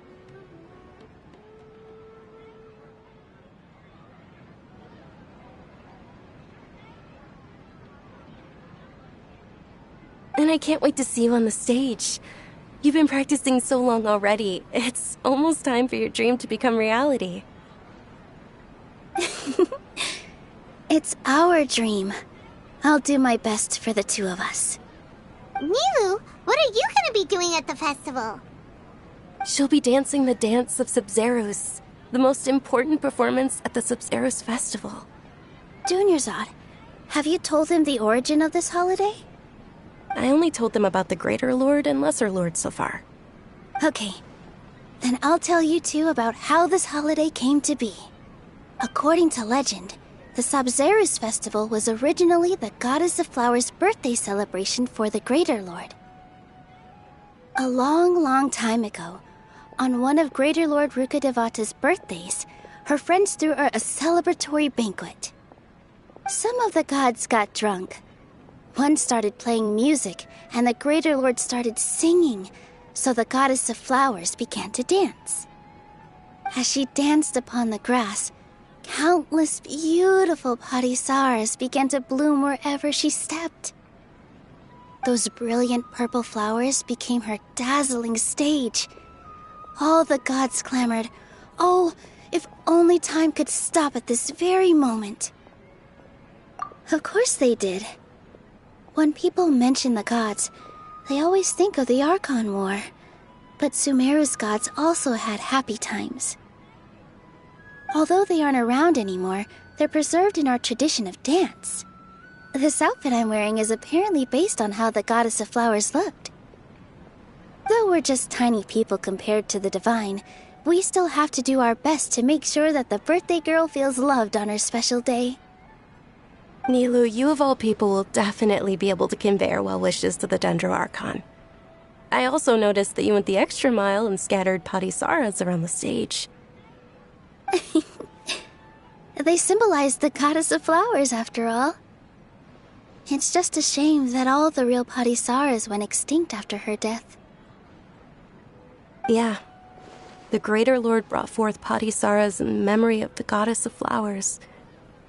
And I can't wait to see you on the stage. You've been practicing so long already. It's almost time for your dream to become reality. It's our dream. I'll do my best for the two of us. Nilu, what are you gonna be doing at the festival? She'll be dancing the dance of Sub-Zerus, the most important performance at the Sub-Zerus festival. Dunyarzad, have you told them the origin of this holiday? I only told them about the Greater Lord and Lesser Lord so far. Okay, then I'll tell you two about how this holiday came to be. According to legend, the Sub-Zerus festival was originally the Goddess of Flowers' birthday celebration for the Greater Lord. A long, long time ago, on one of Greater Lord Rukkhadevata's birthdays, her friends threw her a celebratory banquet. Some of the gods got drunk. One started playing music, and the Greater Lord started singing, so the Goddess of Flowers began to dance. As she danced upon the grass, countless beautiful parisaras began to bloom wherever she stepped. Those brilliant purple flowers became her dazzling stage. All the gods clamored, "Oh, if only time could stop at this very moment." Of course they did. When people mention the gods, they always think of the Archon War. But Sumeru's gods also had happy times. Although they aren't around anymore, they're preserved in our tradition of dance. This outfit I'm wearing is apparently based on how the Goddess of Flowers looked. Though we're just tiny people compared to the Divine, we still have to do our best to make sure that the birthday girl feels loved on her special day. Nilou, you of all people will definitely be able to convey our well wishes to the Dendro Archon. I also noticed that you went the extra mile and scattered Padisaras around the stage. They symbolize the Goddess of Flowers, after all. It's just a shame that all the real Padisaras went extinct after her death. Yeah. The Greater Lord brought forth Padisaras in memory of the Goddess of Flowers,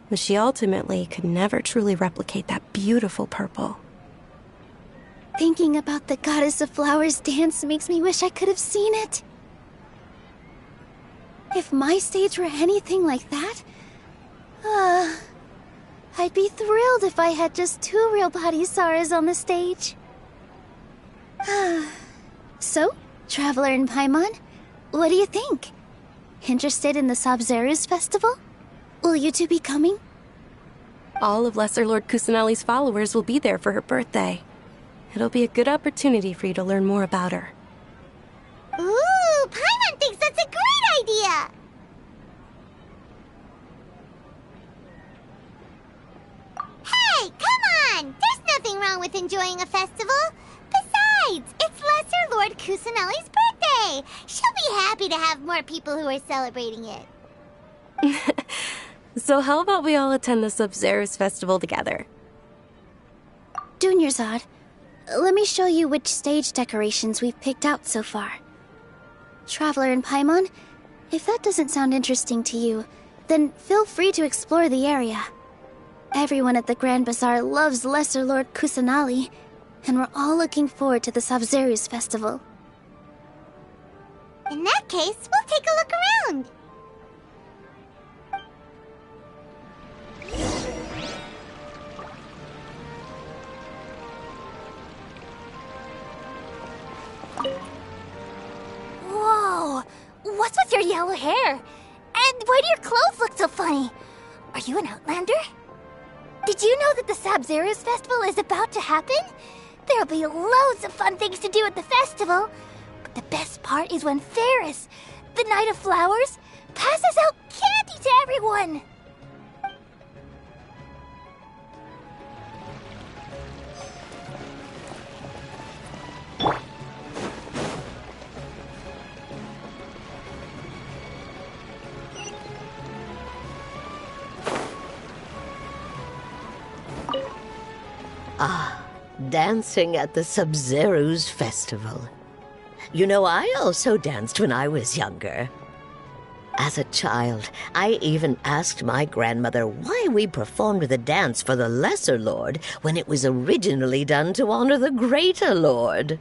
but she ultimately could never truly replicate that beautiful purple. Thinking about the Goddess of Flowers dance makes me wish I could have seen it. If my stage were anything like that, I'd be thrilled if I had just 2 real Padisaras on the stage. So, Traveler and Paimon, what do you think? Interested in the Sabzeruz festival? Will you two be coming? All of Lesser Lord Kusanali's followers will be there for her birthday. It'll be a good opportunity for you to learn more about her. Ooh, Paimon thinks that's a great idea! Hey, come on! There's nothing wrong with enjoying a festival. Besides, it's Lesser Lord Kusanali's birthday. She'll be happy to have more people who are celebrating it. So how about we all attend the Sabzeruz festival together? Dunyarzad, let me show you which stage decorations we've picked out so far. Traveler and Paimon, if that doesn't sound interesting to you, then feel free to explore the area. Everyone at the Grand Bazaar loves Lesser Lord Kusanali, and we're all looking forward to the Sabzeruz festival. In that case, we'll take a look around. Whoa! What's with your yellow hair? And why do your clothes look so funny? Are you an Outlander? Did you know that the Sabzeruz festival is about to happen? There'll be loads of fun things to do at the festival. But the best part is when Ferris, the Knight of Flowers, passes out candy to everyone! Ah, dancing at the Sabzeruz festival. You know, I also danced when I was younger. As a child, I even asked my grandmother why we performed the dance for the Lesser Lord when it was originally done to honor the Greater Lord.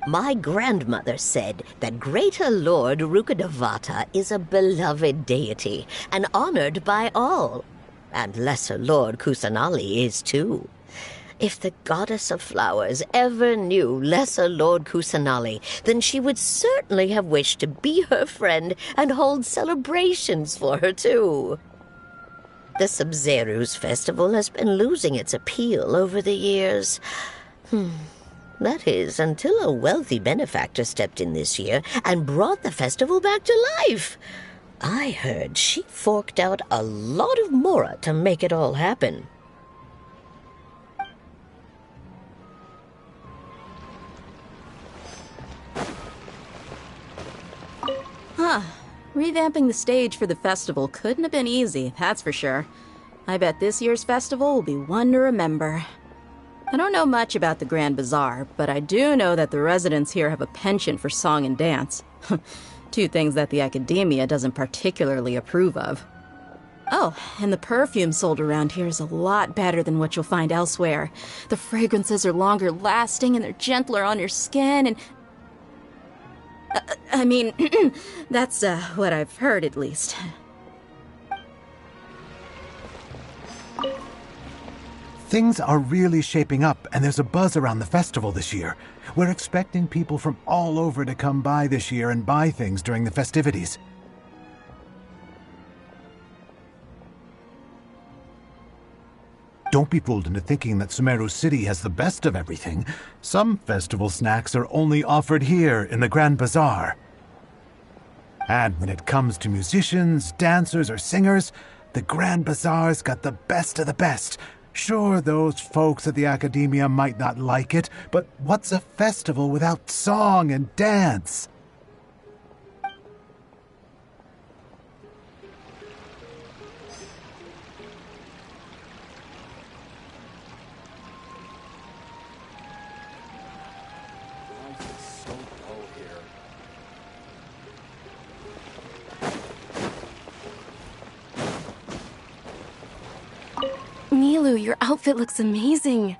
My grandmother said that Greater Lord Rukkhadevata is a beloved deity and honored by all. And Lesser Lord Kusanali is too. If the Goddess of Flowers ever knew Lesser Lord Kusanali, then she would certainly have wished to be her friend and hold celebrations for her too. The Sabzeruz festival has been losing its appeal over the years. That is, until a wealthy benefactor stepped in this year and brought the festival back to life. I heard she forked out a lot of mora to make it all happen. Revamping the stage for the festival couldn't have been easy, that's for sure. I bet this year's festival will be one to remember. I don't know much about the Grand Bazaar, but I do know that the residents here have a penchant for song and dance. Two things that the academia doesn't particularly approve of. Oh, and the perfume sold around here is a lot better than what you'll find elsewhere. The fragrances are longer lasting and they're gentler on your skin and... I mean, that's what I've heard at least. Things are really shaping up, and there's a buzz around the festival this year. We're expecting people from all over to come by this year and buy things during the festivities. Don't be fooled into thinking that Sumeru City has the best of everything. Some festival snacks are only offered here in the Grand Bazaar. And when it comes to musicians, dancers, or singers, the Grand Bazaar's got the best of the best. Sure, those folks at the academia might not like it, but what's a festival without song and dance? Milu, your outfit looks amazing.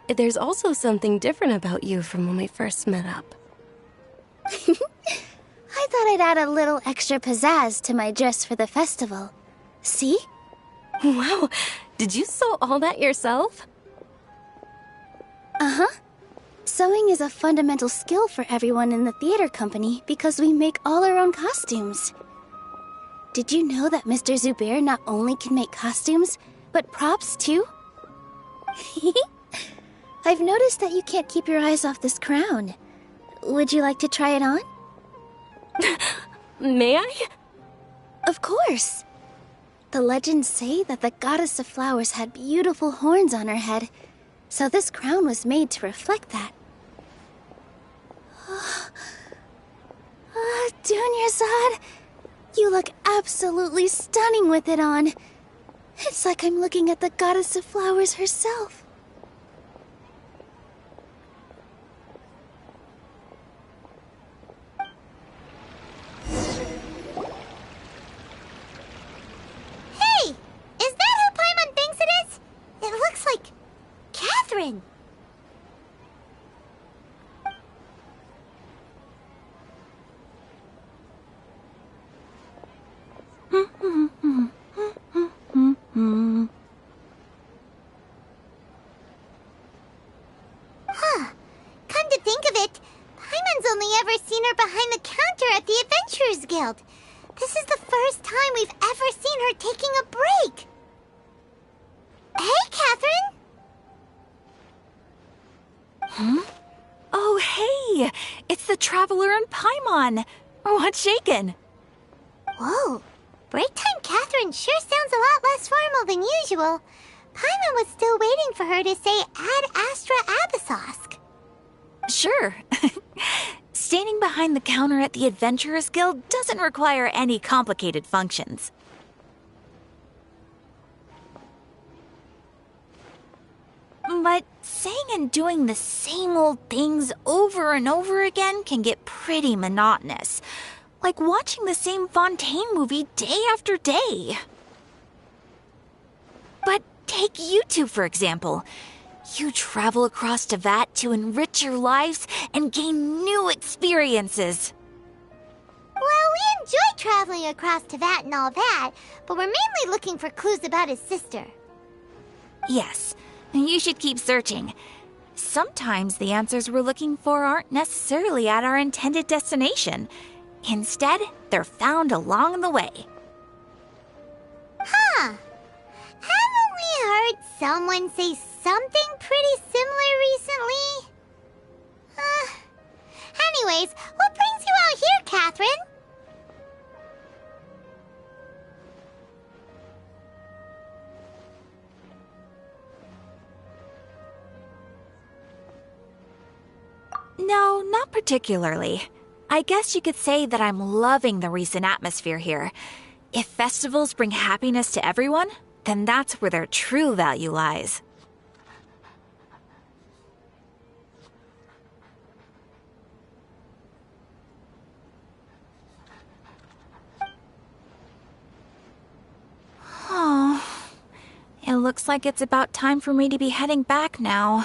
There's also something different about you from when we first met up. I thought I'd add a little extra pizzazz to my dress for the festival. See? Wow, did you sew all that yourself? Uh-huh. Sewing is a fundamental skill for everyone in the theater company because we make all our own costumes. Did you know that Mr. Zubair not only can make costumes, but props too? I've noticed that you can't keep your eyes off this crown. Would you like to try it on? May I? Of course. The legends say that the goddess of flowers had beautiful horns on her head, so this crown was made to reflect that. Dunyarzad, you look absolutely stunning with it on. It's like I'm looking at the goddess of flowers herself. Hey! Is that who Paimon thinks it is? It looks like Catherine. Huh. Come to think of it, Paimon's only ever seen her behind the counter at the Adventurers Guild. This is the first time we've ever seen her taking a break. Hey, Catherine! Huh? Oh, hey! It's the Traveler and Paimon! What's shaken? Whoa. Break time Catherine sure sounds a lot less formal than usual. Paimon was still waiting for her to say Ad Astra Abyssosque. Sure. Standing behind the counter at the Adventurers Guild doesn't require any complicated functions. But saying and doing the same old things over and over again can get pretty monotonous. Like watching the same Fontaine movie day after day. But take you two, for example. You travel across Teyvat to enrich your lives and gain new experiences. Well, we enjoy traveling across Teyvat and all that, but we're mainly looking for clues about his sister. Yes, you should keep searching. Sometimes the answers we're looking for aren't necessarily at our intended destination. Instead, they're found along the way. Huh. Haven't we heard someone say something pretty similar recently? Anyways, what brings you out here, Catherine? No, not particularly. I guess you could say that I'm loving the recent atmosphere here. If festivals bring happiness to everyone, then that's where their true value lies. Oh, it looks like it's about time for me to be heading back now.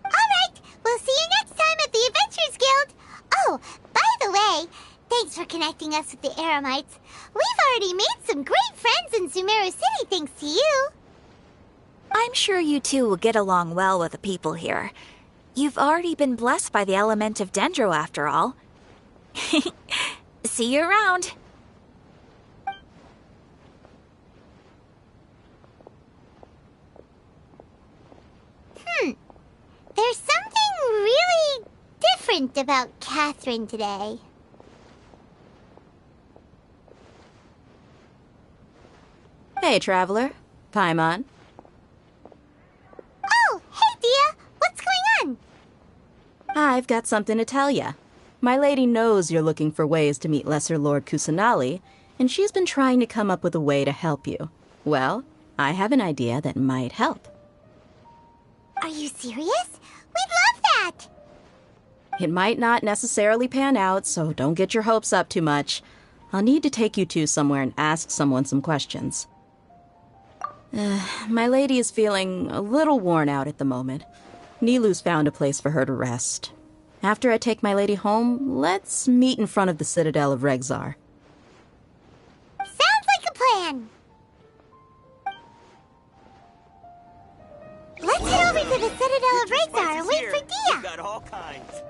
Alright, we'll see you next time at the Adventurers Guild. Oh, by the way, thanks for connecting us with the Eremites. We've already made some great friends in Sumeru City thanks to you. I'm sure you two will get along well with the people here. You've already been blessed by the element of Dendro after all. See you around. There's something really different about Catherine today. Hey, Traveler. Paimon. Oh, hey, Dia. What's going on? I've got something to tell ya. My lady knows you're looking for ways to meet Lesser Lord Kusanali, and she's been trying to come up with a way to help you. Well, I have an idea that might help. Are you serious? We'd love that! It might not necessarily pan out, so don't get your hopes up too much. I'll need to take you two somewhere and ask someone some questions. My lady is feeling a little worn out at the moment. Nilu's found a place for her to rest. After I take my lady home, let's meet in front of the Citadel of Regzar. Sounds like a plan! Let's head over to the Citadel of Regzar and wait for Dia! We've got all kinds.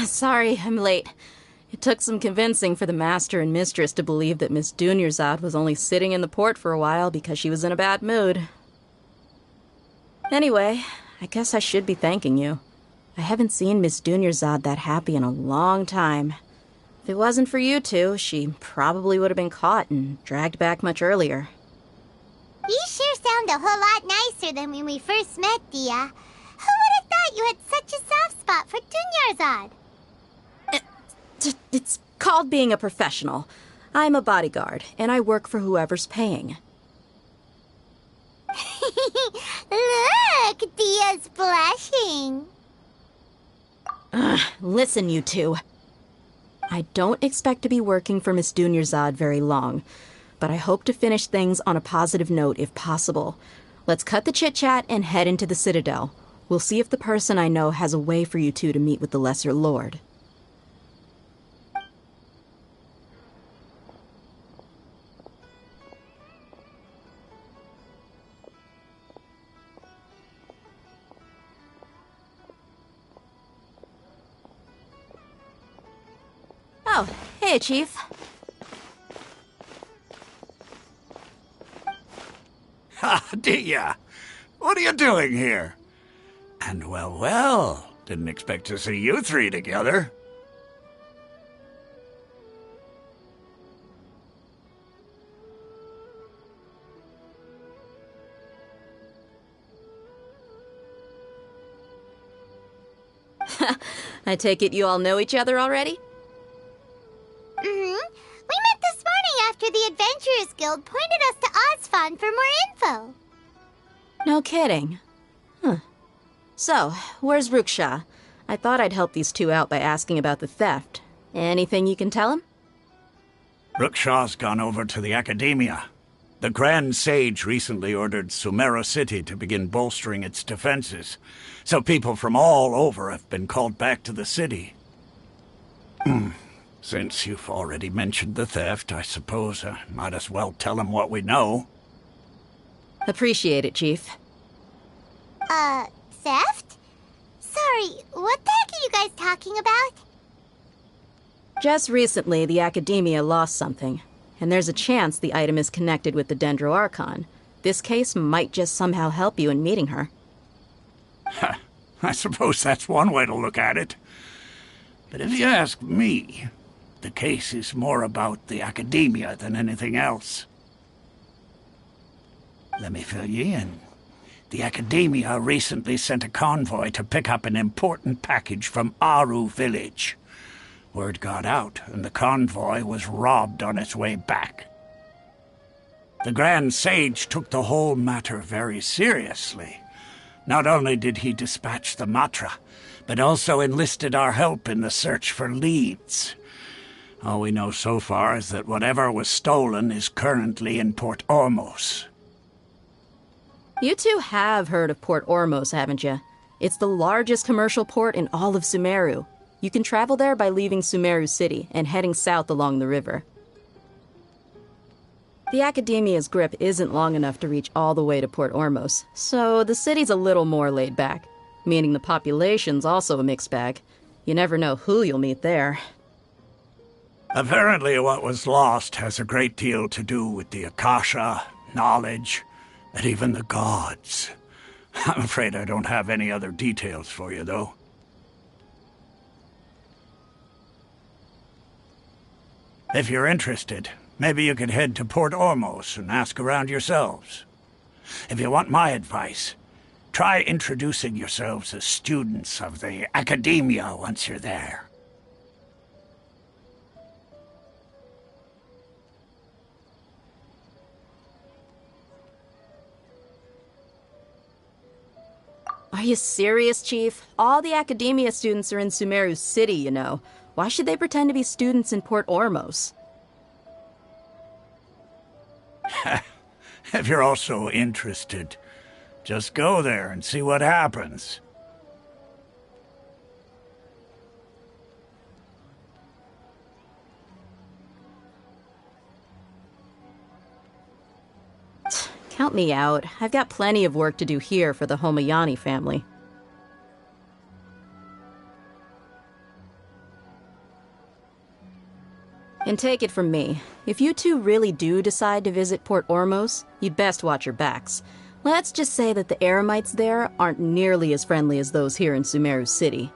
Sorry, I'm late. It took some convincing for the master and mistress to believe that Miss Dunyarzad was only sitting in the port for a while because she was in a bad mood. Anyway, I guess I should be thanking you. I haven't seen Miss Dunyarzad that happy in a long time. If it wasn't for you two, she probably would have been caught and dragged back much earlier. You sure sound a whole lot nicer than when we first met, Dia. Who would have thought you had such a soft spot for Dunyarzad? It's called being a professional. I'm a bodyguard, and I work for whoever's paying. Look, Dia's blushing. Listen, you two. I don't expect to be working for Miss Dunyarzad very long, but I hope to finish things on a positive note if possible. Let's cut the chit-chat and head into the Citadel. We'll see if the person I know has a way for you two to meet with the Lesser Lord. Oh, hey, Chief. Ha, Dia! What are you doing here? And well, didn't expect to see you three together. I take it you all know each other already? We met this morning after the Adventurers Guild pointed us to Ozfon for more info. No kidding. Huh. So, where's Ruksha? I thought I'd help these two out by asking about the theft. Anything you can tell him? Ruksha's gone over to the Academia. The Grand Sage recently ordered Sumeru City to begin bolstering its defenses, so people from all over have been called back to the city. Since you've already mentioned the theft, I suppose I might as well tell him what we know. Appreciate it, Chief. Theft? Sorry, what the heck are you guys talking about? Just recently, the Academia lost something, and there's a chance the item is connected with the Dendro Archon. This case might just somehow help you in meeting her. I suppose that's one way to look at it. But if you ask me, the case is more about the academia than anything else. Let me fill you in. The academia recently sent a convoy to pick up an important package from Aru village. Word got out, and the convoy was robbed on its way back. The Grand Sage took the whole matter very seriously. Not only did he dispatch the Matra, but also enlisted our help in the search for leads. All we know so far is that whatever was stolen is currently in Port Ormos. You two have heard of Port Ormos, haven't you? It's the largest commercial port in all of Sumeru. You can travel there by leaving Sumeru City and heading south along the river. The Academia's grip isn't long enough to reach all the way to Port Ormos, so the city's a little more laid back, meaning the population's also a mixed bag. You never know who you'll meet there. Apparently what was lost has a great deal to do with the Akasha, knowledge, and even the gods. I'm afraid I don't have any other details for you, though. If you're interested, maybe you could head to Port Ormos and ask around yourselves. If you want my advice, try introducing yourselves as students of the Academia once you're there. Are you serious, Chief? All the Academia students are in Sumeru City, you know. Why should they pretend to be students in Port Ormos? If you're also interested, just go there and see what happens. Count me out. I've got plenty of work to do here for the Homayani family. And take it from me, if you two really do decide to visit Port Ormos, you'd best watch your backs. Let's just say that the Eremites there aren't nearly as friendly as those here in Sumeru City.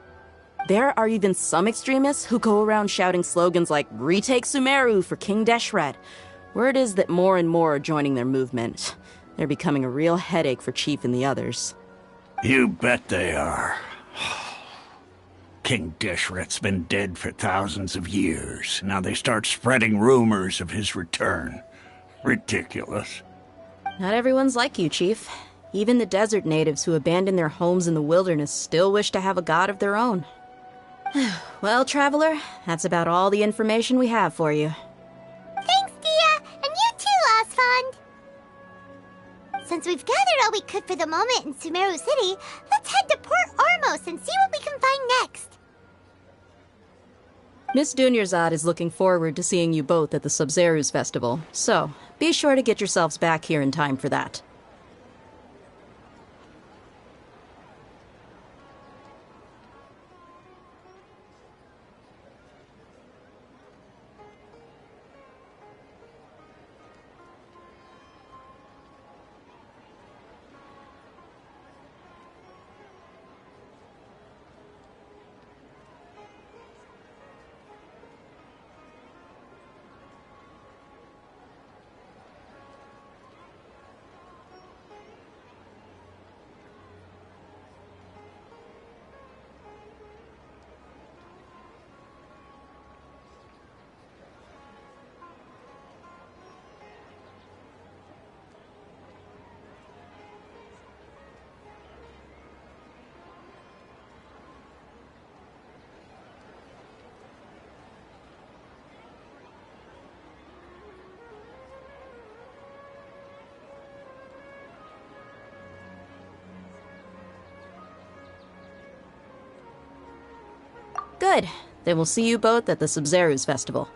There are even some extremists who go around shouting slogans like, "Retake Sumeru for King Deshret." Word is that more and more are joining their movement. They're becoming a real headache for Chief and the others. You bet they are. King Deshret's been dead for thousands of years. Now they start spreading rumors of his return. Ridiculous. Not everyone's like you, Chief. Even the desert natives who abandoned their homes in the wilderness still wish to have a god of their own. Well, Traveler, that's about all the information we have for you. Thanks, Dia, and you too, Osfond. Since we've gathered all we could for the moment in Sumeru City, let's head to Port Ormos and see what we can find next. Miss Dunyarzad is looking forward to seeing you both at the Sub-Zerus Festival, so be sure to get yourselves back here in time for that. Good. Then we'll see you both at the Sub-Zerus Festival.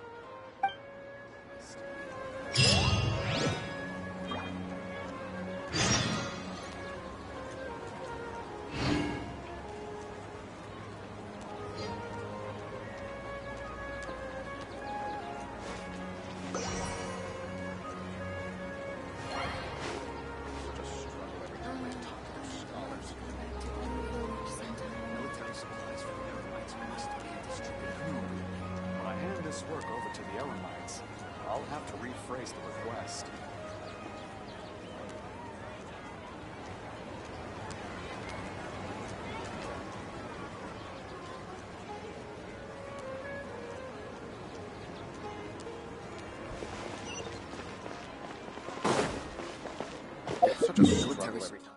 next. Such a military every time.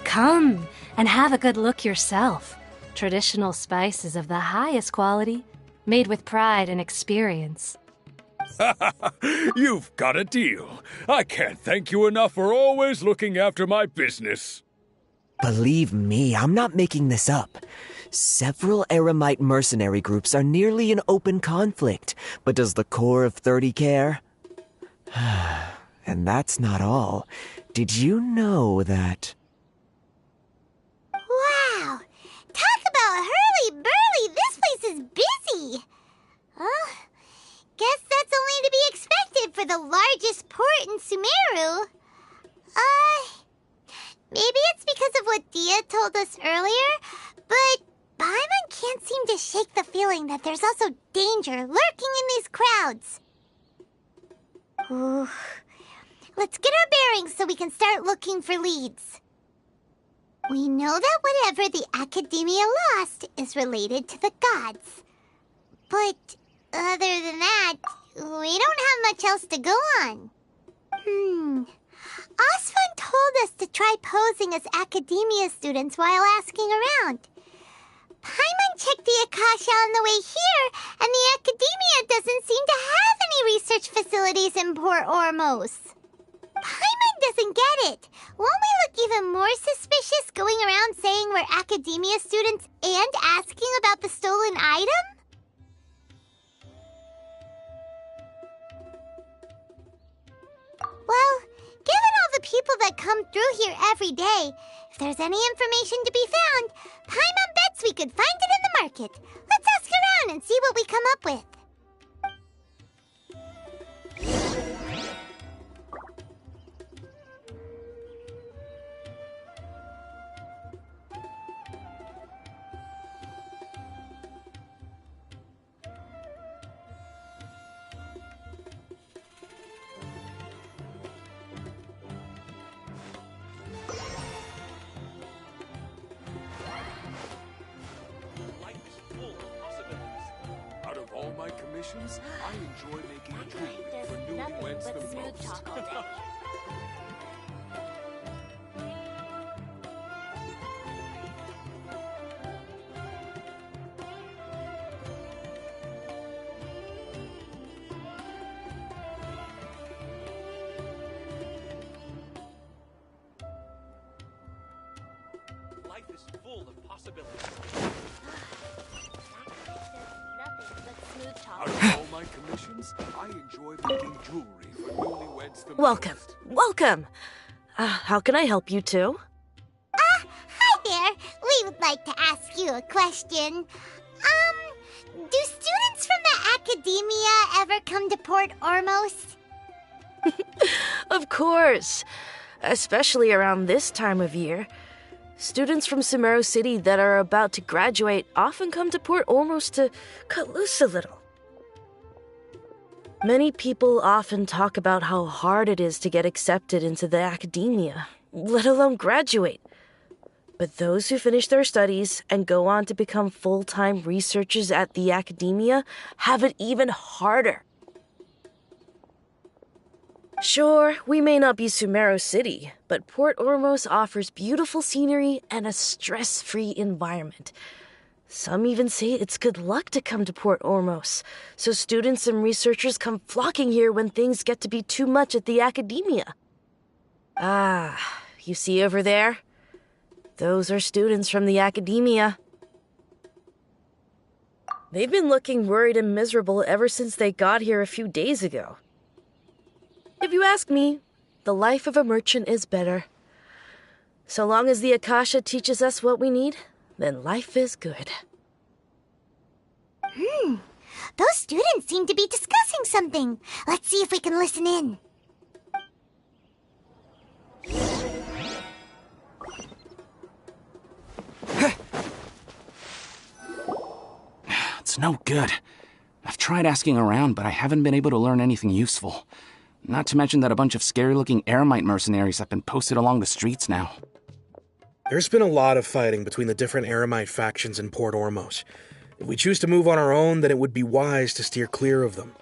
Come and have a good look yourself. Traditional spices of the highest quality, made with pride and experience. You've got a deal. I can't thank you enough for always looking after my business. Believe me, I'm not making this up. Several Eremite mercenary groups are nearly in open conflict, but does the core of 30 care? And that's not all. Did you know that... Wow! Talk about hurly-burly! This place is busy! Guess that's only to be expected for the largest port in Sumeru. Maybe it's because of what Dia told us earlier, but Paimon can't seem to shake the feeling that there's also danger lurking in these crowds. Ooh. Let's get our bearings so we can start looking for leads. We know that whatever the Academia lost is related to the gods. But other than that, we don't have much else to go on. Osfun told us to try posing as Academia students while asking around. Paimon checked the Akasha on the way here, and the Academia doesn't seem to have any research facilities in Port Ormos. Paimon doesn't get it. Won't we look even more suspicious going around saying we're Academia students and asking about the stolen item? Well, given all the people that come through here every day, if there's any information to be found, Paimon bets we could find it in the market. Let's ask around and see what we come up with. I enjoy making jewelry for newlyweds the most. Life is full of possibilities. Out of all my commissions, I enjoy making jewelry for newlyweds the Welcome. most. Welcome. How can I help you two? Hi there. We would like to ask you a question. Do students from the Academia ever come to Port Ormos? Of course. Especially around this time of year. Students from Sumeru City that are about to graduate often come to Port Ormos to cut loose a little. Many people often talk about how hard it is to get accepted into the Academia, let alone graduate. But those who finish their studies and go on to become full-time researchers at the Academia have it even harder. Sure, we may not be Sumeru City, but Port Ormos offers beautiful scenery and a stress-free environment. Some even say it's good luck to come to Port Ormos, so students and researchers come flocking here when things get to be too much at the Academia. You see over there? Those are students from the Academia. They've been looking worried and miserable ever since they got here a few days ago. If you ask me, the life of a merchant is better. So long as the Akasha teaches us what we need, then life is good. Those students seem to be discussing something. Let's see if we can listen in. It's no good. I've tried asking around, but I haven't been able to learn anything useful. Not to mention that a bunch of scary-looking Eremite mercenaries have been posted along the streets now. There's been a lot of fighting between the different Eremite factions in Port Ormos. If we choose to move on our own, then it would be wise to steer clear of them.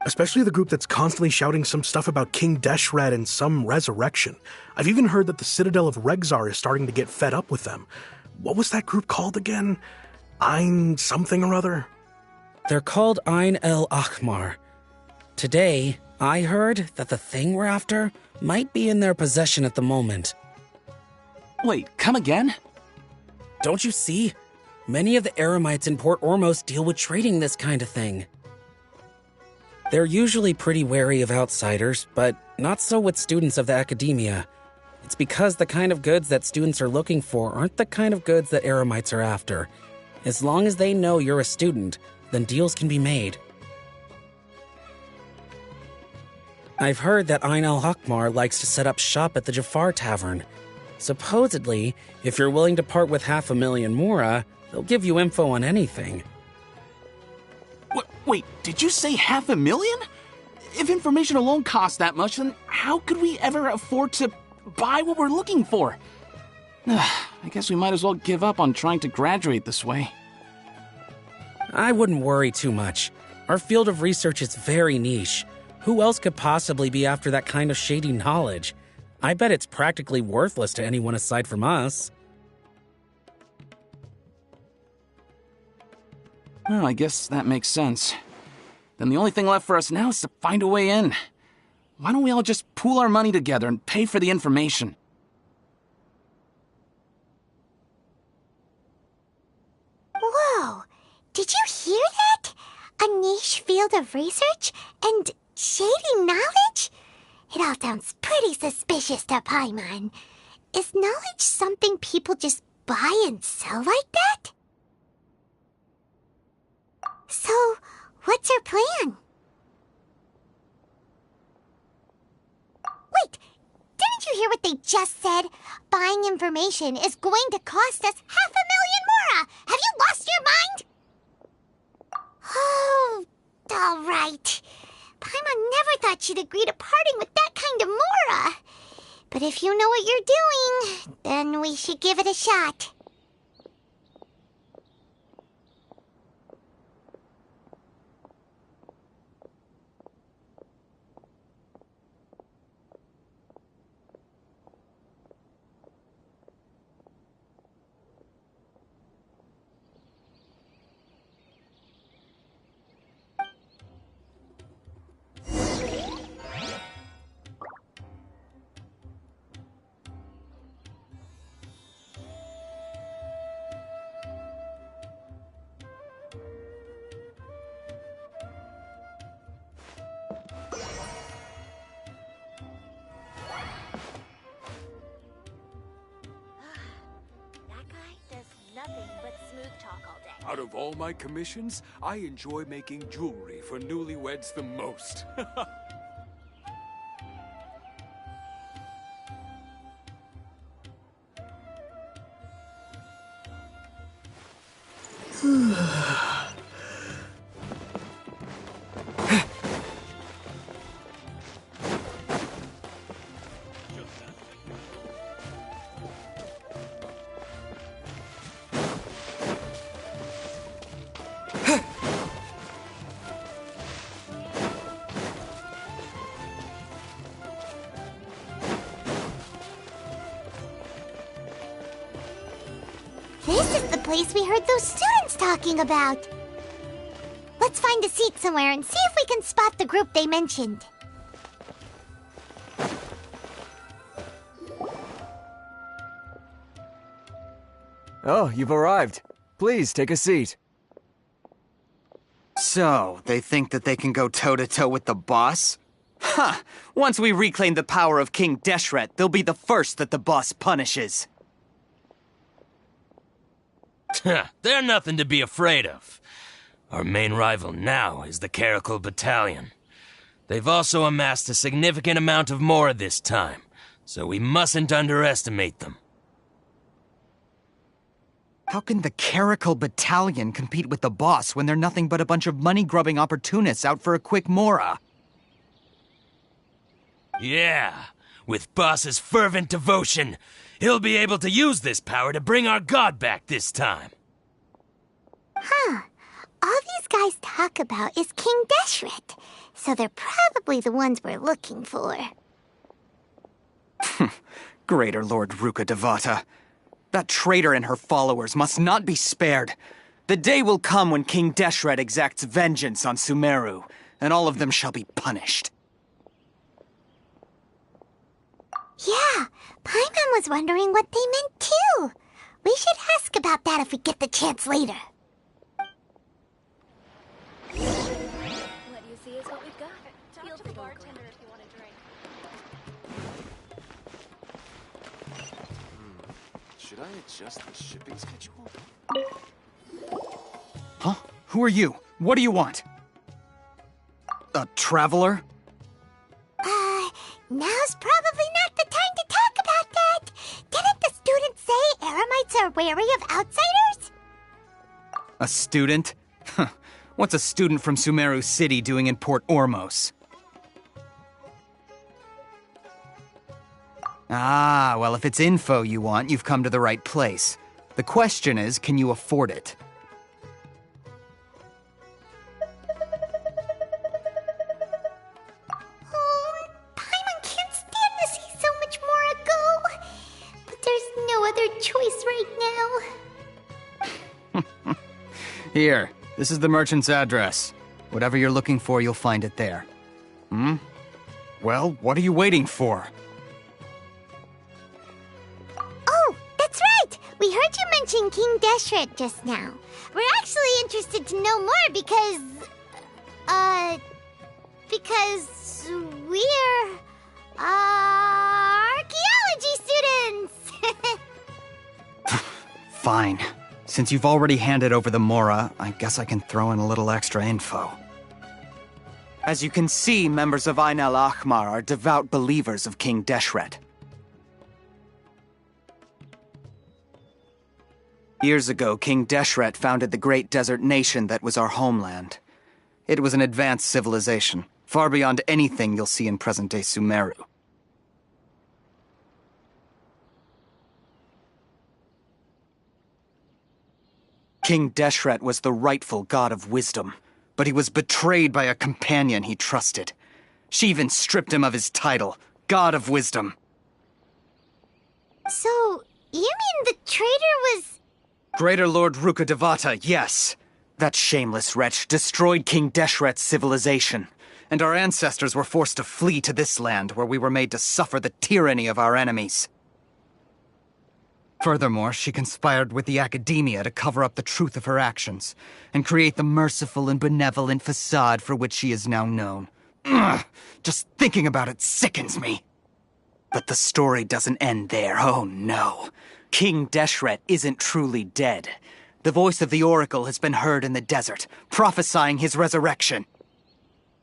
Especially the group that's constantly shouting some stuff about King Deshret and some resurrection. I've even heard that the Citadel of Regzar is starting to get fed up with them. What was that group called again? Ein something or other? They're called Ein El Akhmar. Today, I heard that the thing we're after might be in their possession at the moment. Wait, come again? Don't you see? Many of the Eremites in Port Ormos deal with trading this kind of thing. They're usually pretty wary of outsiders, but not so with students of the Academia. It's because the kind of goods that students are looking for aren't the kind of goods that Eremites are after. As long as they know you're a student, then deals can be made. I've heard that Ein al-Hakmar likes to set up shop at the Jafar Tavern. Supposedly, if you're willing to part with 500,000 Mora, they'll give you info on anything. Wait, did you say 500,000? If information alone costs that much, then how could we ever afford to buy what we're looking for? I guess we might as well give up on trying to graduate this way. I wouldn't worry too much. Our field of research is very niche. Who else could possibly be after that kind of shady knowledge? I bet it's practically worthless to anyone aside from us. Well, I guess that makes sense. Then the only thing left for us now is to find a way in. Why don't we all just pool our money together and pay for the information? Whoa! Did you hear that? A niche field of research and shady knowledge? It all sounds pretty suspicious to Paimon. Is knowledge something people just buy and sell like that? So, what's our plan? Wait, didn't you hear what they just said? Buying information is going to cost us 500,000 mora! Have you lost your mind? Oh, all right. Paimon never thought she'd agree to parting with that kind of mora. But if you know what you're doing, then we should give it a shot. Out of all my commissions, I enjoy making jewelry for newlyweds the most. This is the place we heard those students talking about. Let's find a seat somewhere and see if we can spot the group they mentioned. Oh, you've arrived. Please, take a seat. So, they think that they can go toe-to-toe with the boss? Ha! Once we reclaim the power of King Deshret, they'll be the first that the boss punishes. They're nothing to be afraid of. Our main rival now is the Caracal Battalion. They've also amassed a significant amount of mora this time, so we mustn't underestimate them. How can the Caracal Battalion compete with the boss when they're nothing but a bunch of money-grubbing opportunists out for a quick mora? Yeah, with Boss's fervent devotion, he'll be able to use this power to bring our god back this time. Huh. All these guys talk about is King Deshret, so they're probably the ones we're looking for. Greater Lord Ruka Devata. That traitor and her followers must not be spared. The day will come when King Deshret exacts vengeance on Sumeru, and all of them shall be punished. Yeah, Paimon was wondering what they meant too. We should ask about that if we get the chance later. What you see is what we've got. Talk to the bartender if you want a drink. Should I adjust the shipping schedule? Huh? Who are you? What do you want? A traveler? Now's probably not the time to talk about that. Didn't the students say Eremites are wary of outsiders? A student? What's a student from Sumeru City doing in Port Ormos? Ah, well, if it's info you want, you've come to the right place. The question is, can you afford it? Oh, Paimon can't stand to see so much more go. But there's no other choice right now. Here, this is the merchant's address. Whatever you're looking for, you'll find it there. Well, what are you waiting for? Oh, that's right! We heard you mention King Deshret just now. We're actually interested to know more because we're, archaeology students! Fine. Since you've already handed over the Mora, I guess I can throw in a little extra info. As you can see, members of Ain al-Ahmar are devout believers of King Deshret. Years ago, King Deshret founded the great desert nation that was our homeland. It was an advanced civilization, far beyond anything you'll see in present-day Sumeru. King Deshret was the rightful god of wisdom, but he was betrayed by a companion he trusted. She even stripped him of his title, God of Wisdom. So, you mean the traitor was... Greater Lord Ruka Devata, yes. That shameless wretch destroyed King Deshret's civilization, and our ancestors were forced to flee to this land where we were made to suffer the tyranny of our enemies. Furthermore, she conspired with the Academia to cover up the truth of her actions, and create the merciful and benevolent facade for which she is now known. Ugh, just thinking about it sickens me. But the story doesn't end there, oh no. King Deshret isn't truly dead. The voice of the Oracle has been heard in the desert, prophesying his resurrection.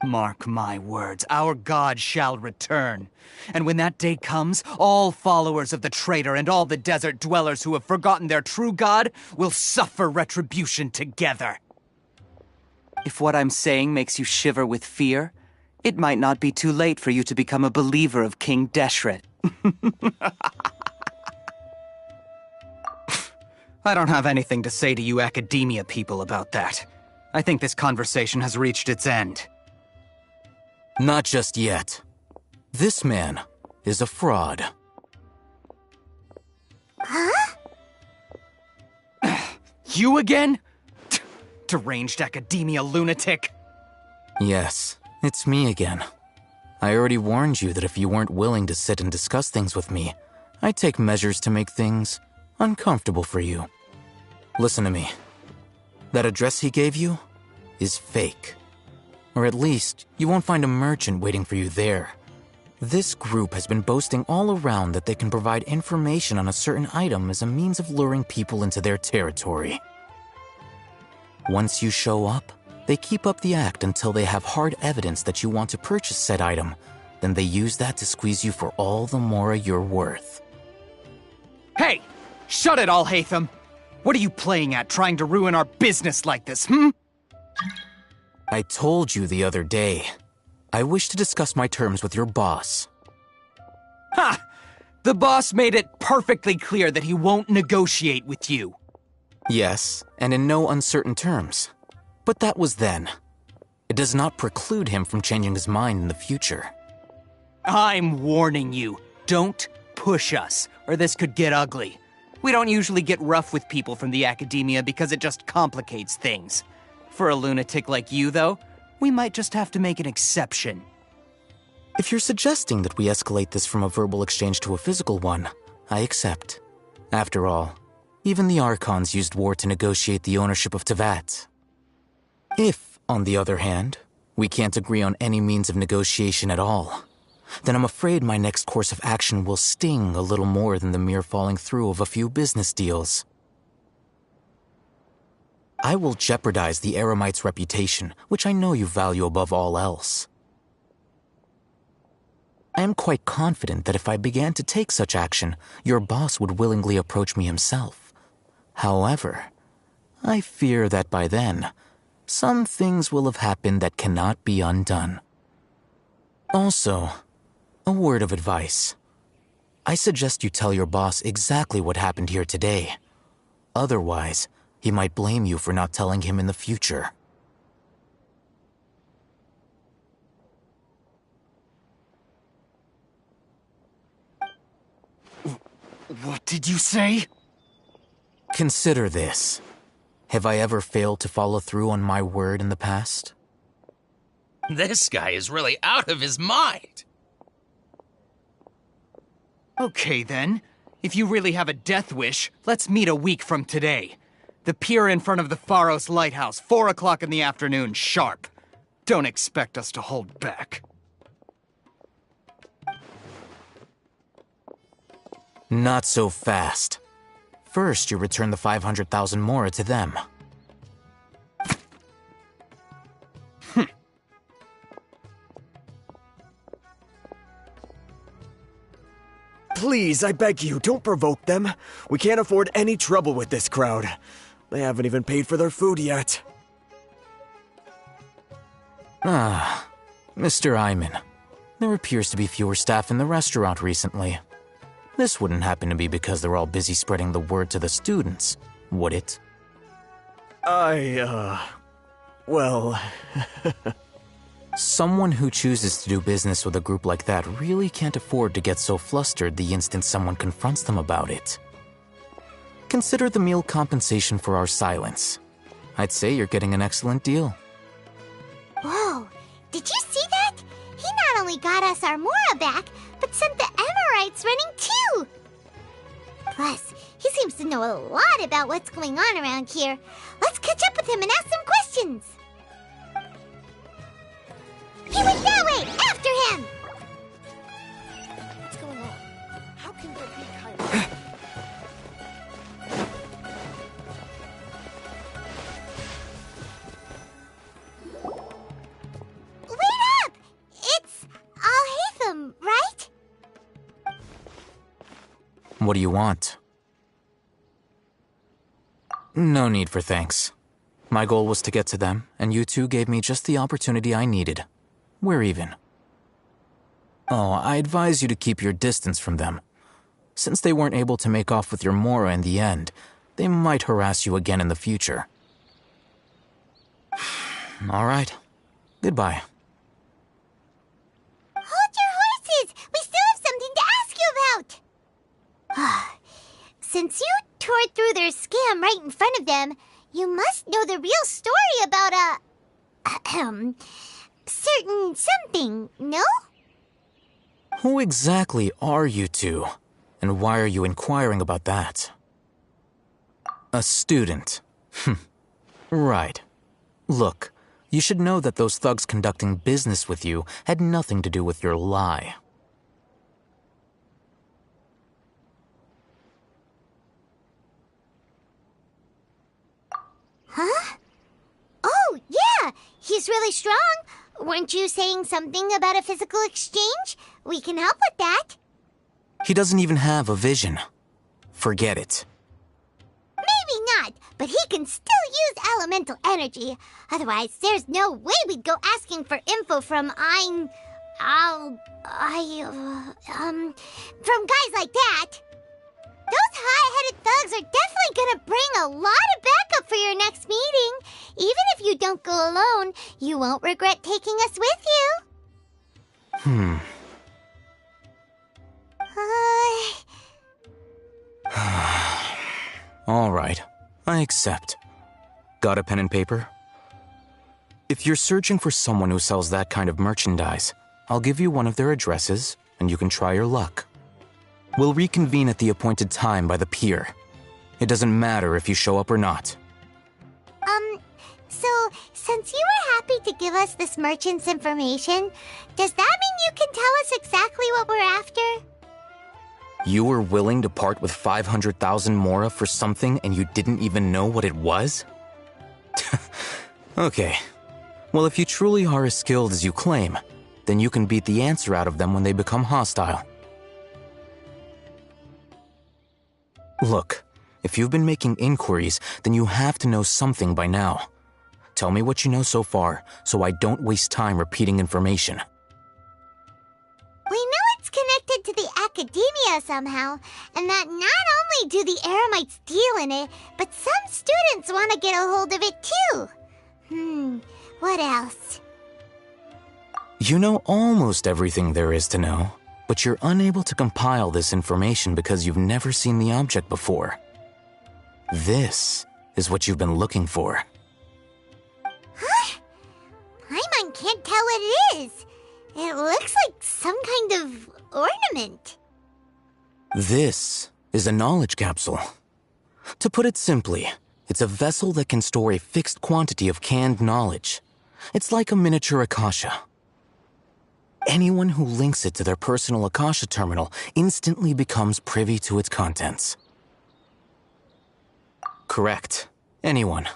Mark my words, our god shall return. And when that day comes, all followers of the traitor and all the desert dwellers who have forgotten their true god will suffer retribution together. If what I'm saying makes you shiver with fear, it might not be too late for you to become a believer of King Deshret. I don't have anything to say to you Academia people about that. I think this conversation has reached its end. Not just yet. This man is a fraud. Huh? You again? Deranged Academia lunatic. Yes, it's me again. I already warned you that if you weren't willing to sit and discuss things with me, I'd take measures to make things uncomfortable for you. Listen to me. That address he gave you is fake. Or at least, you won't find a merchant waiting for you there. This group has been boasting all around that they can provide information on a certain item as a means of luring people into their territory. Once you show up, they keep up the act until they have hard evidence that you want to purchase said item. Then they use that to squeeze you for all the Mora you're worth. Hey! Shut it all, Hatham! What are you playing at, trying to ruin our business like this, I told you the other day. I wish to discuss my terms with your boss. Ha! The boss made it perfectly clear that he won't negotiate with you. Yes, and in no uncertain terms. But that was then. It does not preclude him from changing his mind in the future. I'm warning you. Don't push us, or this could get ugly. We don't usually get rough with people from the Academia because it just complicates things. For a lunatic like you, though, we might just have to make an exception. If you're suggesting that we escalate this from a verbal exchange to a physical one, I accept. After all, even the Archons used war to negotiate the ownership of Tevat. If, on the other hand, we can't agree on any means of negotiation at all, then I'm afraid my next course of action will sting a little more than the mere falling through of a few business deals. I will jeopardize the Eremite's reputation, which I know you value above all else. I am quite confident that if I began to take such action, your boss would willingly approach me himself. However, I fear that by then, some things will have happened that cannot be undone. Also, a word of advice. I suggest you tell your boss exactly what happened here today. Otherwise, he might blame you for not telling him in the future. What did you say? Consider this. Have I ever failed to follow through on my word in the past? This guy is really out of his mind. Okay, then. If you really have a death wish, let's meet a week from today. The pier in front of the Pharos Lighthouse, 4 o'clock in the afternoon, sharp. Don't expect us to hold back. Not so fast. First, you return the 500,000 mora to them. Please, I beg you, don't provoke them. We can't afford any trouble with this crowd. They haven't even paid for their food yet. Ah, Mr. Iman. There appears to be fewer staff in the restaurant recently. This wouldn't happen to be because they're all busy spreading the word to the students, would it? Well... Someone who chooses to do business with a group like that really can't afford to get so flustered the instant someone confronts them about it. Consider the meal compensation for our silence. I'd say you're getting an excellent deal. Whoa, did you see that? He not only got us our Mora back, but sent the Emirites running too! Plus, he seems to know a lot about what's going on around here. Let's catch up with him and ask some questions! He went that way! After him! What's going on? How can there be kind of... Wait up! It's Al-Haytham, right? What do you want? No need for thanks. My goal was to get to them, and you two gave me just the opportunity I needed. We're even. Oh, I advise you to keep your distance from them. Since they weren't able to make off with your Mora in the end, they might harass you again in the future. All right. Goodbye. Hold your horses! We still have something to ask you about! Since you tore through their scam right in front of them, you must know the real story about certain something, no? Who exactly are you two? And why are you inquiring about that? A student. Right. Look, you should know that those thugs conducting business with you had nothing to do with your lie. Huh? Oh, yeah! He's really strong! Weren't you saying something about a physical exchange? We can help with that. He doesn't even have a vision. Forget it. Maybe not, but he can still use elemental energy. Otherwise, there's no way we'd go asking for info from from guys like that. Those high-headed thugs are definitely gonna bring a lot of backup for your next meeting. Even if you don't go alone, you won't regret taking us with you. All right, I accept. Got a pen and paper? If you're searching for someone who sells that kind of merchandise, I'll give you one of their addresses, and you can try your luck. We'll reconvene at the appointed time by the pier. It doesn't matter if you show up or not. So, since you were happy to give us this merchant's information, does that mean you can tell us exactly what we're after? You were willing to part with 500,000 mora for something and you didn't even know what it was? Okay. Well, if you truly are as skilled as you claim, then you can beat the answer out of them when they become hostile. Look, if you've been making inquiries, then you have to know something by now. Tell me what you know so far, so I don't waste time repeating information. We know it's connected to the academia area somehow, and that not only do the Eremites deal in it, but some students want to get a hold of it too. What else? You know almost everything there is to know, but you're unable to compile this information because you've never seen the object before. This is what you've been looking for. Huh? Paimon can't tell what it is. It looks like some kind of ornament. This is a knowledge capsule. To put it simply, it's a vessel that can store a fixed quantity of canned knowledge. It's like a miniature Akasha. Anyone who links it to their personal Akasha terminal instantly becomes privy to its contents. Correct. Anyone.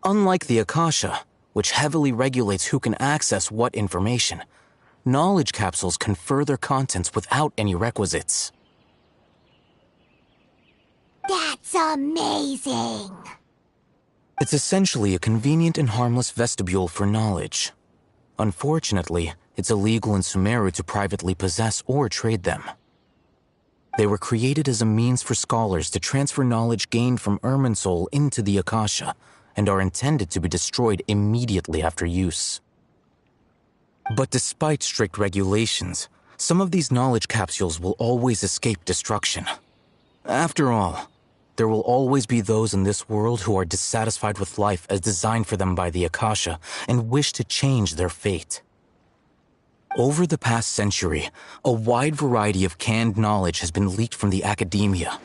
Unlike the Akasha, which heavily regulates who can access what information, knowledge capsules confer their contents without any requisites. That's amazing! It's essentially a convenient and harmless vestibule for knowledge. Unfortunately, it's illegal in Sumeru to privately possess or trade them. They were created as a means for scholars to transfer knowledge gained from Irminsul into the Akasha, and are intended to be destroyed immediately after use. But despite strict regulations, some of these knowledge capsules will always escape destruction. After all, there will always be those in this world who are dissatisfied with life as designed for them by the Akasha and wish to change their fate. Over the past century, a wide variety of canned knowledge has been leaked from the academia.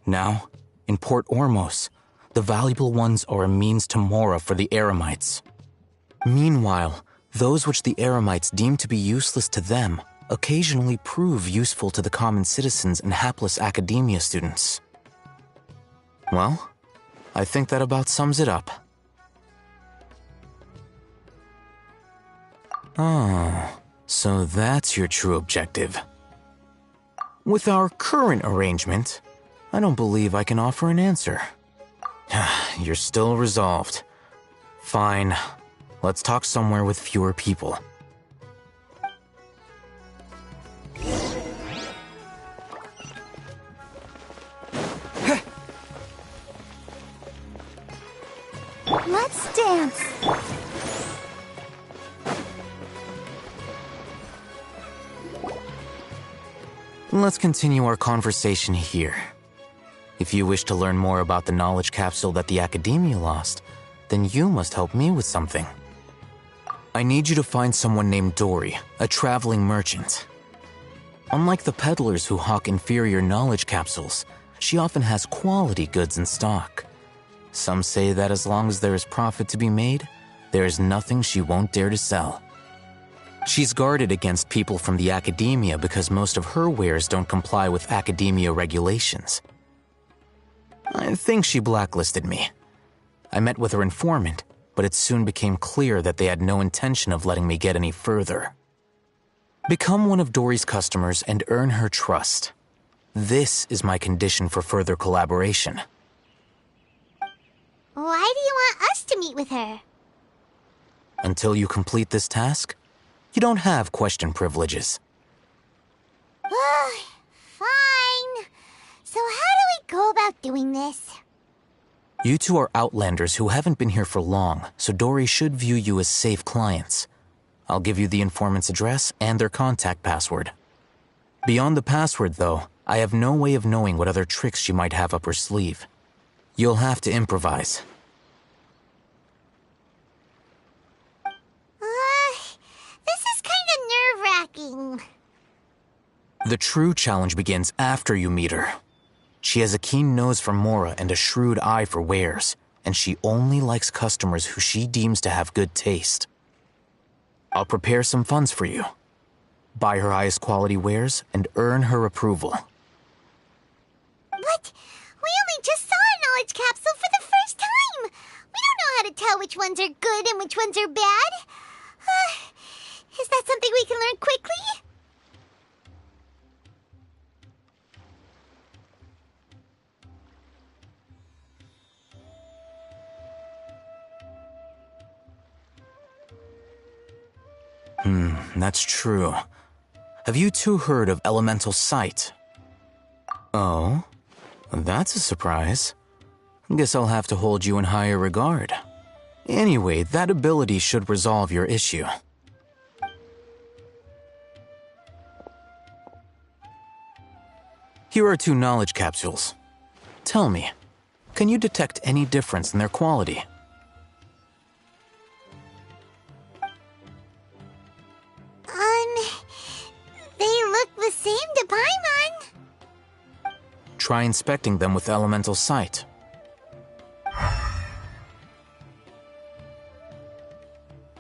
Now, in Port Ormos, the valuable ones are a means to Mora for the Eremites. Meanwhile, those which the Eremites deem to be useless to them occasionally prove useful to the common citizens and hapless academia students. Well, I think that about sums it up. Oh, so that's your true objective. With our current arrangement, I don't believe I can offer an answer. You're still resolved. Fine. Let's talk somewhere with fewer people. Let's dance. Let's continue our conversation here. If you wish to learn more about the knowledge capsule that the Academia lost, then you must help me with something. I need you to find someone named Dory, a traveling merchant. Unlike the peddlers who hawk inferior knowledge capsules, she often has quality goods in stock. Some say that as long as there is profit to be made, there is nothing she won't dare to sell. She's guarded against people from the Academia because most of her wares don't comply with Academia regulations. I think she blacklisted me. I met with her informant, but it soon became clear that they had no intention of letting me get any further. Become one of Dory's customers and earn her trust. This is my condition for further collaboration. Why do you want us to meet with her? Until you complete this task, you don't have question privileges. Fine. So how do we go about doing this? You two are outlanders who haven't been here for long, so Dory should view you as safe clients. I'll give you the informant's address and their contact password. Beyond the password, though, I have no way of knowing what other tricks she might have up her sleeve. You'll have to improvise. This is kind of nerve-wracking. The true challenge begins after you meet her. She has a keen nose for Mora and a shrewd eye for wares, and she only likes customers who she deems to have good taste. I'll prepare some funds for you. Buy her highest quality wares and earn her approval. But we only just saw a knowledge capsule for the first time. We don't know how to tell which ones are good and which ones are bad. Is that something we can learn quickly? That's true. Have you two heard of elemental sight, Oh? That's a surprise. Guess I'll have to hold you in higher regard. Anyway, that ability should resolve your issue. Here are 2 knowledge capsules. Tell me, can you detect any difference in their quality? They look the same to Paimon. Try inspecting them with elemental sight. How'd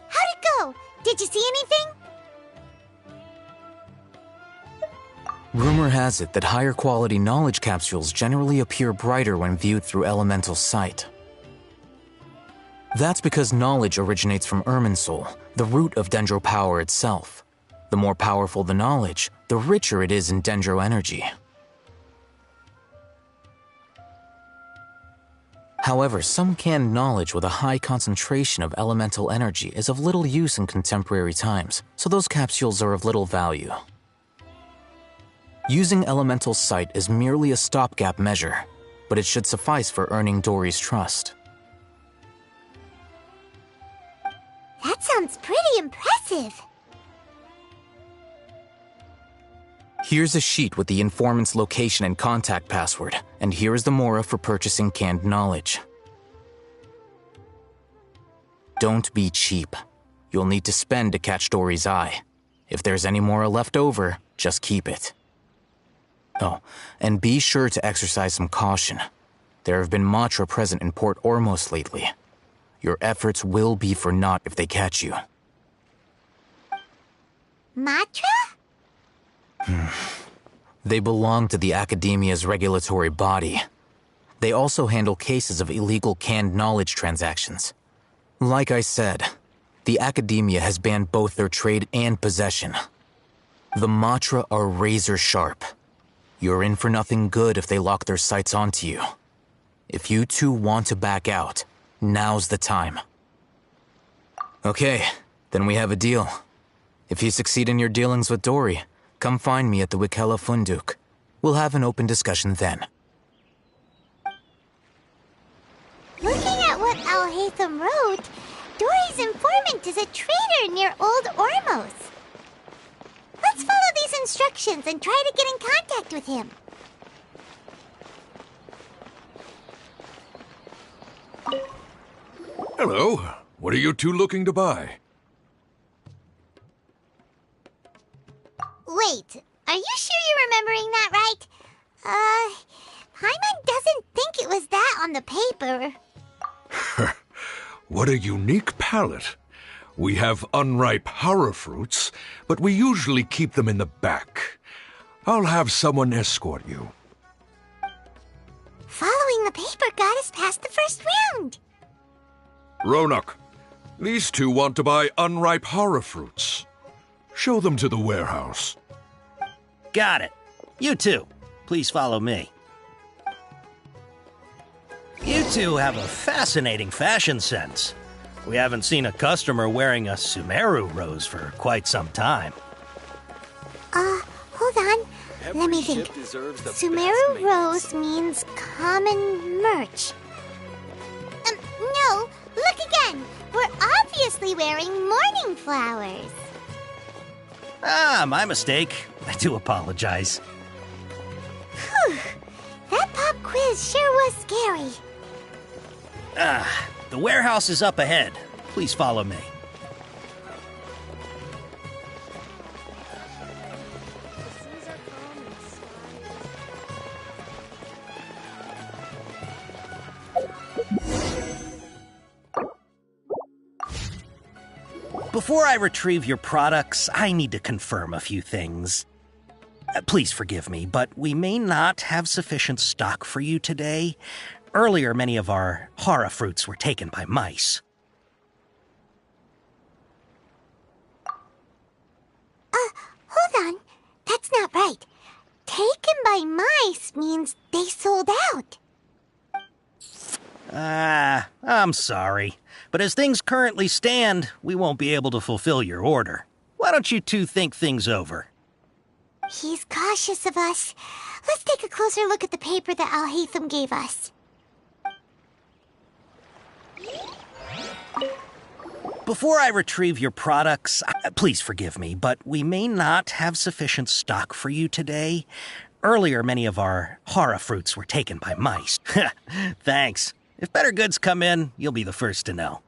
it go? Did you see anything? Rumor has it that higher quality knowledge capsules generally appear brighter when viewed through elemental sight. That's because knowledge originates from Irminsul, the root of Dendro power itself. The more powerful the knowledge, the richer it is in Dendro energy. However, some canned knowledge with a high concentration of elemental energy is of little use in contemporary times, so those capsules are of little value. Using elemental sight is merely a stopgap measure, but it should suffice for earning Dory's trust. That sounds pretty impressive. Here's a sheet with the informant's location and contact password, and here is the mora for purchasing canned knowledge. Don't be cheap. You'll need to spend to catch Dory's eye. If there's any mora left over, just keep it. Oh, and be sure to exercise some caution. There have been Matra present in Port Ormos lately. Your efforts will be for naught if they catch you. Matra? They belong to the Academia's regulatory body. They also handle cases of illegal canned knowledge transactions. Like I said, the Academia has banned both their trade and possession. The Matra are razor sharp. You're in for nothing good if they lock their sights onto you. If you 2 want to back out, now's the time. Okay, then we have a deal. If you succeed in your dealings with Dory, come find me at the Wikela Funduk. We'll have an open discussion then. Looking at what Al-Haytham wrote, Dory's informant is a traitor near Old Ormos. Let's follow these instructions and try to get in contact with him. Hello. What are you 2 looking to buy? Wait, are you sure you're remembering that right? Paimon doesn't think it was that on the paper. What a unique palate. We have unripe horror fruits, but we usually keep them in the back. I'll have someone escort you. Following the paper got us past the first round. Ronak, these 2 want to buy unripe horror fruits. Show them to the warehouse. Got it. You 2, please follow me. You 2 have a fascinating fashion sense. We haven't seen a customer wearing a Sumeru rose for quite some time. Hold on. Let me think. Sumeru rose means common merch. No, look again. We're obviously wearing morning flowers. Ah, my mistake. I do apologize. Whew. That pop quiz sure was scary. The warehouse is up ahead. Please follow me. Before I retrieve your products, I need to confirm a few things. Please forgive me, but we may not have sufficient stock for you today. Earlier, many of our hara fruits were taken by mice. Hold on. That's not right. Taken by mice means they sold out. I'm sorry. But as things currently stand, we won't be able to fulfill your order. Why don't you 2 think things over? He's cautious of us. Let's take a closer look at the paper that Al-Haytham gave us. Before I retrieve your products, please forgive me, but we may not have sufficient stock for you today. Earlier, many of our hara fruits were taken by mice. Thanks. If better goods come in, you'll be the first to know.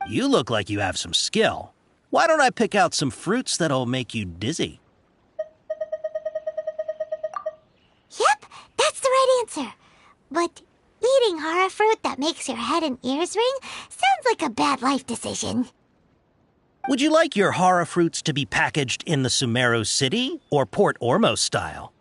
You look like you have some skill. Why don't I pick out some fruits that'll make you dizzy? Yep, that's the right answer. But eating hara fruit that makes your head and ears ring sounds like a bad life decision. Would you like your hara fruits to be packaged in the Sumeru City or Port Ormos style?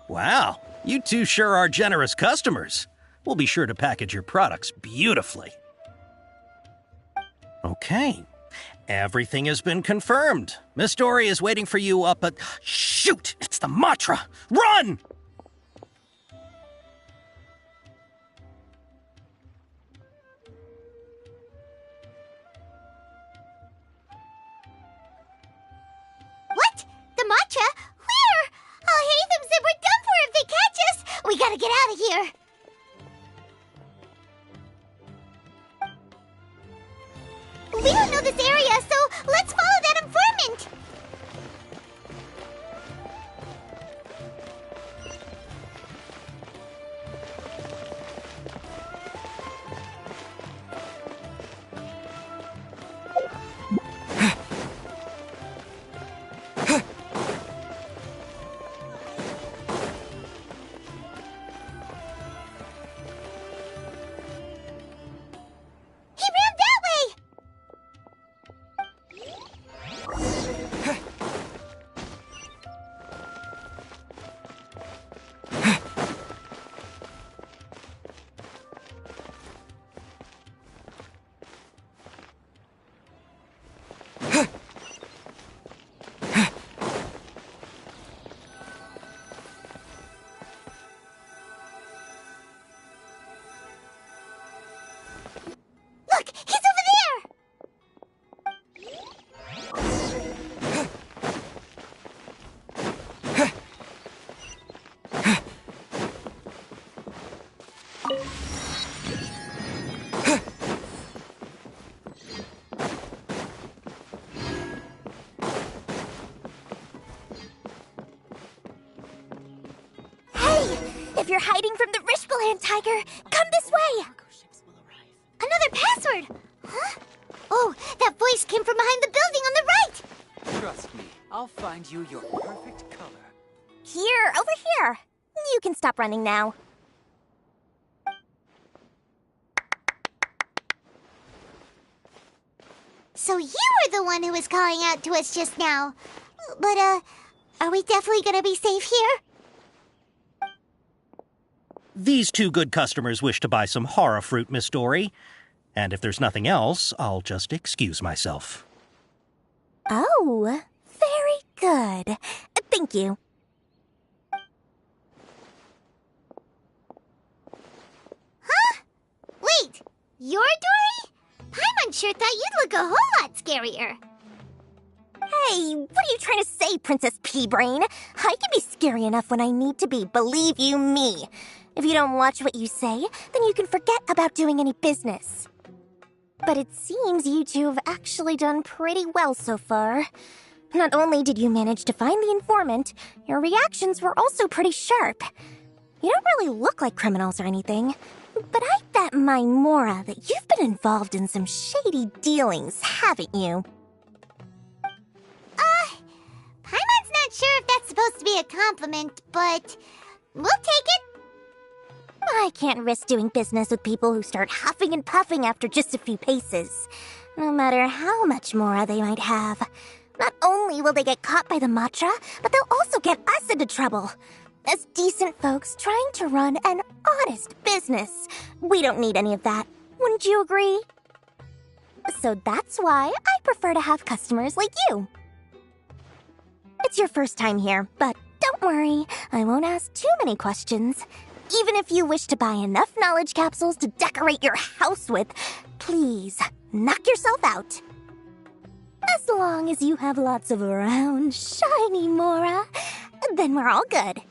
Wow, you two sure are generous customers. We'll be sure to package your products beautifully. Okay, everything has been confirmed. Miss Dory is waiting for you up at... Shoot! It's the Matra! Run! What? The matcha? Where? Al-Haytham said we're done for if they catch us. We gotta get out of here. We don't know this area, so let's follow that informant. He ran that way. Look, he's over there. Hey, if you're hiding from the Rishbaland tiger, come this way. Another password! Huh? Oh, that voice came from behind the building on the right! Trust me, I'll find you your perfect color. Here, over here. You can stop running now. So you were the one who was calling out to us just now. But, are we definitely gonna be safe here? These two good customers wish to buy some hara fruit, Miss Dory. And if there's nothing else, I'll just excuse myself. Oh, very good. Thank you. Huh? Wait, you're Dory? Paimon sure thought you'd look a whole lot scarier. Hey, what are you trying to say, Princess Pea-Brain? I can be scary enough when I need to be, believe you me. If you don't watch what you say, then you can forget about doing any business. But it seems you two have actually done pretty well so far. Not only did you manage to find the informant, your reactions were also pretty sharp. You don't really look like criminals or anything, but I bet my Mora that you've been involved in some shady dealings, haven't you? Paimon's not sure if that's supposed to be a compliment, but we'll take it. I can't risk doing business with people who start huffing and puffing after just a few paces, no matter how much Mora they might have. Not only will they get caught by the Matra, but they'll also get us into trouble. As decent folks trying to run an honest business, we don't need any of that. Wouldn't you agree? So that's why I prefer to have customers like you. It's it's your first time here, but don't worry, I won't ask too many questions. Even if you wish to buy enough knowledge capsules to decorate your house with, please, knock yourself out. As long as you have lots of round, shiny Mora, then we're all good.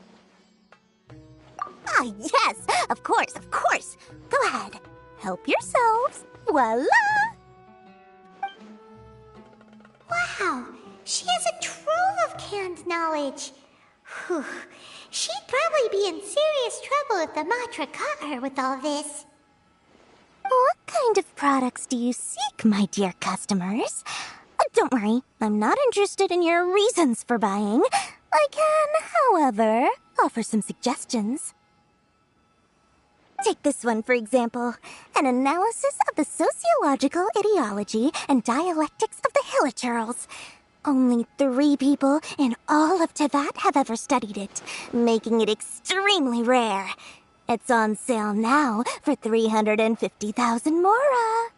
Ah, yes, of course, of course. Go ahead, help yourselves. Voila! Wow, she has a trove of canned knowledge. Whew. She'd probably be in serious trouble if the Matra caught her with all this. What kind of products do you seek, my dear customers? Don't worry, I'm not interested in your reasons for buying. I can, however, offer some suggestions. Take this one, for example. An analysis of the sociological ideology and dialectics of the Hilichurls. Only 3 people in all of Teyvat have ever studied it, making it extremely rare. It's on sale now for 350,000 Mora.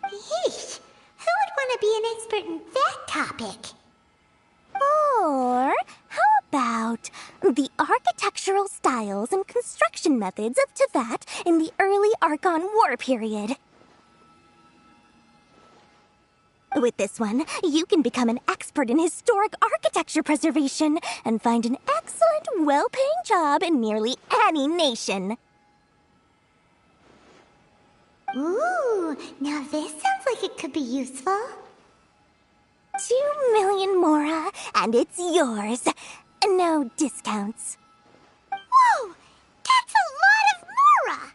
Yeesh! Who would want to be an expert in that topic? Or how about the architectural styles and construction methods of Teyvat in the early Archon War period? With this one, you can become an expert in historic architecture preservation and find an excellent, well-paying job in nearly any nation. Ooh, now this sounds like it could be useful. 2 million Mora, and it's yours. No discounts. Whoa! That's a lot of Mora!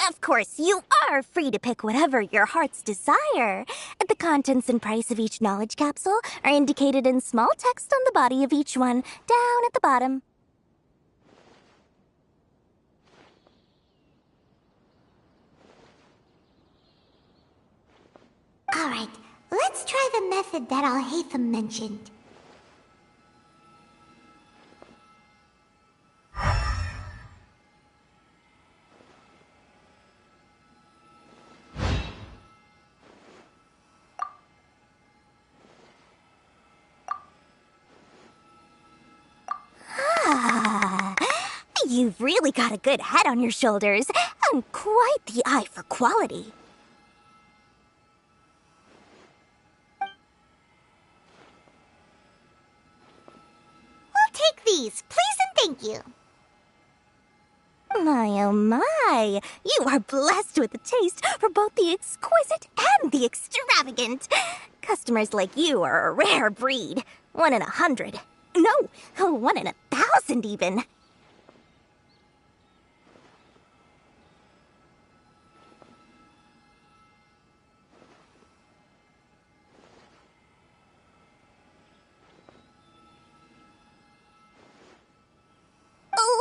Of course, you are free to pick whatever your heart's desire. The contents and price of each knowledge capsule are indicated in small text on the body of each one, down at the bottom. Alright, let's try the method that Alhaitham mentioned. You've really got a good head on your shoulders, and quite the eye for quality. We'll take these, please and thank you. My oh my, you are blessed with a taste for both the exquisite and the extravagant. Customers like you are a rare breed. 1 in 100. No, 1 in 1,000 even.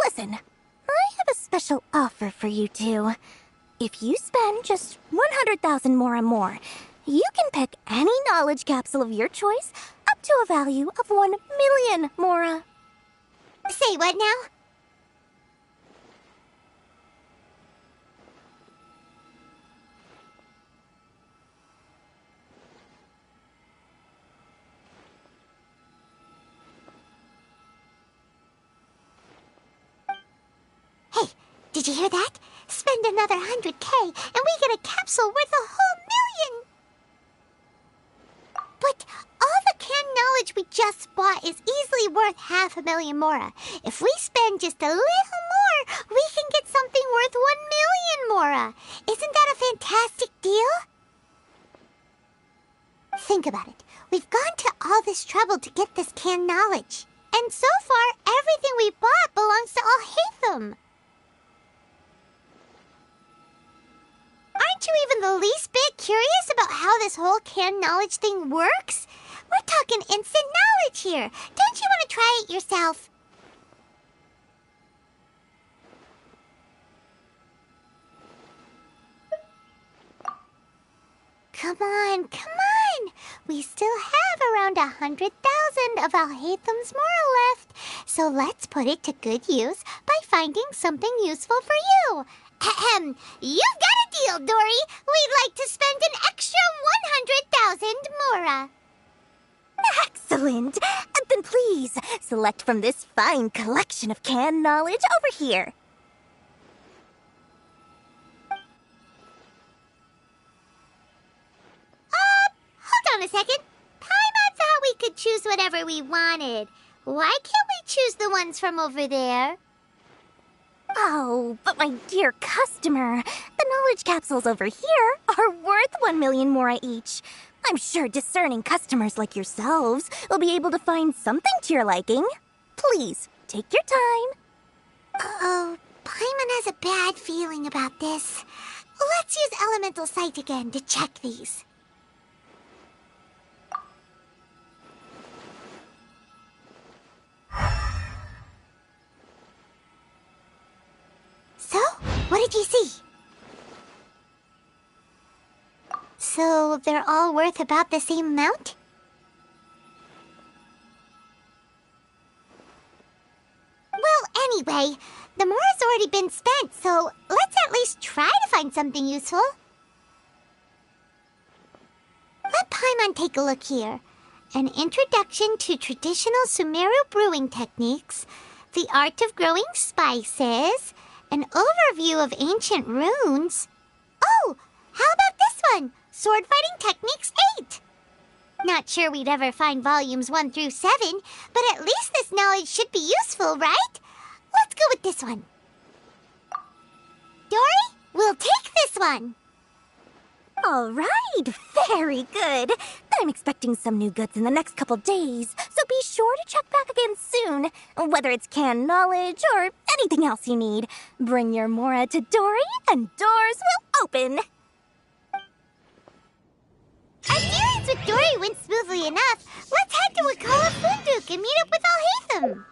Listen, I have a special offer for you two. If you spend just 100,000 Mora more, you can pick any knowledge capsule of your choice up to a value of 1 million Mora. Say what now? Did you hear that? Spend another 100K and we get a capsule worth a whole million! But all the canned knowledge we just bought is easily worth 500,000 Mora. If we spend just a little more, we can get something worth 1 million Mora. Isn't that a fantastic deal? Think about it. We've gone to all this trouble to get this canned knowledge. And so far, everything we bought belongs to Alhaitham. Aren't you even the least bit curious about how this whole canned knowledge thing works? We're talking instant knowledge here. Don't you want to try it yourself? Come on, come on! We still have around 100,000 of Alhaitham's Mora left, so let's put it to good use by finding something useful for you. Ahem, you've got a deal, Dory. We'd like to spend an extra 100,000 Mora. Excellent! Then please, select from this fine collection of canned knowledge over here. Hold on a second. Paimon thought we could choose whatever we wanted. Why can't we choose the ones from over there? Oh, but my dear customer, the knowledge capsules over here are worth 1 million mora each. I'm sure discerning customers like yourselves will be able to find something to your liking. Please, take your time. Uh-oh, Paimon has a bad feeling about this. Let's use Elemental Sight again to check these. So, what did you see? So, they're all worth about the same amount? Well, anyway, the mora's already been spent, so let's at least try to find something useful. Let Paimon take a look here. An introduction to traditional Sumeru brewing techniques, the art of growing spices, an overview of ancient runes. Oh, how about this one? Sword Fighting Techniques 8. Not sure we'd ever find volumes 1 through 7, but at least this knowledge should be useful, right? Let's go with this one. Dory, we'll take this one. All right, very good. I'm expecting some new goods in the next couple days, so be sure to check back again soon. Whether it's canned knowledge or anything else you need, bring your mora to Dory and doors will open. Our dealings with Dory went smoothly enough. Let's head to Wakala Funduk and meet up with Alhaitham.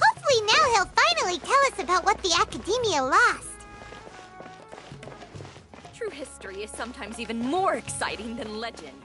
Hopefully now he'll finally tell us about what the Academia lost. True history is sometimes even more exciting than legend.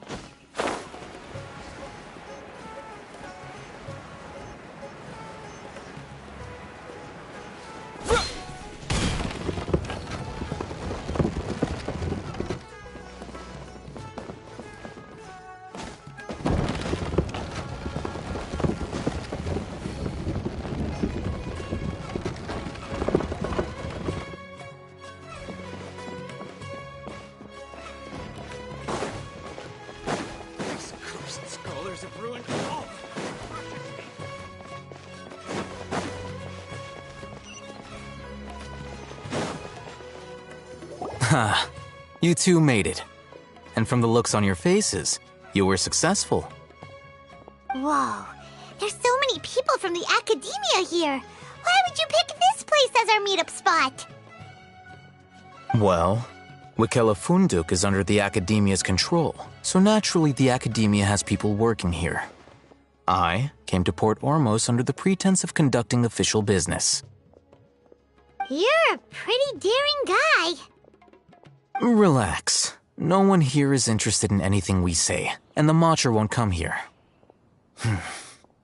Ha, you two made it. And from the looks on your faces, you were successful. Whoa, there's so many people from the Academia here. Why would you pick this place as our meetup spot? Well, Wakala Funduk is under the Academia's control, so naturally the Academia has people working here. I came to Port Ormos under the pretense of conducting official business. You're a pretty daring guy. Relax. No one here is interested in anything we say, and the Matcher won't come here.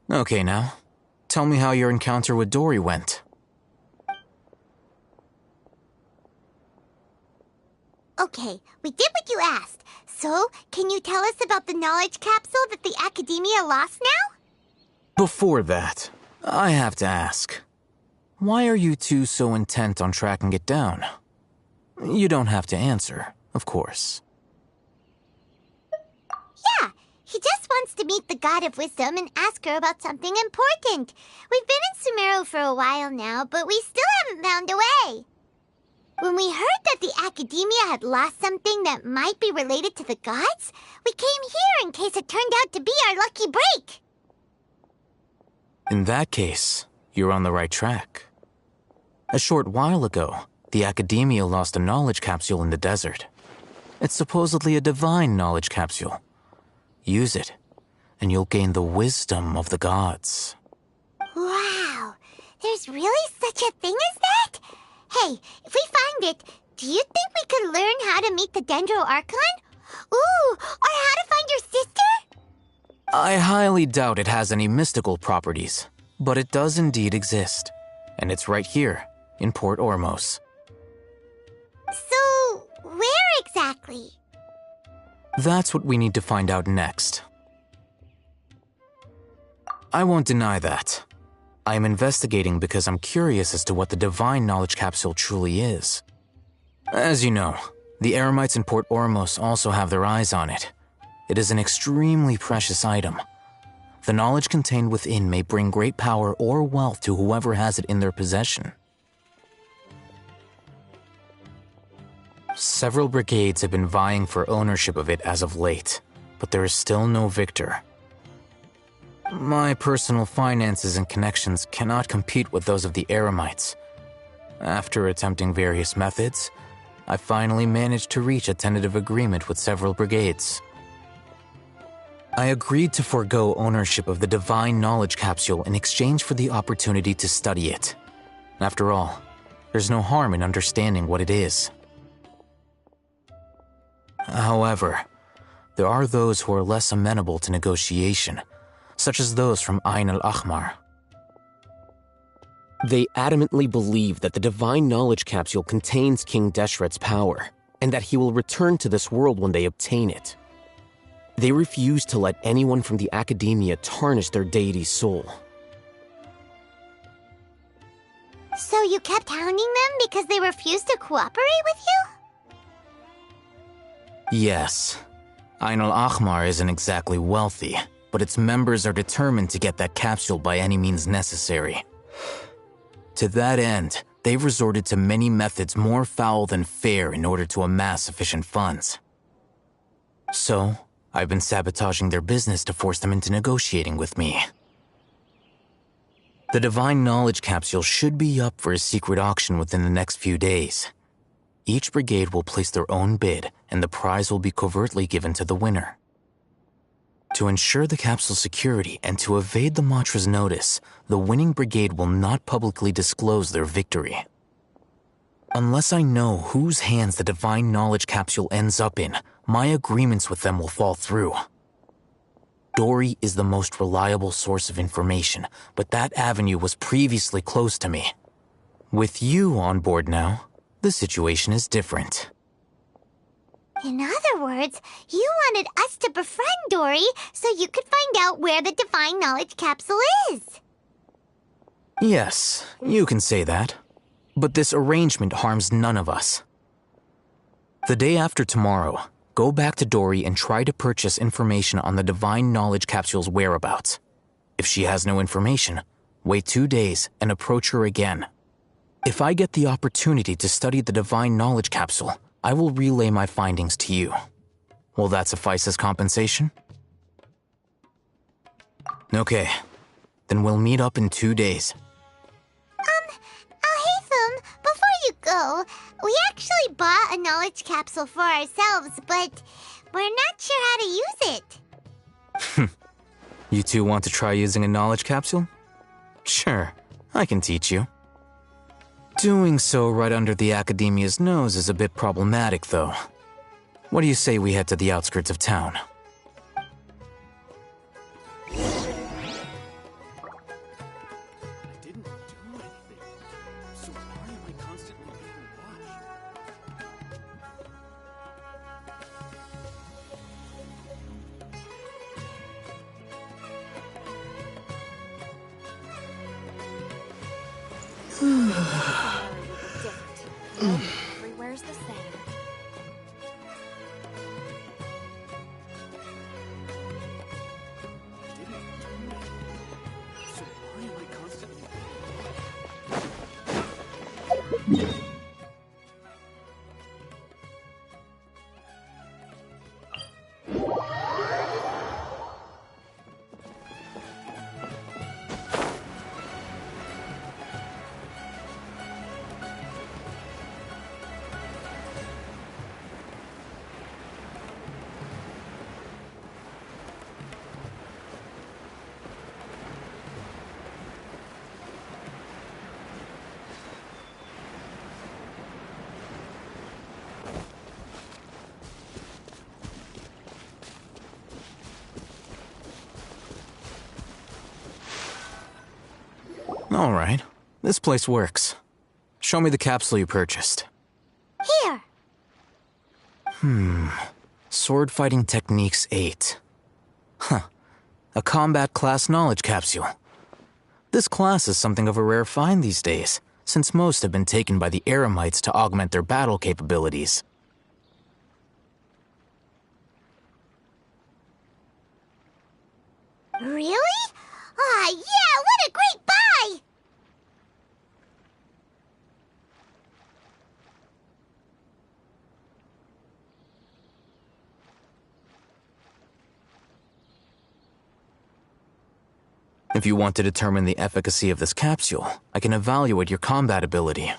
Okay now, tell me how your encounter with Dory went. Okay, we did what you asked. So, can you tell us about the knowledge capsule that the Academia lost now? Before that, I have to ask. Why are you two so intent on tracking it down? You don't have to answer, of course. Yeah, he just wants to meet the God of Wisdom and ask her about something important. We've been in Sumeru for a while now, but we still haven't found a way. When we heard that the Academia had lost something that might be related to the gods, we came here in case it turned out to be our lucky break. In that case, you're on the right track. A short while ago, the Academia lost a knowledge capsule in the desert. It's supposedly a divine knowledge capsule. Use it, and you'll gain the wisdom of the gods. Wow, There's really such a thing as that? Hey, if we find it, do you think we could learn how to meet the Dendro Archon? Ooh, or how to find your sister? I highly doubt it has any mystical properties, but it does indeed exist. And it's right here, in Port Ormos. So, where exactly? That's what we need to find out next. I won't deny that. I am investigating because I'm curious as to what the Divine Knowledge Capsule truly is. As you know, the Eremites in Port Ormos also have their eyes on it. It is an extremely precious item. The knowledge contained within may bring great power or wealth to whoever has it in their possession. Several brigades have been vying for ownership of it as of late, but there is still no victor. My personal finances and connections cannot compete with those of the Eremites. After attempting various methods, I finally managed to reach a tentative agreement with several brigades. I agreed to forego ownership of the Divine Knowledge Capsule in exchange for the opportunity to study it. After all, there's no harm in understanding what it is. However, there are those who are less amenable to negotiation, such as those from Ain al-Ahmar. They adamantly believe that the Divine Knowledge Capsule contains King Deshret's power, and that he will return to this world when they obtain it. They refuse to let anyone from the Academia tarnish their deity's soul. So you kept hounding them because they refused to cooperate with you? Yes. Ain al-Ahmar isn't exactly wealthy, but its members are determined to get that capsule by any means necessary. To that end, they've resorted to many methods more foul than fair in order to amass sufficient funds. So, I've been sabotaging their business to force them into negotiating with me. The Divine Knowledge Capsule should be up for a secret auction within the next few days. Each brigade will place their own bid, and the prize will be covertly given to the winner. To ensure the capsule's security and to evade the Matra's notice, the winning brigade will not publicly disclose their victory. Unless I know whose hands the Divine Knowledge Capsule ends up in, my agreements with them will fall through. Dory is the most reliable source of information, but that avenue was previously closed to me. With you on board now, the situation is different. In other words, you wanted us to befriend Dory so you could find out where the Divine Knowledge Capsule is. Yes, you can say that. But this arrangement harms none of us. The day after tomorrow, go back to Dory and try to purchase information on the Divine Knowledge Capsule's whereabouts. If she has no information, wait 2 days and approach her again. If I get the opportunity to study the Divine Knowledge Capsule, I will relay my findings to you. Will that suffice as compensation? Okay, then we'll meet up in 2 days. Alhaitham, before you go, we actually bought a knowledge capsule for ourselves, but we're not sure how to use it. You two want to try using a knowledge capsule? Sure, I can teach you. Doing so right under the Academia's nose is a bit problematic, though. What do you say we head to the outskirts of town? Everywhere's the same. So why am I constantly... All right. This place works. Show me the capsule you purchased. Here. Sword Fighting Techniques 8. Huh. A combat class knowledge capsule. This class is something of a rare find these days, since most have been taken by the Eremites to augment their battle capabilities. Really? Ah, yeah, what a great buy! If you want to determine the efficacy of this capsule, I can evaluate your combat ability.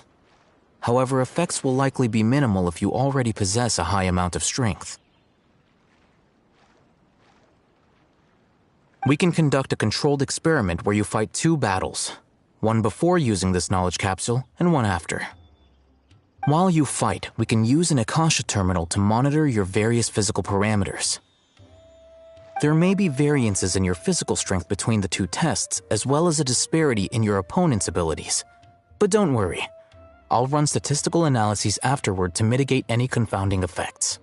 However, effects will likely be minimal if you already possess a high amount of strength. We can conduct a controlled experiment where you fight 2 battles, one before using this knowledge capsule and one after. While you fight, we can use an Akasha terminal to monitor your various physical parameters. There may be variances in your physical strength between the 2 tests, as well as a disparity in your opponent's abilities. But don't worry, I'll run statistical analyses afterward to mitigate any confounding effects.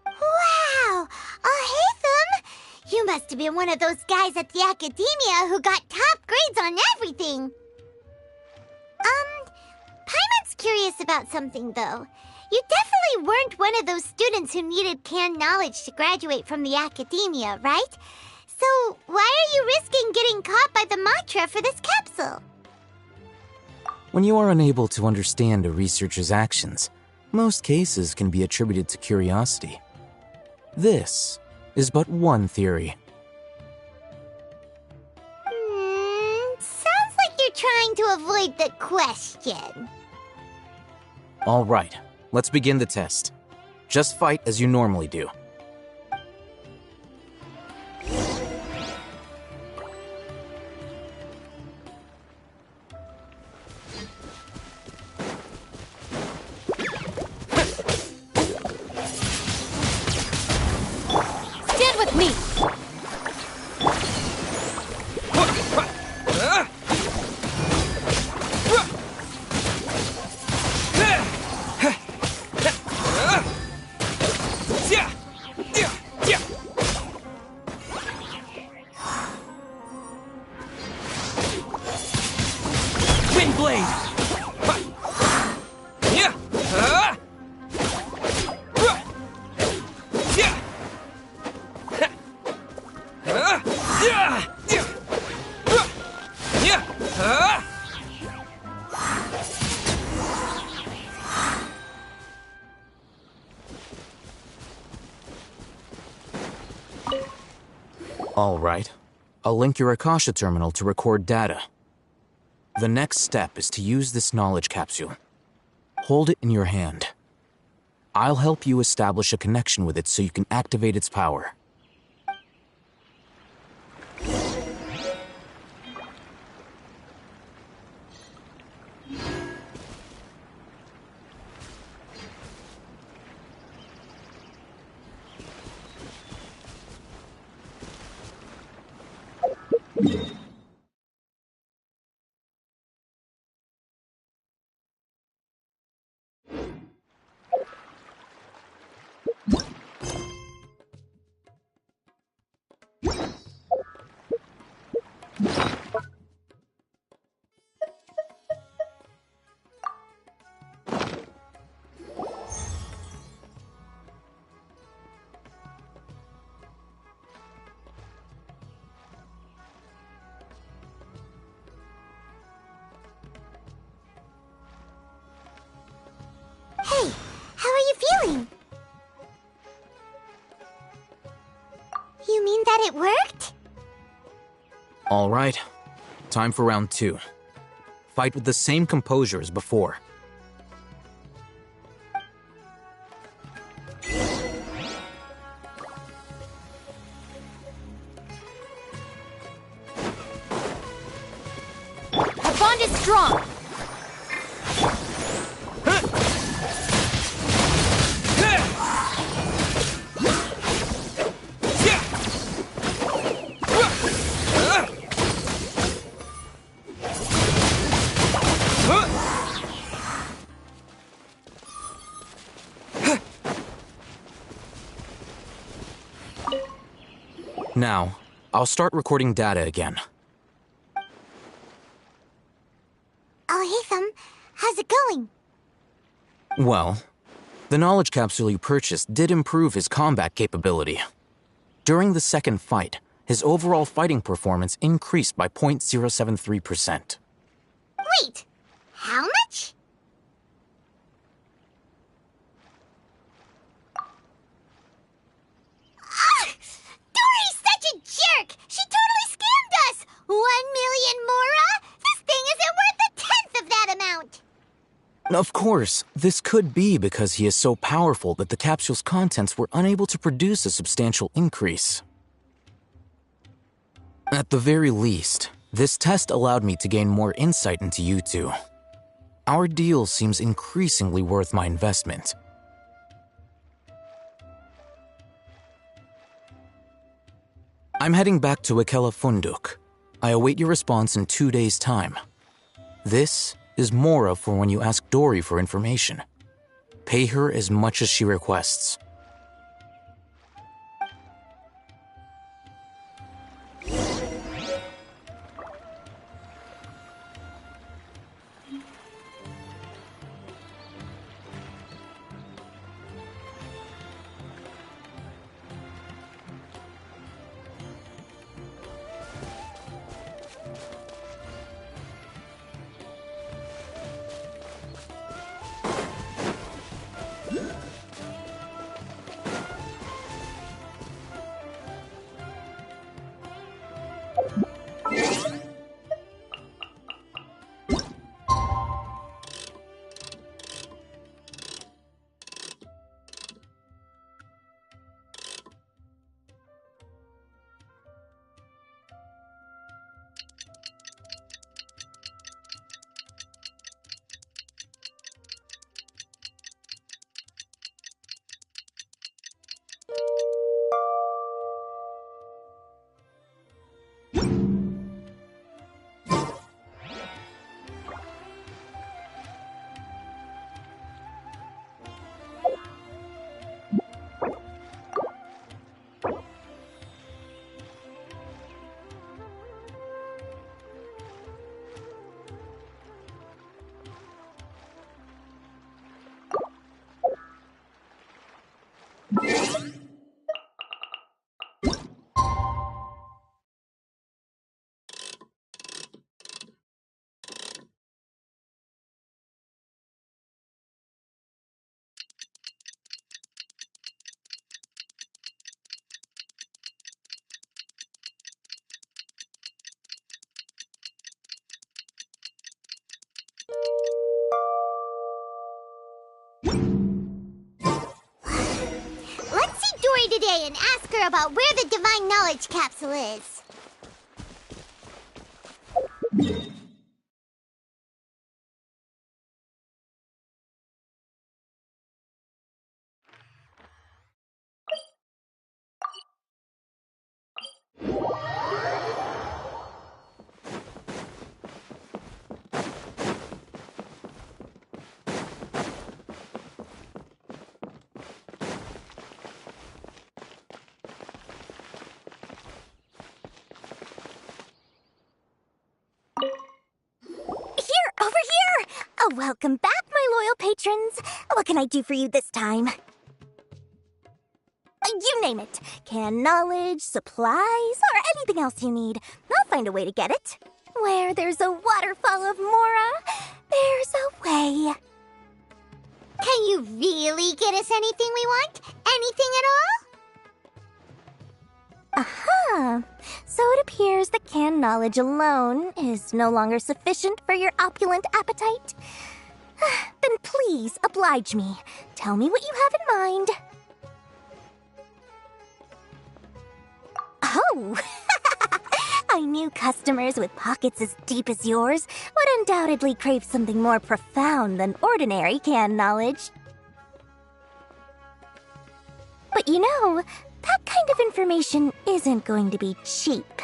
Wow! Haytham! You must have been one of those guys at the Academia who got top grades on everything! Paimon's curious about something, though. You definitely weren't one of those students who needed canned knowledge to graduate from the Academia, right? So, why are you risking getting caught by the Matra for this capsule? When you are unable to understand a researcher's actions, most cases can be attributed to curiosity. This is but one theory. Sounds like you're trying to avoid the question. All right, let's begin the test. Just fight as you normally do. Stand with me! All right. I'll link your Akasha terminal to record data. The next step is to use this knowledge capsule. Hold it in your hand. I'll help you establish a connection with it so you can activate its power. Hey, how are you feeling? You mean that it worked? All right. Time for round 2. Fight with the same composure as before. Our bond is strong! Now, I'll start recording data again. Oh, Hatham, how's it going? Well, the knowledge capsule you purchased did improve his combat capability. During the second fight, his overall fighting performance increased by 0.073%. Wait, how much? Dory's such a jerk! She totally scammed us! 1 million mora? This thing isn't worth a tenth of that amount! Of course, this could be because he is so powerful that the capsule's contents were unable to produce a substantial increase. At the very least, this test allowed me to gain more insight into you two. Our deal seems increasingly worth my investment. I'm heading back to Ikela Funduk. I await your response in 2 days' time. This is Mora for when you ask Dory for information. Pay her as much as she requests. Let's see Dory today and ask her about where the Divine Knowledge Capsule is. Over here! Oh, welcome back, my loyal patrons. What can I do for you this time? You name it. Canned knowledge, supplies, or anything else you need. I'll find a way to get it. Where there's a waterfall of Mora, there's a way. Can you really get us anything we want? Anything at all? Aha! So it appears that canned knowledge alone is no longer sufficient for your opulent appetite. Then please oblige me. Tell me what you have in mind. Oh! I knew customers with pockets as deep as yours would undoubtedly crave something more profound than ordinary canned knowledge. But you know, that kind of information isn't going to be cheap.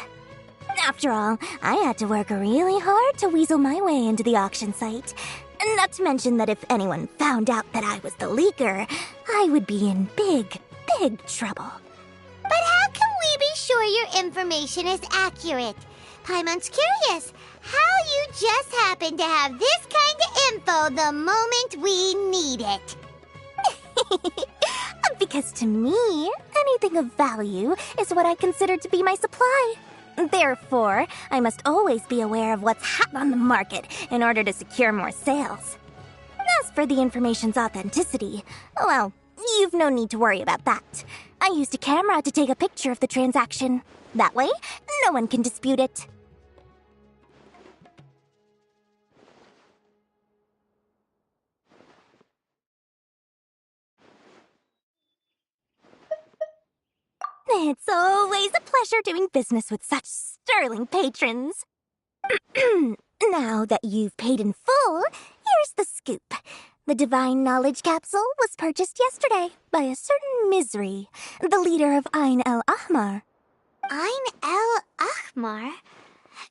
After all, I had to work really hard to weasel my way into the auction site. Not to mention that if anyone found out that I was the leaker, I would be in big, big trouble. But how can we be sure your information is accurate? Paimon's curious how you just happen to have this kind of info the moment we need it. Because to me, anything of value is what I consider to be my supply. Therefore, I must always be aware of what's hot on the market in order to secure more sales. As for the information's authenticity, well, you've no need to worry about that. I used a camera to take a picture of the transaction. That way, no one can dispute it. It's always a pleasure doing business with such sterling patrons. Now that you've paid in full, here's the scoop. The Divine Knowledge Capsule was purchased yesterday by a certain Misery, the leader of Ain el Ahmar. Ain el Ahmar?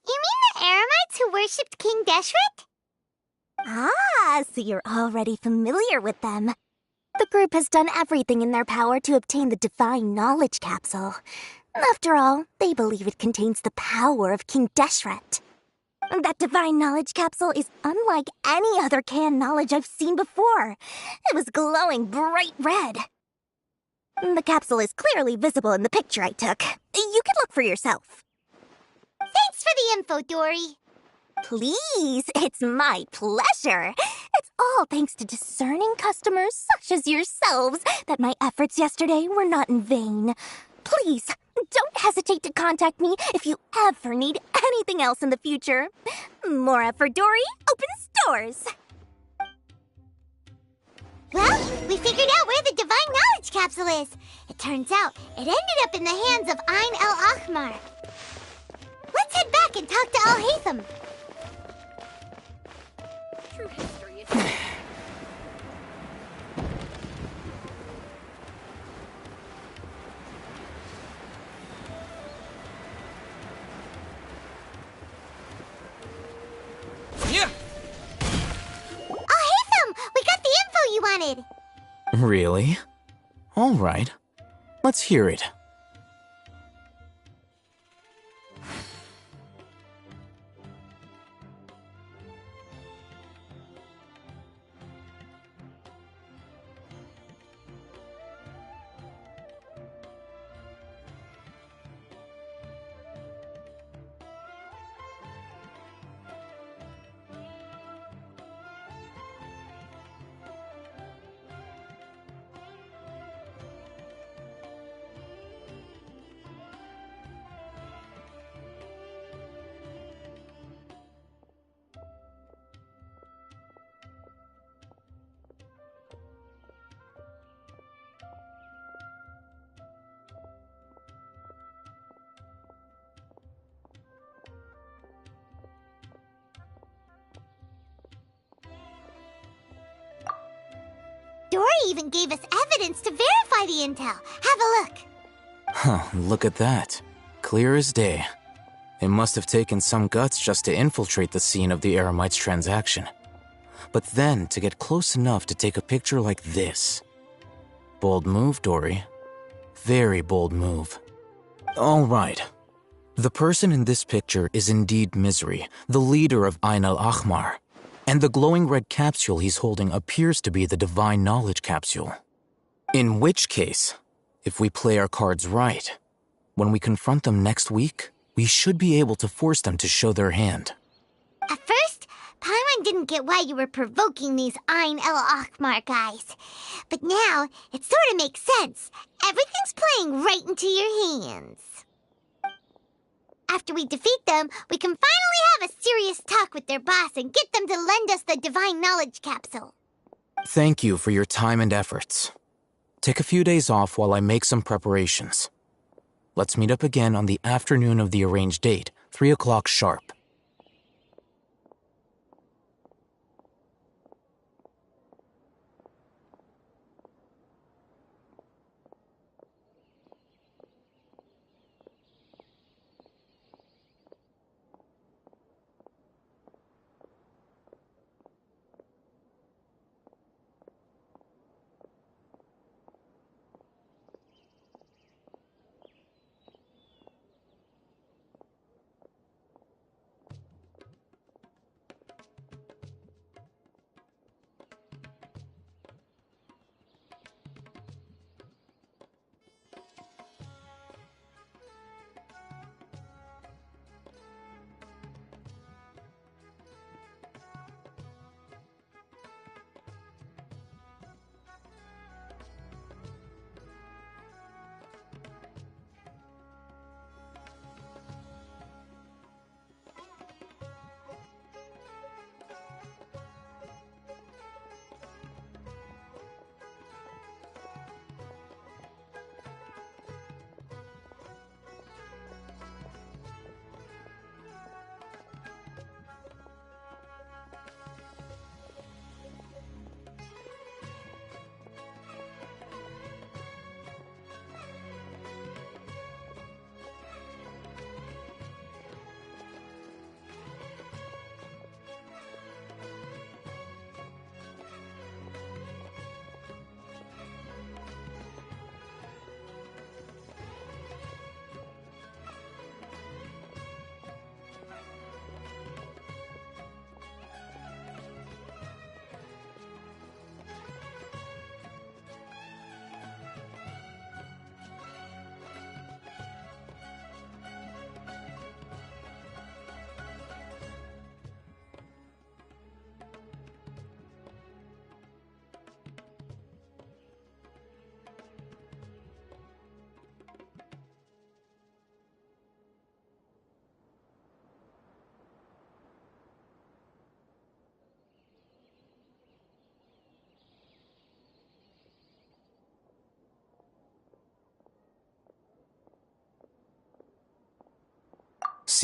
You mean the Eremites who worshipped King Deshret? Ah, so you're already familiar with them. The group has done everything in their power to obtain the Divine Knowledge Capsule. After all, they believe it contains the power of King Deshret. That Divine Knowledge Capsule is unlike any other canned knowledge I've seen before. It was glowing bright red. The capsule is clearly visible in the picture I took. You can look for yourself. Thanks for the info, Dory. Please, it's my pleasure. It's all thanks to discerning customers such as yourselves that my efforts yesterday were not in vain. Please, don't hesitate to contact me if you ever need anything else in the future. Mora for Dory opens doors. Well, we figured out where the Divine Knowledge Capsule is. It turns out it ended up in the hands of Ain el Ahmar. Let's head back and talk to Al Haytham. True history is... Yeah. Al Haytham, we got the info you wanted. Really? All right. Let's hear it. Dory even gave us evidence to verify the intel. Have a look. Huh, look at that. Clear as day. It must have taken some guts just to infiltrate the scene of the Eremites' transaction. But then to get close enough to take a picture like this. Bold move, Dory. Very bold move. All right. The person in this picture is indeed Misery, the leader of Ain el Ahmar. And the glowing red capsule he's holding appears to be the Divine Knowledge Capsule. In which case, if we play our cards right, when we confront them next week, we should be able to force them to show their hand. At first, Paimon didn't get why you were provoking these Ain el Ahmar guys. But now, it sort of makes sense. Everything's playing right into your hands. After we defeat them, we can finally have a serious talk with their boss and get them to lend us the Divine Knowledge Capsule. Thank you for your time and efforts. Take a few days off while I make some preparations. Let's meet up again on the afternoon of the arranged date, 3 o'clock sharp.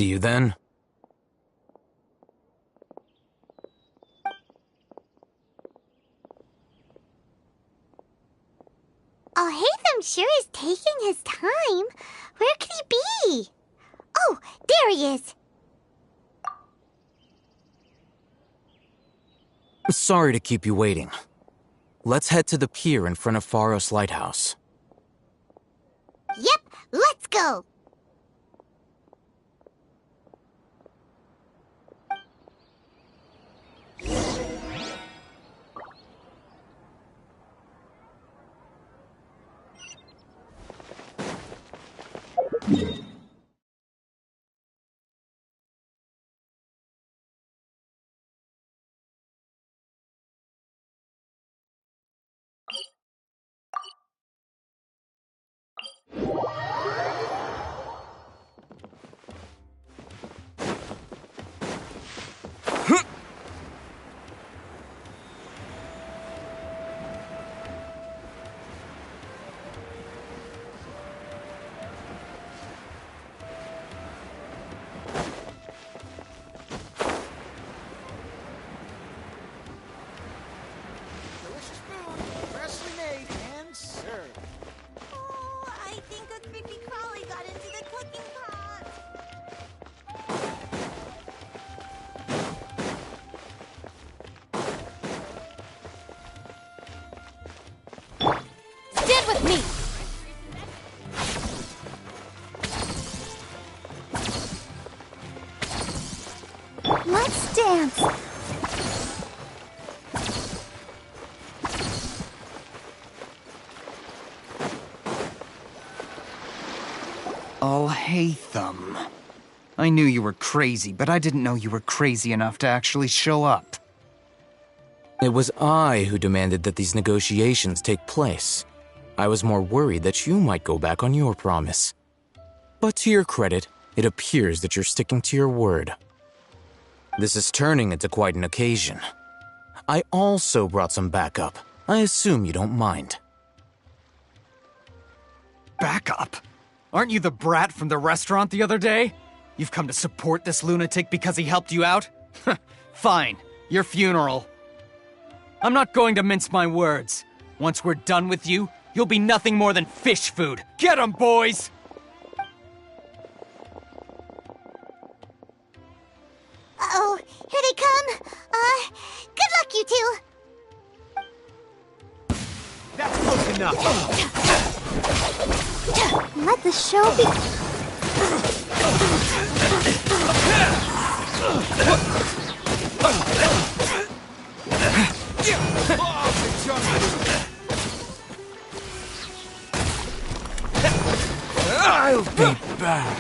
See you then. Oh, Hatham sure is taking his time. Where could he be? Oh, there he is. Sorry to keep you waiting. Let's head to the pier in front of Pharos Lighthouse. Yep, let's go. Delicious food, freshly made and served. Oh, I think a creepy crawly got into the cooking pot. Stand with me! Let's dance. Oh, Hatham. I knew you were crazy, but I didn't know you were crazy enough to actually show up. It was I who demanded that these negotiations take place. I was more worried that you might go back on your promise. But to your credit, it appears that you're sticking to your word. This is turning into quite an occasion. I also brought some backup. I assume you don't mind. Backup? Aren't you the brat from the restaurant the other day? You've come to support this lunatic because he helped you out? Fine, your funeral. I'm not going to mince my words. Once we're done with you, you'll be nothing more than fish food. Get 'em, boys! Uh-oh, here they come. Good luck, you two. That's close enough. Let the show be... I'll be back.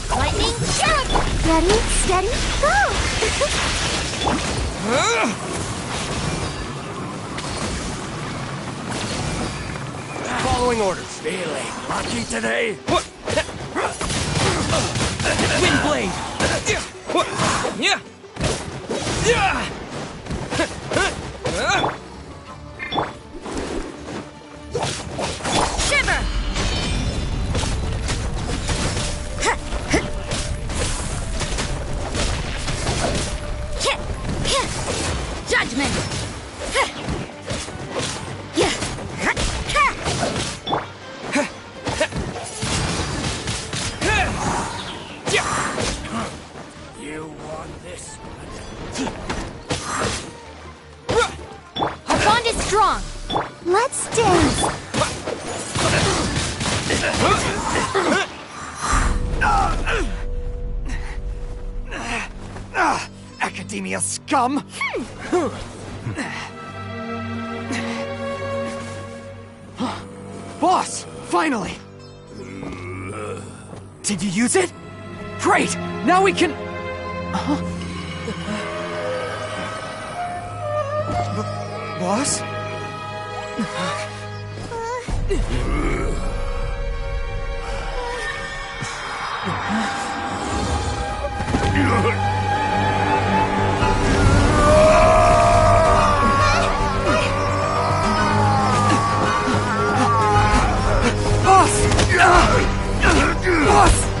Lightning, shoot! Ready, steady, go! Following orders. Feeling lucky today? Wind blade! Shiver! Judgment! You want this one? Our bond is strong! Let's dance! Academia scum! Boss! Finally! Did you use it? Great! Now we can... Boss?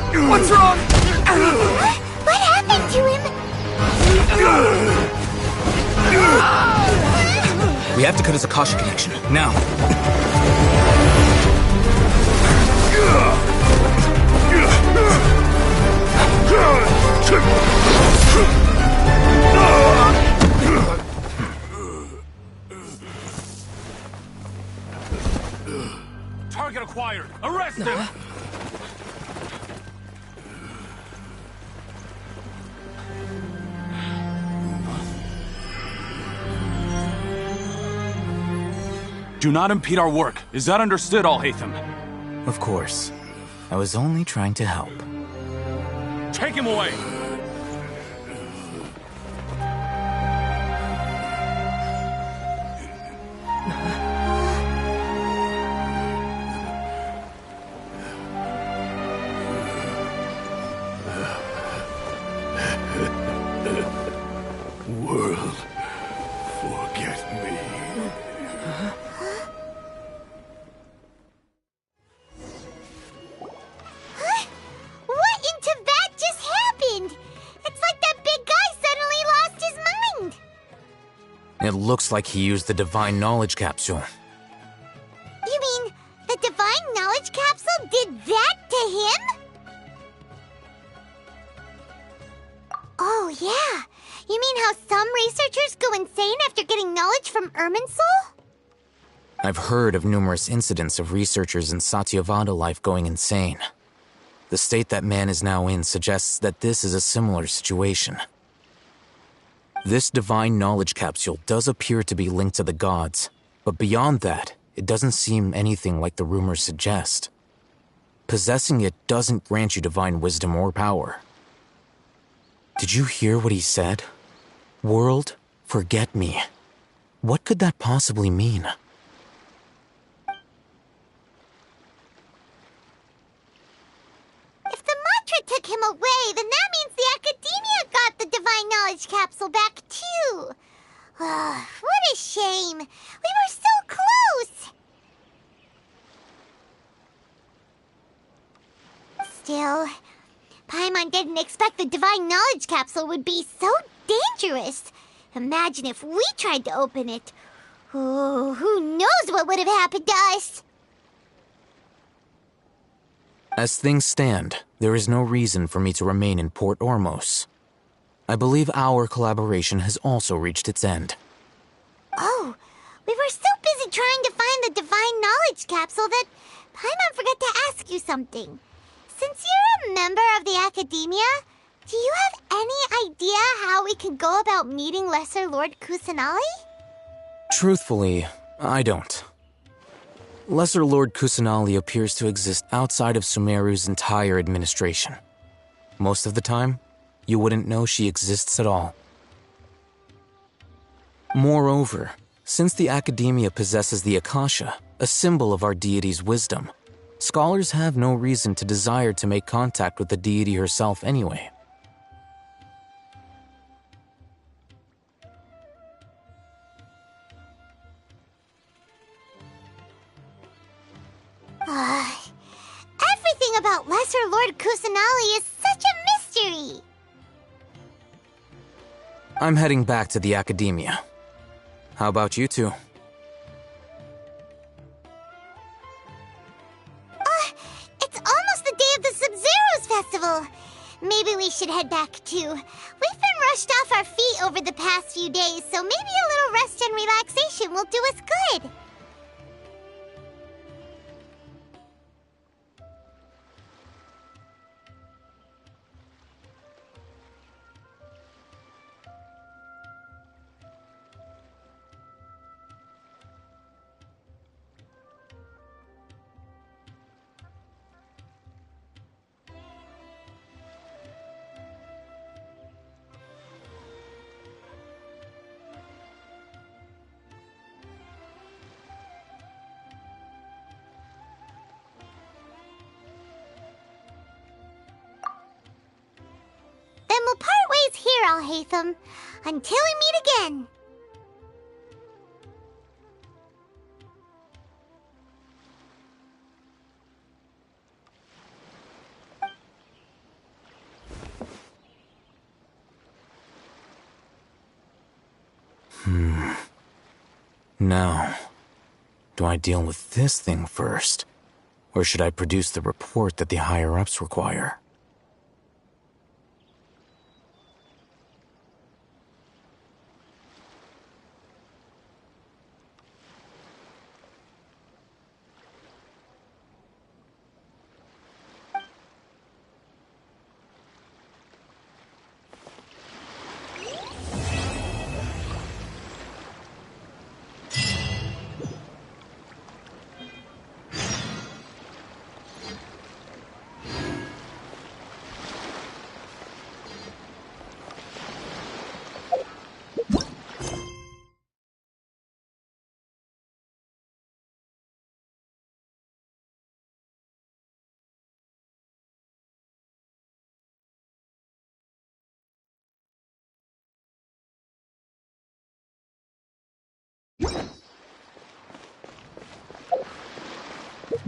What's wrong? What happened to him? We have to cut his Akasha connection, now. Target acquired! Arrest him! Do not impede our work. Is that understood, Al-Haytham? Of course. I was only trying to help. Take him away! World, forget me. What in Tibet just happened? It's like that big guy suddenly lost his mind. It looks like he used the Divine Knowledge Capsule. You mean the Divine Knowledge Capsule did that to him? Oh, yeah. You mean how some researchers go insane after getting knowledge from Irminsul? I've heard of numerous incidents of researchers in Satyavada life going insane. The state that man is now in suggests that this is a similar situation. This Divine Knowledge Capsule does appear to be linked to the gods, but beyond that, it doesn't seem anything like the rumors suggest. Possessing it doesn't grant you divine wisdom or power. Did you hear what he said? World, forget me. What could that possibly mean? If the mantra took him away, then that means the Academia got the Divine Knowledge Capsule back too. What a shame. We were so close. Still, Paimon didn't expect the Divine Knowledge Capsule would be so dangerous. Imagine if we tried to open it. Oh, who knows what would have happened to us? As things stand, there is no reason for me to remain in Port Ormos. I believe our collaboration has also reached its end. Oh, we were so busy trying to find the Divine Knowledge Capsule that Paimon forgot to ask you something. Since you're a member of the Academia, do you have any idea how we can go about meeting Lesser Lord Kusanali? Truthfully, I don't. Lesser Lord Kusanali appears to exist outside of Sumeru's entire administration. Most of the time, you wouldn't know she exists at all. Moreover, since the Academia possesses the Akasha, a symbol of our deity's wisdom, scholars have no reason to desire to make contact with the deity herself anyway. Everything about Lesser Lord Kusanali is such a mystery. I'm heading back to the Academia. How about you two? It's almost the day of the Sub-Zero's festival. Maybe we should head back too. We've been rushed off our feet over the past few days, so maybe a little rest and relaxation will do us good. Then we'll part ways here, Al-Haytham, until we meet again. Now, do I deal with this thing first? Or should I produce the report that the higher-ups require?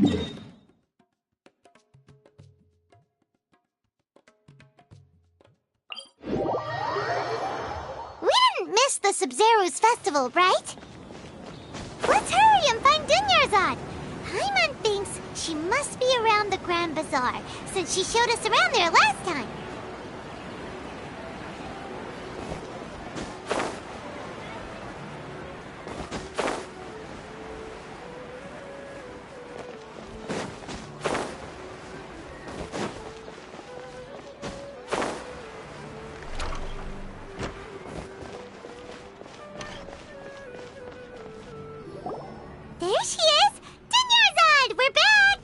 We didn't miss the Sub-Zero's festival, right? Let's hurry and find Dunyarzad. Paimon thinks she must be around the Grand Bazaar, since she showed us around there last time. There she is! Dunyarzad, we're back!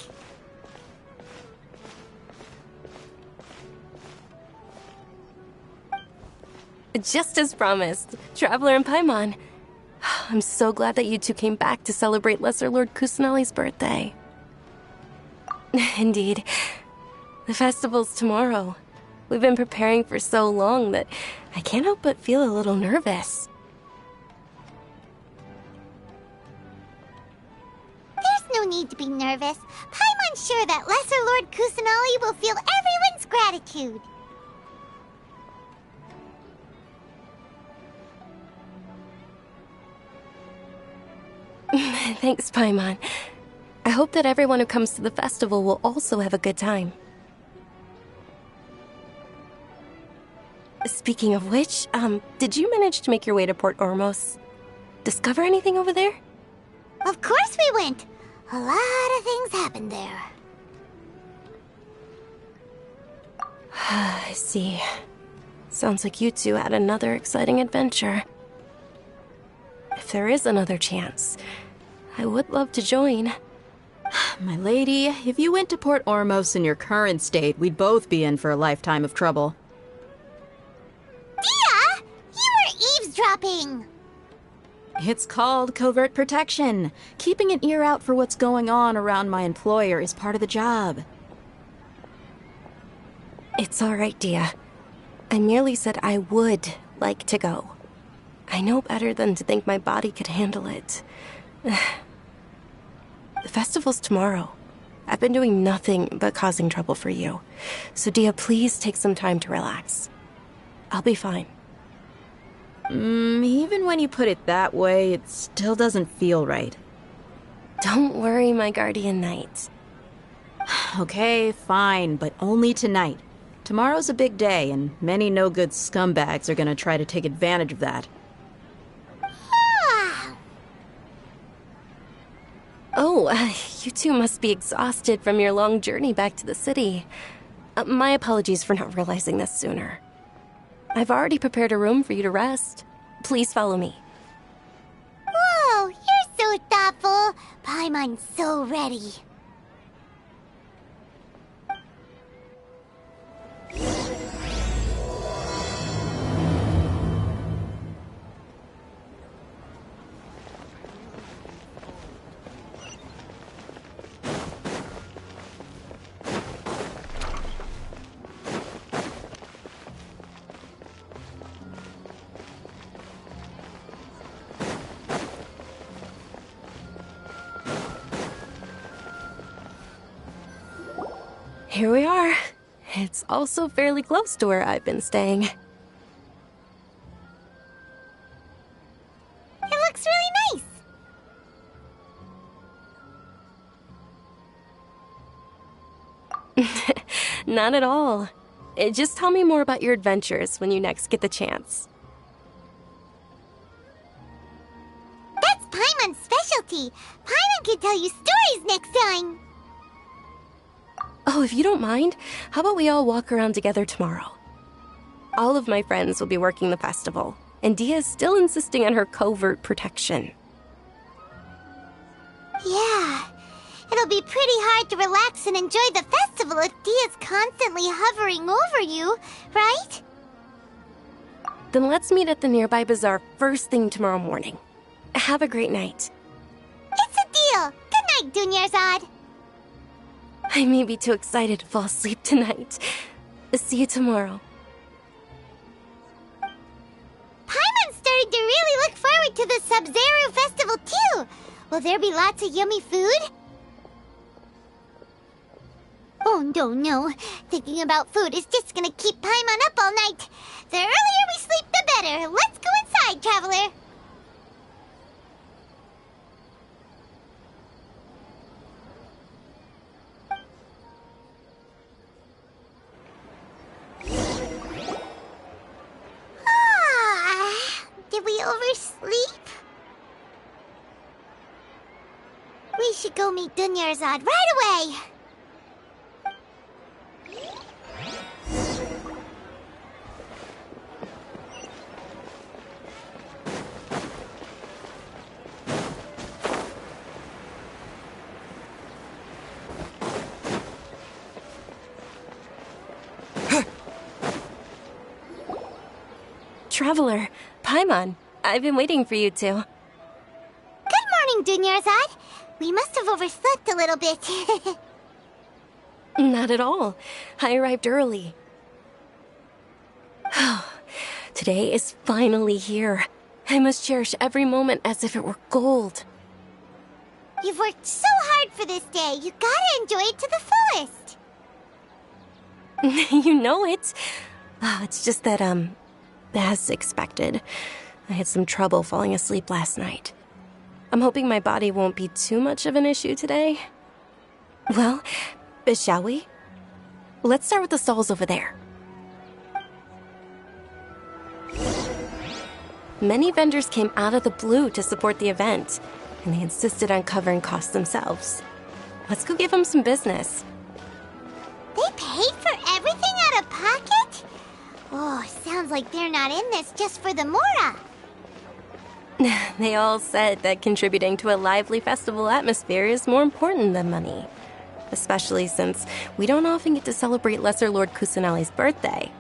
Just as promised, Traveler and Paimon. I'm so glad that you two came back to celebrate Lesser Lord Kusanali's birthday. Indeed. The festival's tomorrow. We've been preparing for so long that I can't help but feel a little nervous. There's no need to be nervous. Paimon's sure that Lesser Lord Kusanali will feel everyone's gratitude. Thanks, Paimon. I hope that everyone who comes to the festival will also have a good time. Speaking of which, did you manage to make your way to Port Ormos? Discover anything over there? Of course we went. A lot of things happened there. I see. Sounds like you two had another exciting adventure. If there is another chance, I would love to join. My lady, if you went to Port Ormos in your current state, we'd both be in for a lifetime of trouble. Dia! You were eavesdropping! It's called covert protection. Keeping an ear out for what's going on around my employer is part of the job. It's all right, Dia. I merely said I would like to go. I know better than to think my body could handle it. The festival's tomorrow. I've been doing nothing but causing trouble for you. So, Dia, please take some time to relax. I'll be fine. Even when you put it that way, it still doesn't feel right. Don't worry, my guardian knight. Okay, fine, but only tonight. Tomorrow's a big day, and many no-good scumbags are gonna try to take advantage of that. Oh, you two must be exhausted from your long journey back to the city. My apologies for not realizing this sooner. I've already prepared a room for you to rest. Please follow me. Whoa, you're so thoughtful. Paimon's so ready. Here we are. It's also fairly close to where I've been staying. Not at all. Just tell me more about your adventures when you next get the chance. That's Paimon's specialty. Paimon can tell you stories next time. Oh, if you don't mind, how about we all walk around together tomorrow? All of my friends will be working the festival, and Dia's still insisting on her covert protection. Yeah, it'll be pretty hard to relax and enjoy the festival if Dia's constantly hovering over you, right? Then let's meet at the nearby bazaar first thing tomorrow morning. Have a great night. It's a deal. Good night, Dunyarzad. I may be too excited to fall asleep tonight. See you tomorrow. Paimon's starting to really look forward to the Sub-Zero festival too. Will there be lots of yummy food? Oh, no. Thinking about food is just gonna keep Paimon up all night. The earlier we sleep, the better. Let's go inside, Traveler. Did we oversleep? We should go meet Dunyarzad right away. Traveler, Paimon, I've been waiting for you two. Good morning, Dunyarzad. We must have overslept a little bit. Not at all. I arrived early. Today is finally here. I must cherish every moment as if it were gold. You've worked so hard for this day. You gotta enjoy it to the fullest. You know it. It's just that, as expected, I had some trouble falling asleep last night. I'm hoping my body won't be too much of an issue today. Well, shall we? Let's start with the stalls over there. Many vendors came out of the blue to support the event, and they insisted on covering costs themselves. Let's go give them some business. They paid for everything out of pocket? Oh, sounds like they're not in this just for the Mora. They all said that contributing to a lively festival atmosphere is more important than money. Especially since we don't often get to celebrate Lesser Lord Kusanali's birthday.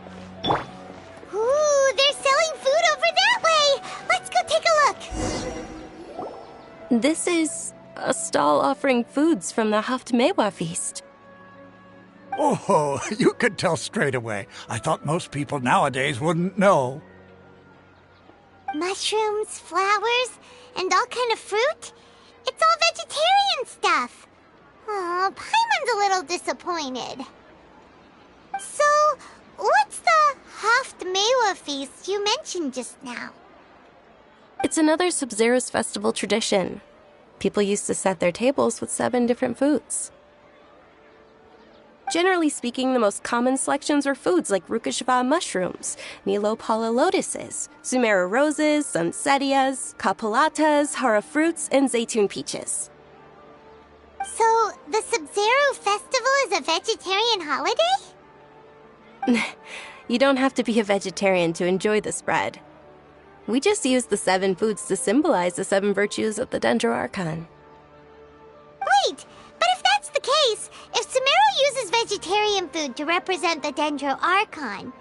Ooh, they're selling food over that way! Let's go take a look! This is a stall offering foods from the Haftmewa feast. Oh, you could tell straight away. I thought most people nowadays wouldn't know. Mushrooms, flowers, and all kind of fruit? It's all vegetarian stuff. Oh, Paimon's a little disappointed. So, what's the Haftmewa feast you mentioned just now? It's another Sub-Zero's festival tradition. People used to set their tables with 7 different foods. Generally speaking, the most common selections were foods like Rukashva mushrooms, Nilopala lotuses, Sumera roses, Sunsetias, Kapalatas, Hara fruits, and Zaytun peaches. So, the Sub-Zero festival is a vegetarian holiday? You don't have to be a vegetarian to enjoy the spread. We just use the 7 foods to symbolize the 7 virtues of the Dendro Archon. Wait! But if that's the case, if Sumeru uses vegetarian food to represent the Dendro Archon,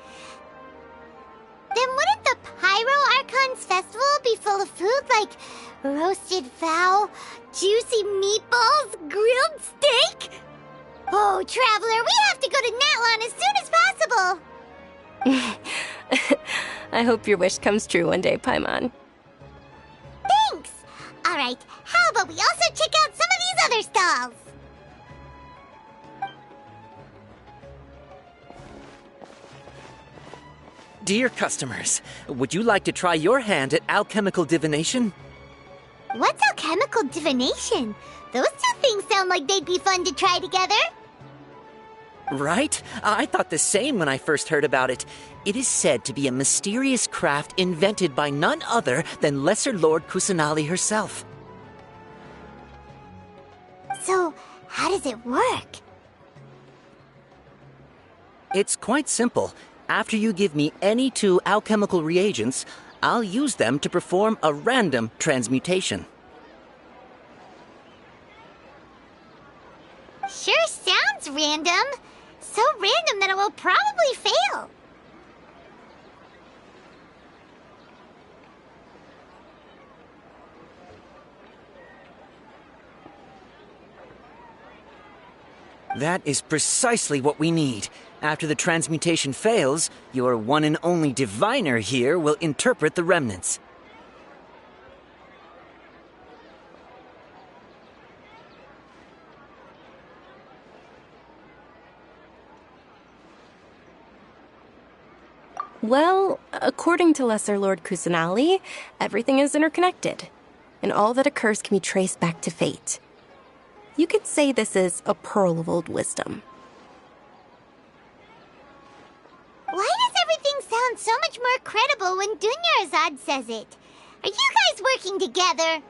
then wouldn't the Pyro Archon's festival be full of food like roasted fowl, juicy meatballs, grilled steak? Oh, Traveler, we have to go to Natlan as soon as possible! I hope your wish comes true one day, Paimon. Thanks! Alright, how about we also check out some of these other stalls? Dear customers, would you like to try your hand at alchemical divination? What's alchemical divination? Those two things sound like they'd be fun to try together. Right? I thought the same when I first heard about it. It is said to be a mysterious craft invented by none other than Lesser Lord Kusanali herself. So, how does it work? It's quite simple. After you give me any 2 alchemical reagents, I'll use them to perform a random transmutation. Sure sounds random. So random that it will probably fail. That is precisely what we need. After the transmutation fails, your one and only diviner here will interpret the remnants. Well, according to Lesser Lord Kusanali, everything is interconnected, and all that occurs can be traced back to fate. You could say this is a pearl of old wisdom. Why does everything sound so much more credible when Dunyarzad says it? Are you guys working together?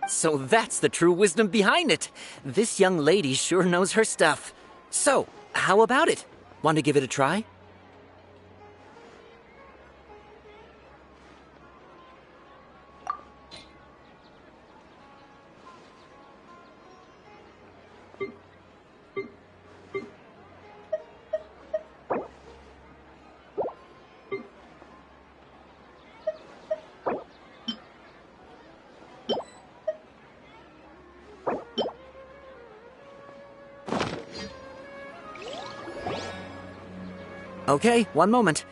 So that's the true wisdom behind it. This young lady sure knows her stuff. So, how about it? Want to give it a try? Okay, one moment.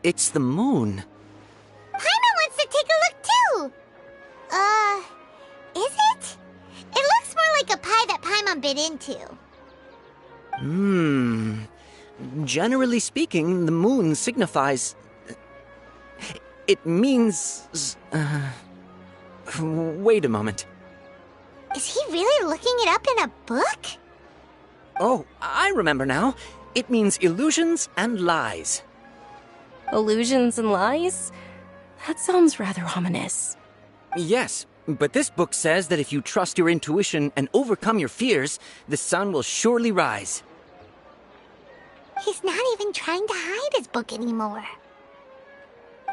It's the moon. Paimon wants to take a look too! Is it? It looks more like a pie that Paimon bit into. Generally speaking, the moon signifies... It means... Wait a moment. Is he really looking it up in a book? Oh, I remember now. It means illusions and lies. Illusions and lies? That sounds rather ominous. Yes, but this book says that if you trust your intuition and overcome your fears, the sun will surely rise. He's not even trying to hide his book anymore.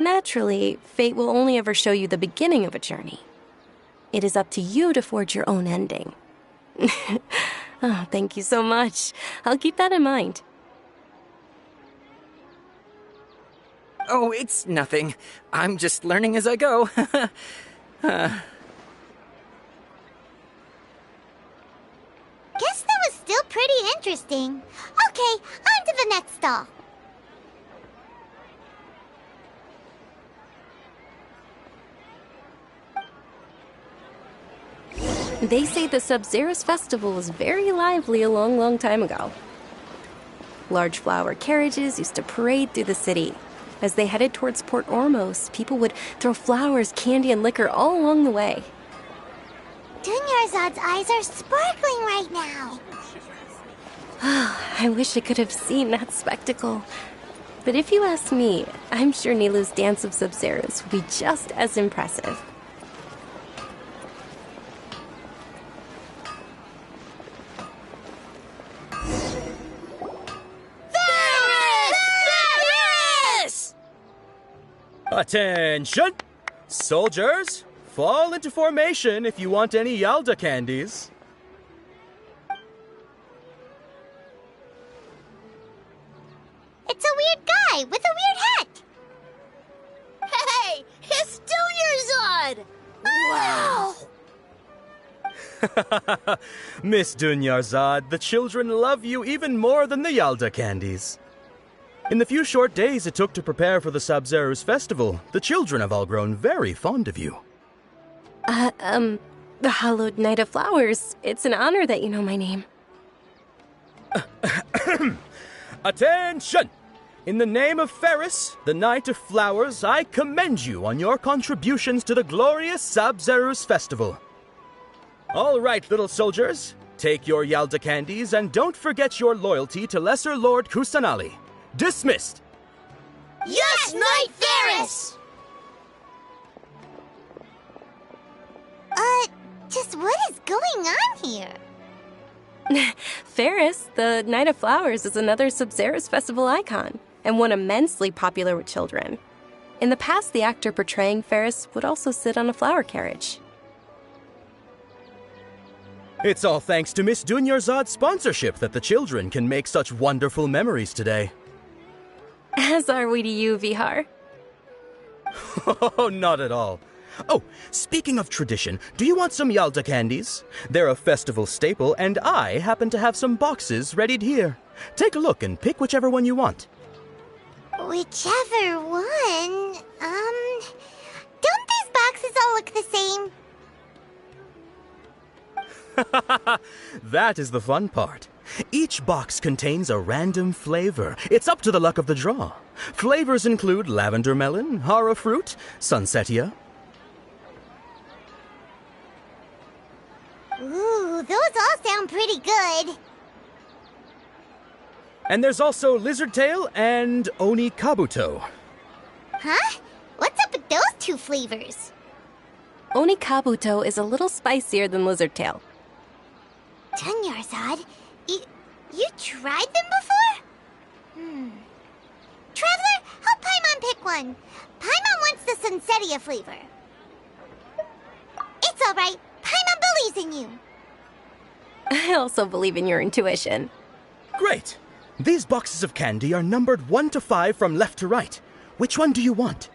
Naturally, fate will only ever show you the beginning of a journey. It is up to you to forge your own ending. Oh, thank you so much. I'll keep that in mind. Oh, it's nothing. I'm just learning as I go. Guess that was still pretty interesting. Okay, on to the next stall. They say the Sub-Zerus festival was very lively a long, long time ago. Large flower carriages used to parade through the city. As they headed towards Port Ormos, people would throw flowers, candy, and liquor all along the way. Dunyarzad's eyes are sparkling right now. I wish I could have seen that spectacle. But if you ask me, I'm sure Nilu's Dance of Sub-Zerus would be just as impressive. Attention! Soldiers, fall into formation if you want any Yalda candies. It's a weird guy with a weird hat. Hey, it's Dunyarzad! Wow! Miss Dunyarzad, the children love you even more than the Yalda candies. In the few short days it took to prepare for the Sub-Zerus festival, the children have all grown very fond of you. The Hallowed Knight of Flowers. It's an honor that you know my name. Attention! In the name of Ferris, the Knight of Flowers, I commend you on your contributions to the glorious Sub-Zerus festival. All right, little soldiers. Take your Yalda candies and don't forget your loyalty to Lesser Lord Kusanali. Dismissed! Yes, Knight Ferris! Just what is going on here? Ferris, the Knight of Flowers, is another Sabzeruz festival icon, and one immensely popular with children. In the past, the actor portraying Ferris would also sit on a flower carriage. It's all thanks to Miss Dunyarzad's sponsorship that the children can make such wonderful memories today. As are we to you, Vihar. Oh, not at all. Oh, speaking of tradition, do you want some Yalda candies? They're a festival staple, and I happen to have some boxes readied here. Take a look and pick whichever one you want. Whichever one? Don't these boxes all look the same? That is the fun part. Each box contains a random flavor. It's up to the luck of the draw. Flavors include lavender melon, hara fruit, sunsetia. Ooh, those all sound pretty good. And there's also lizard tail and oni kabuto. Huh? What's up with those two flavors? Oni kabuto is a little spicier than lizard tail. Dunyarzad, you tried them before? Traveler, help Paimon pick one. Paimon wants the Sunsetia flavor. It's all right. Paimon believes in you. I also believe in your intuition. Great! These boxes of candy are numbered 1 to 5 from left to right. Which one do you want?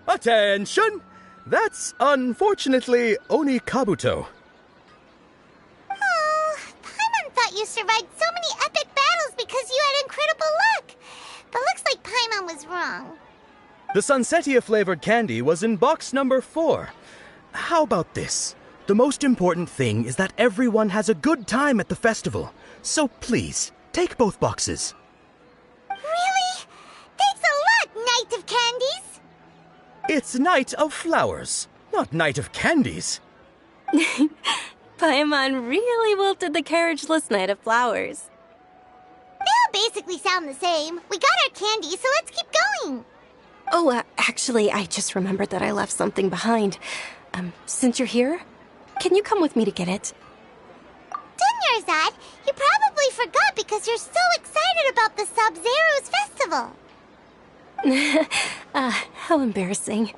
Attention! That's unfortunately Oni Kabuto. Oh, Paimon thought you survived so many epic battles because you had incredible luck. But looks like Paimon was wrong. The Sunsetia flavored candy was in box number 4. How about this? The most important thing is that everyone has a good time at the festival. So please, take both boxes. Really? Thanks a lot, Knight of Candies! It's Night of Flowers, not Night of Candies. Paimon really wilted the carriageless Knight of Flowers. They all basically sound the same. We got our candy, so let's keep going. Oh, actually, I just remembered that I left something behind. Since you're here, can you come with me to get it? Dunyarzad, you probably forgot because you're so excited about the Sabzeruz festival. How embarrassing.